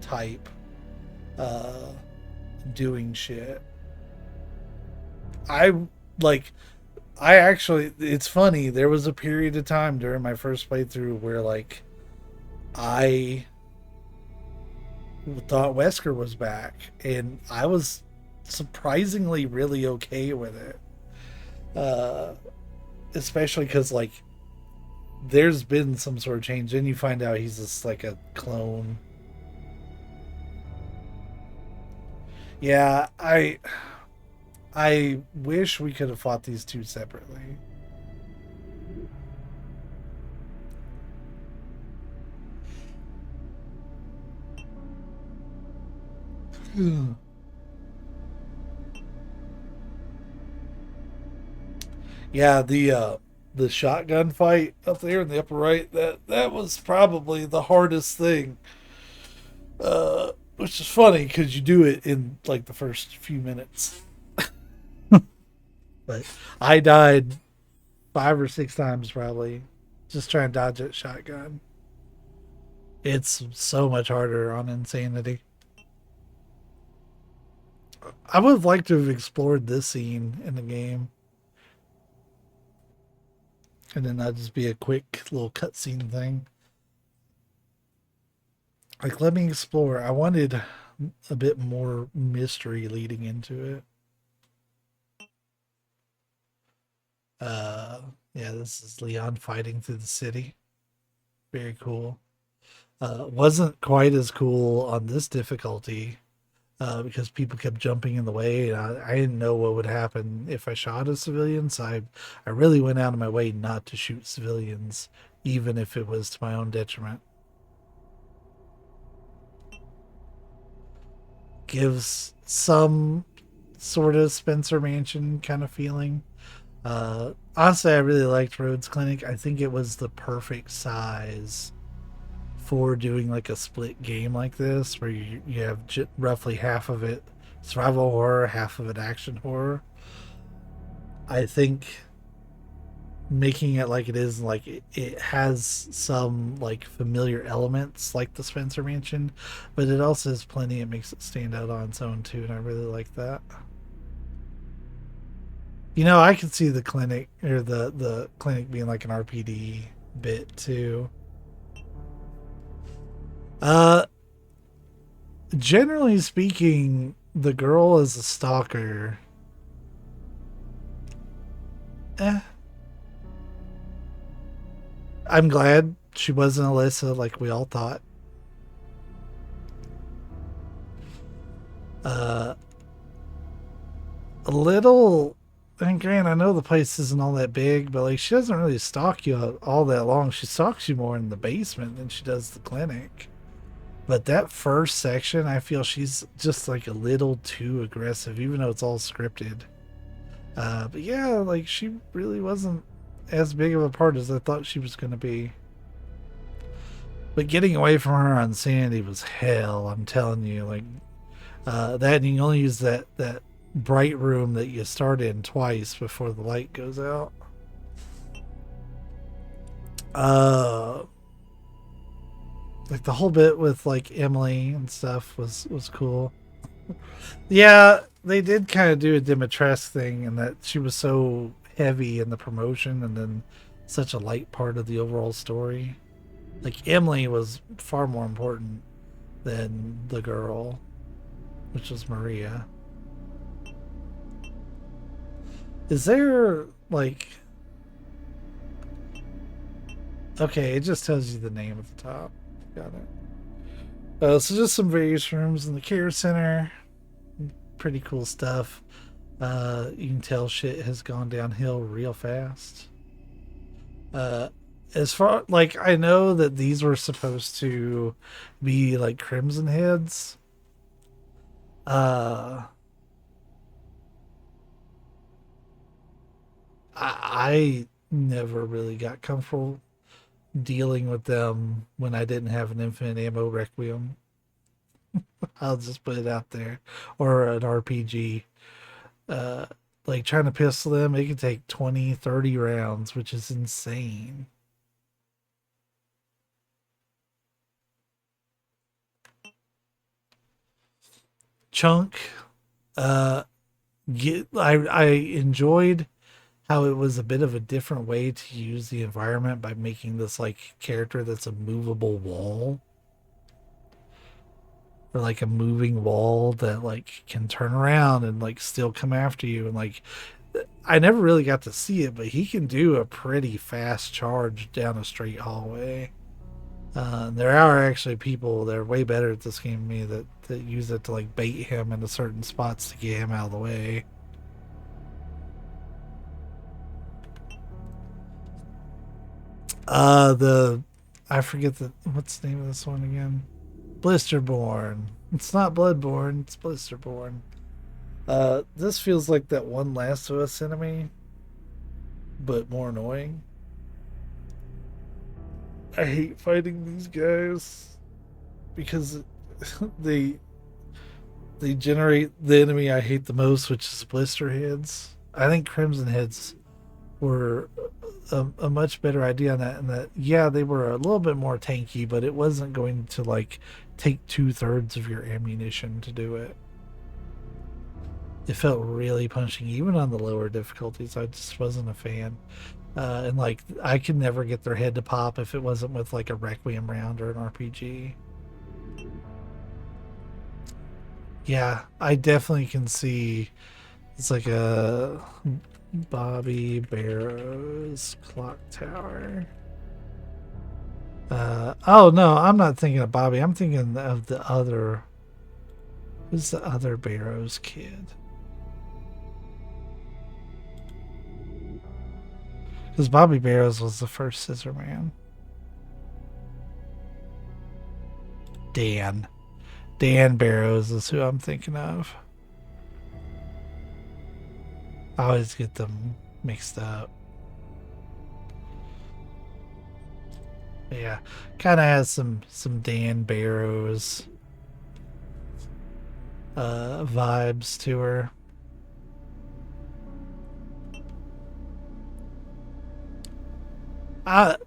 type doing shit. I actually, it's funny, there was a period of time during my first playthrough where like I thought Wesker was back, and I was surprisingly really okay with it. Especially because like there's been some sort of change, and you find out he's just like a clone. Yeah, I wish we could have fought these two separately. Yeah, the shotgun fight up there in the upper right, that was probably the hardest thing. Which is funny because you do it in like the first few minutes. But I died 5 or 6 times probably just trying to dodge that shotgun. It's so much harder on Insanity. I would have liked to have explored this scene in the game. And then that'd just be a quick little cutscene thing. Like, let me explore. I wanted a bit more mystery leading into it. Yeah, this is Leon fighting through the city. Very cool. Wasn't quite as cool on this difficulty because people kept jumping in the way, and I didn't know what would happen if I shot a civilian, so I really went out of my way not to shoot civilians, even if it was to my own detriment. Gives some sort of Spencer Mansion kind of feeling. Honestly, I really liked Rhodes Clinic. I think it was the perfect size for doing like a split game like this, where you have roughly half of it survival horror, half of it action horror. I think making it like it is, like it has some like familiar elements like the Spencer Mansion, but it also has plenty. It makes it stand out on its own too, and I really like that. You know, I could see the clinic or the clinic being like an RPD bit too. Generally speaking, the girl is a stalker. I'm glad she wasn't Alyssa like we all thought. A little, and Grant, I know the place isn't all that big, but like she doesn't really stalk you all that long. She stalks you more in the basement than she does the clinic. But that first section, I feel she's just like a little too aggressive, even though it's all scripted. But yeah, like she really wasn't as big of a part as I thought she was going to be. But getting away from her on Sandy was hell, I'm telling you. Like that, and you can only use that bright room that you start in twice before the light goes out. Like the whole bit with like Emily and stuff was cool. Yeah, they did kind of do a Dimitrescu thing in that she was so heavy in the promotion and then such a light part of the overall story. Like Emily was far more important than the girl, which was Maria. Is there like, okay, it just tells you the name at the top. Got it. So just some various rooms in the care center. pretty cool stuff. You can tell shit has gone downhill real fast. As far like I know that these were supposed to be like Crimson Heads. I never really got comfortable dealing with them when I didn't have an infinite ammo Requiem. I'll just put it out there, or an RPG. Uh, like trying to pistol them, it can take 20, 30 rounds, which is insane. Chunk, I enjoyed how it was a bit of a different way to use the environment by making this like character that's a movable wall, or like a moving wall that like can turn around and like still come after you. And like I never really got to see it, but he can do a pretty fast charge down a straight hallway. There are actually people that are way better at this game than me that use it to like bait him into certain spots to get him out of the way. I forget what's the name of this one again? Blisterborn. It's not Bloodborne, it's Blisterborn. This feels like that one Last of Us enemy, but more annoying. I hate fighting these guys because they generate the enemy I hate the most, which is blister heads. I think Crimson Heads were a much better idea on that, and that yeah, they were a little bit more tanky, but it wasn't going to like take 2/3 of your ammunition to do it. It felt really punching, even on the lower difficulties. I just wasn't a fan. And like I could never get their head to pop if it wasn't with like a Requiem round or an RPG. Yeah, I definitely can see it's like a Bobby Barrows clock tower. Oh no, I'm not thinking of Bobby. I'm thinking of the other. Who's the other Barrows kid? Because Bobby Barrows was the first Scissor Man. Dan Barrows is who I'm thinking of. I always get them mixed up. Yeah, kind of has some Dan Barrows vibes to her.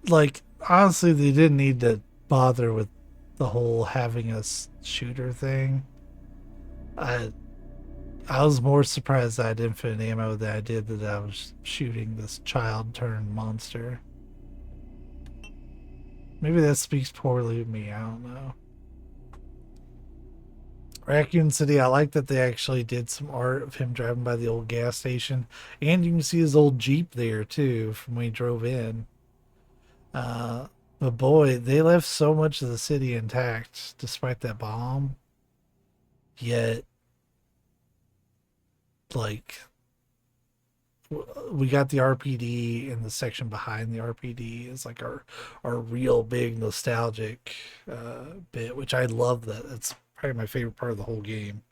Like honestly, they didn't need to bother with the whole having a shooter thing. I was more surprised I had infinite ammo than I did that I was shooting this child turned monster. Maybe that speaks poorly of me, I don't know. Raccoon City, I like that they actually did some art of him driving by the old gas station. And you can see his old Jeep there too from when he drove in. But boy, they left so much of the city intact despite that bomb. Yet, like, we got the RPD, and the section behind the RPD is like our real big nostalgic bit, which I love. That it's probably my favorite part of the whole game.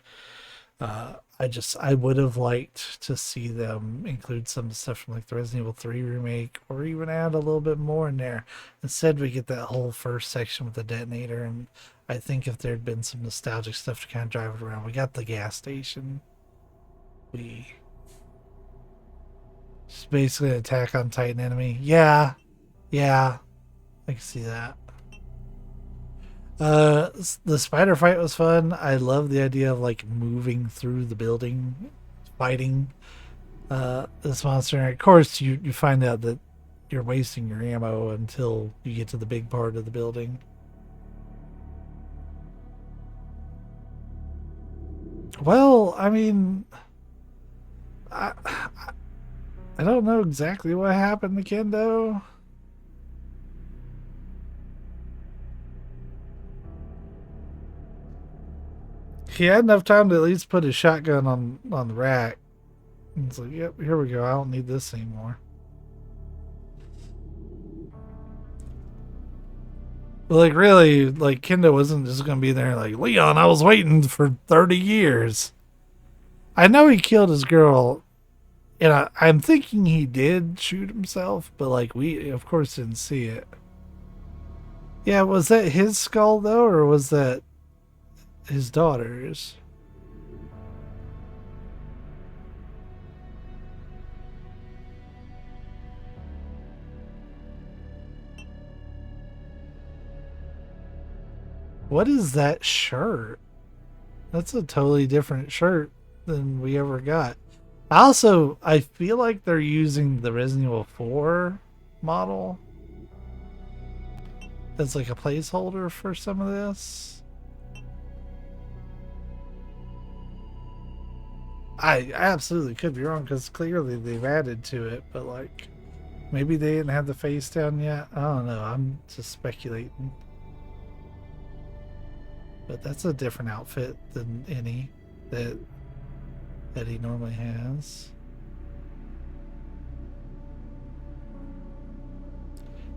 I would have liked to see them include some stuff from like the Resident Evil 3 remake, or even add a little bit more in there. Instead, we get that whole first section with the detonator, and I think if there'd been some nostalgic stuff to kind of drive it around, we got the gas station. We just basically an attack on Titan enemy. Yeah, I can see that. The spider fight was fun. I love the idea of like moving through the building, fighting this monster. And of course, you find out that you're wasting your ammo until you get to the big part of the building. Well, I mean, I don't know exactly what happened to Kendo. he had enough time to at least put his shotgun on the rack. And it's like, yep, here we go. I don't need this anymore. But like, really, like, Kendo wasn't just gonna be there like, Leon, I was waiting for 30 years. I know he killed his girl, and I'm thinking he did shoot himself, but like, we of course didn't see it. Yeah, was that his skull though, or was that his daughter's? What is that shirt? That's a totally different shirt than we ever got. I feel like they're using the Resident Evil 4 model as like a placeholder for some of this. I absolutely could be wrong because clearly they've added to it, but like maybe they didn't have the face down yet. I don't know. I'm just speculating. But that's a different outfit than any that he normally has.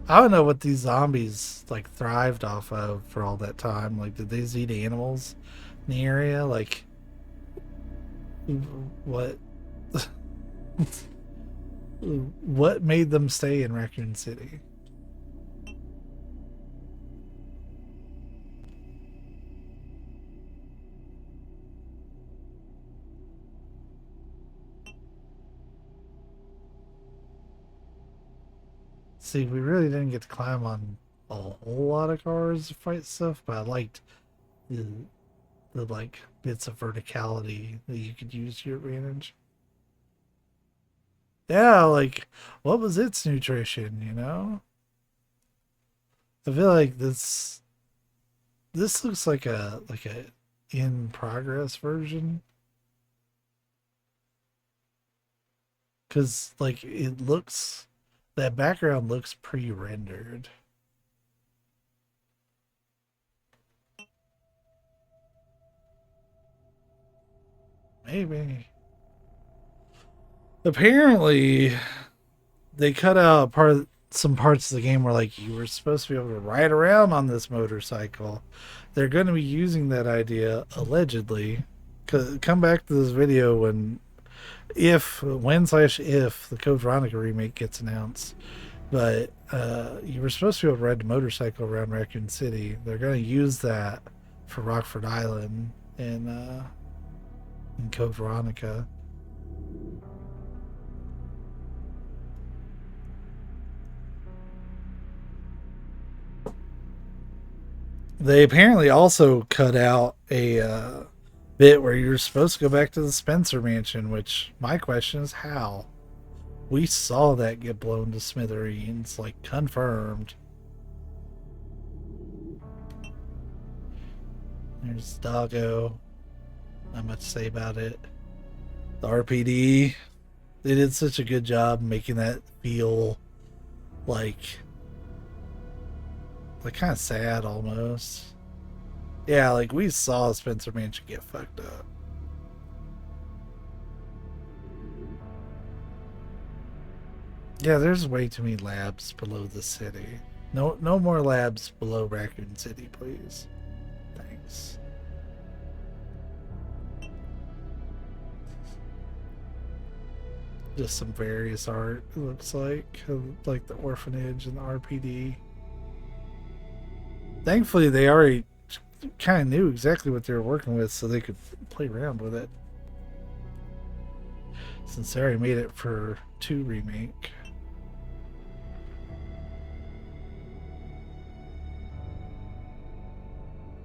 I don't know what these zombies like thrived off of for all that time. Like, did they just eat animals in the area? Like, what? What made them stay in Raccoon City? See, we really didn't get to climb on a whole lot of cars to fight stuff, but I liked the like bits of verticality that you could use to your advantage. Yeah, like what was its nutrition, you know? I feel like this looks like a in progress version. Cause like that background looks pre-rendered. Maybe. Apparently, they cut out some parts of the game where like you were supposed to be able to ride around on this motorcycle. They're going to be using that idea allegedly. Come back to this video when if the Code Veronica remake gets announced. But you were supposed to be able to ride the motorcycle around Raccoon City. They're going to use that for Rockford Island and in Code Veronica. They apparently also cut out a bit where you're supposed to go back to the Spencer Mansion, which my question is how? We saw that get blown to smithereens, like confirmed. There's Doggo. Not much to say about it. The RPD. They did such a good job making that feel like kind of sad almost. Yeah, like we saw Spencer Mansion get fucked up. Yeah, there's way too many labs below the city. No more labs below Raccoon City, please. Thanks. Just some various art, it looks like the orphanage and the RPD. Thankfully, they already kind of knew exactly what they were working with, so they could play around with it. Since they already made it for 2 remake.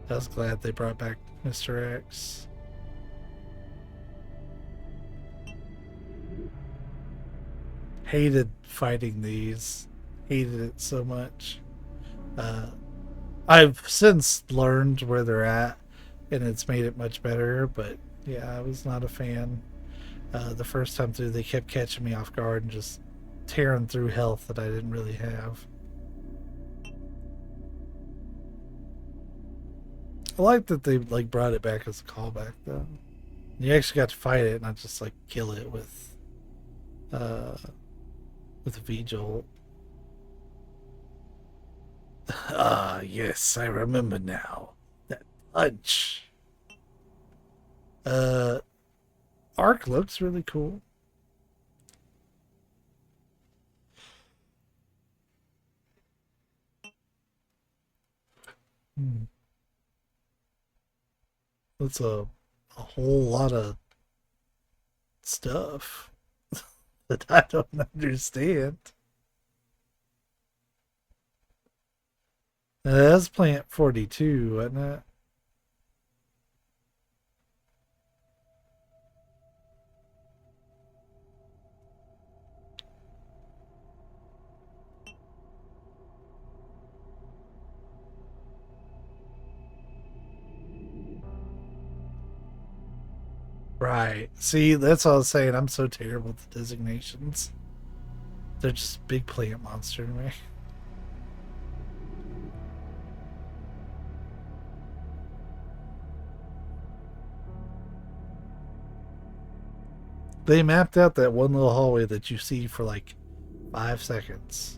I was glad they brought back Mr. X. Hated fighting these. Hated it so much. I've since learned where they're at, and it's made it much better, but yeah, I was not a fan. The first time through, they kept catching me off guard and just tearing through health that I didn't really have. I like that they like brought it back as a callback though. You actually got to fight it, not just like kill it with a V-Jolt. Ah, yes, I remember now. That punch. Arc looks really cool. That's a whole lot of stuff that I don't understand. That's Plant 42, wasn't it? Right. See, that's all I was saying. I'm so terrible with the designations. They're just big plant monster to me. They mapped out that one little hallway that you see for like 5 seconds.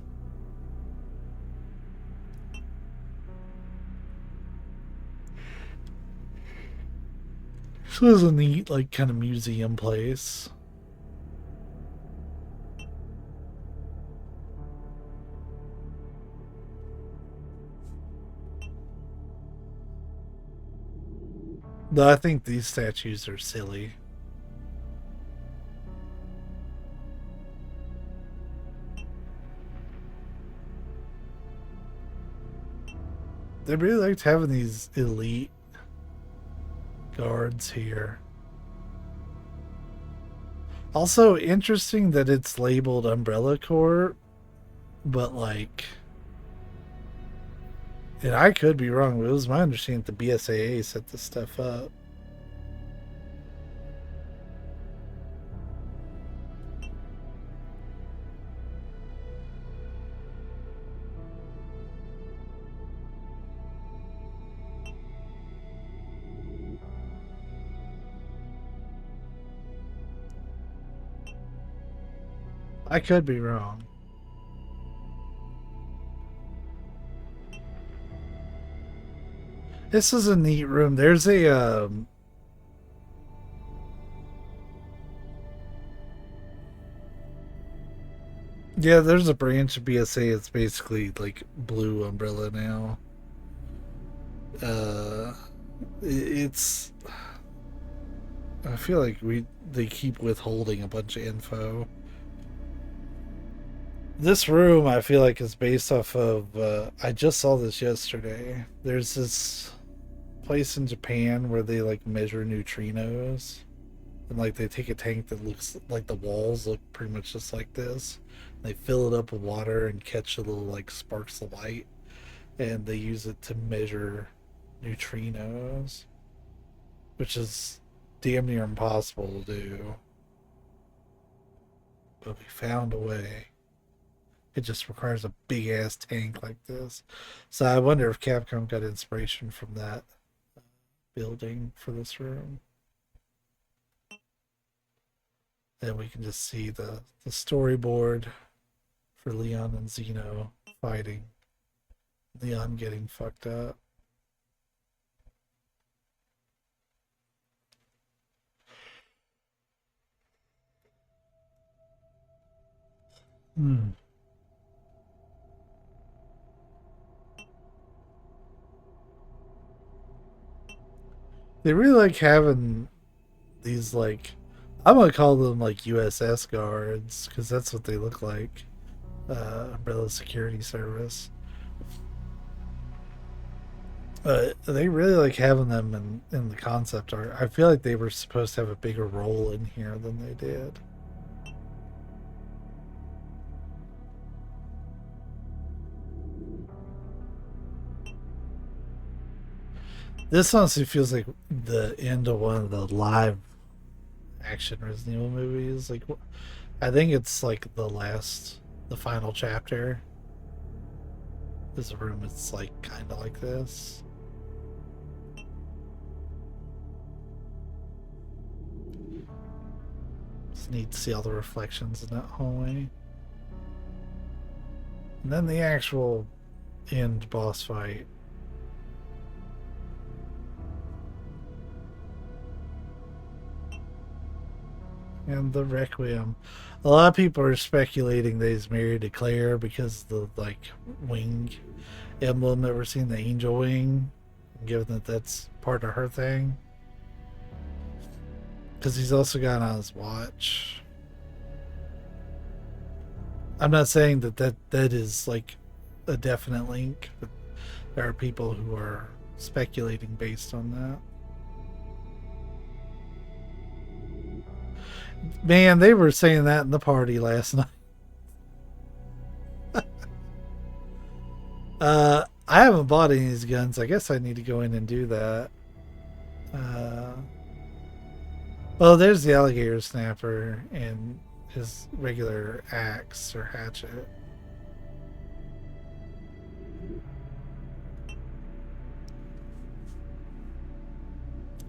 So it's a neat, like, kind of museum place. Though I think these statues are silly. They really liked having these elite guards here. Also interesting that it's labeled Umbrella Corps, but like, and I could be wrong, but it was my understanding that the BSAA set this stuff up. I could be wrong. This is a neat room. There's a yeah, there's a branch of BSA. It's basically like Blue Umbrella now. It's I feel like they keep withholding a bunch of info. This room, I feel like, is based off of. I just saw this yesterday. There's this place in Japan where they like measure neutrinos, and like they take a tank that looks like the walls look pretty much just like this. They fill it up with water and catch a little like sparks of light, and they use it to measure neutrinos, which is damn near impossible to do. But we found a way. It just requires a big ass tank like this. So I wonder if Capcom got inspiration from that building for this room. And we can just see the storyboard for Leon and Zeno fighting. Leon getting fucked up. They really like having these, like, I'm gonna call them like USS guards because that's what they look like. Umbrella Security Service. They really like having them in the concept art. I feel like they were supposed to have a bigger role in here than they did. This honestly feels like the end of one of the live action Resident Evil movies. Like, I think it's like the final chapter. This room is like kind of like this. Just need to see all the reflections in that hallway. And then the actual end boss fight. And the Requiem. A lot of people are speculating that he's married to Claire because of the like wing emblem that we're seeing, the angel wing, given that that's part of her thing. Because he's also got on his watch. I'm not saying that is like a definite link, but there are people who are speculating based on that. Man, they were saying that in the party last night. I haven't bought any of these guns. I guess I need to go in and do that. Well, there's the alligator snapper and his regular axe or hatchet.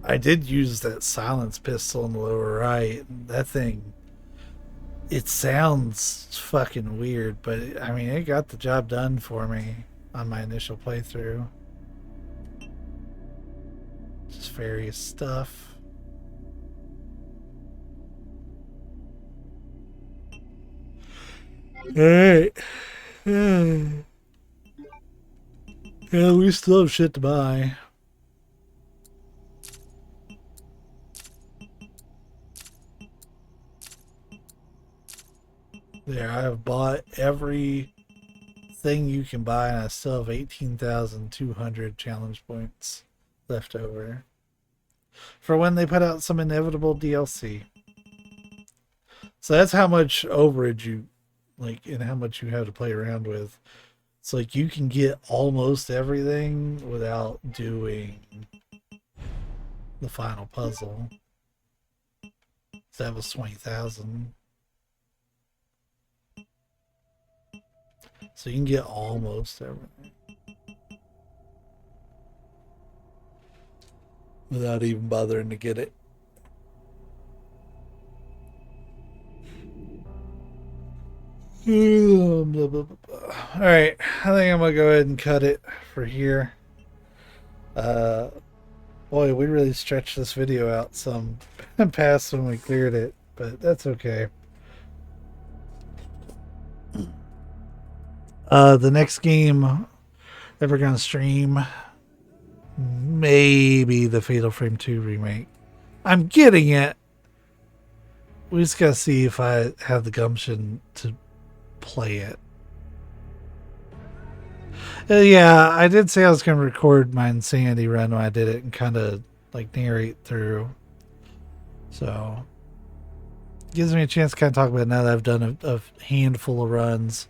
I did use that silence pistol in the lower right. That thing, it sounds fucking weird, but I mean, it got the job done for me on my initial playthrough. Just various stuff. Alright. Yeah, we still have shit to buy. There, I have bought every thing you can buy, and I still have 18,200 challenge points left over for when they put out some inevitable DLC. So that's how much overage you like and how much you have to play around with. It's like you can get almost everything without doing the final puzzle. So that was 20,000. So you can get almost everything without even bothering to get it. Blah, blah, blah, blah. All right, I think I'm gonna go ahead and cut it for here. Boy, we really stretched this video out some past when we cleared it, but that's okay. The next game that we're gonna stream, maybe the Fatal Frame 2 remake. I'm getting it. We just gotta see if I have the gumption to play it. Yeah, I did say I was gonna record my Insanity run when I did it and kind of like narrate through. So gives me a chance to kind of talk about it now that I've done a handful of runs.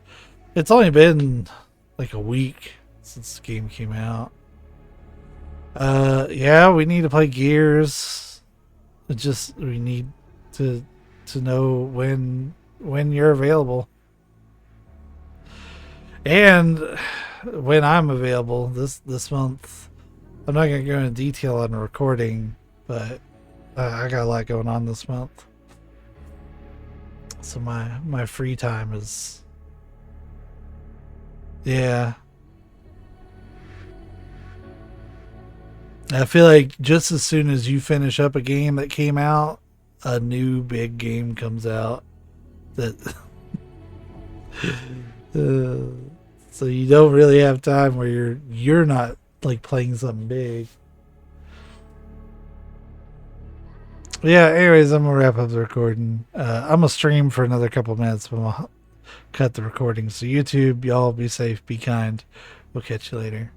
It's only been like a week since the game came out. Yeah, we need to play Gears. We need to know when you're available. And when I'm available this month. I'm not going to go into detail on the recording, but I got a lot going on this month. So my free time is... Yeah. I feel like just as soon as you finish up a game that came out, a new big game comes out that so you don't really have time where you're not like playing something big. Yeah, anyways, I'm gonna wrap up the recording. I'm gonna stream for another couple minutes, but I'm gonna cut the recording. So YouTube, y'all be safe, be kind. We'll catch you later.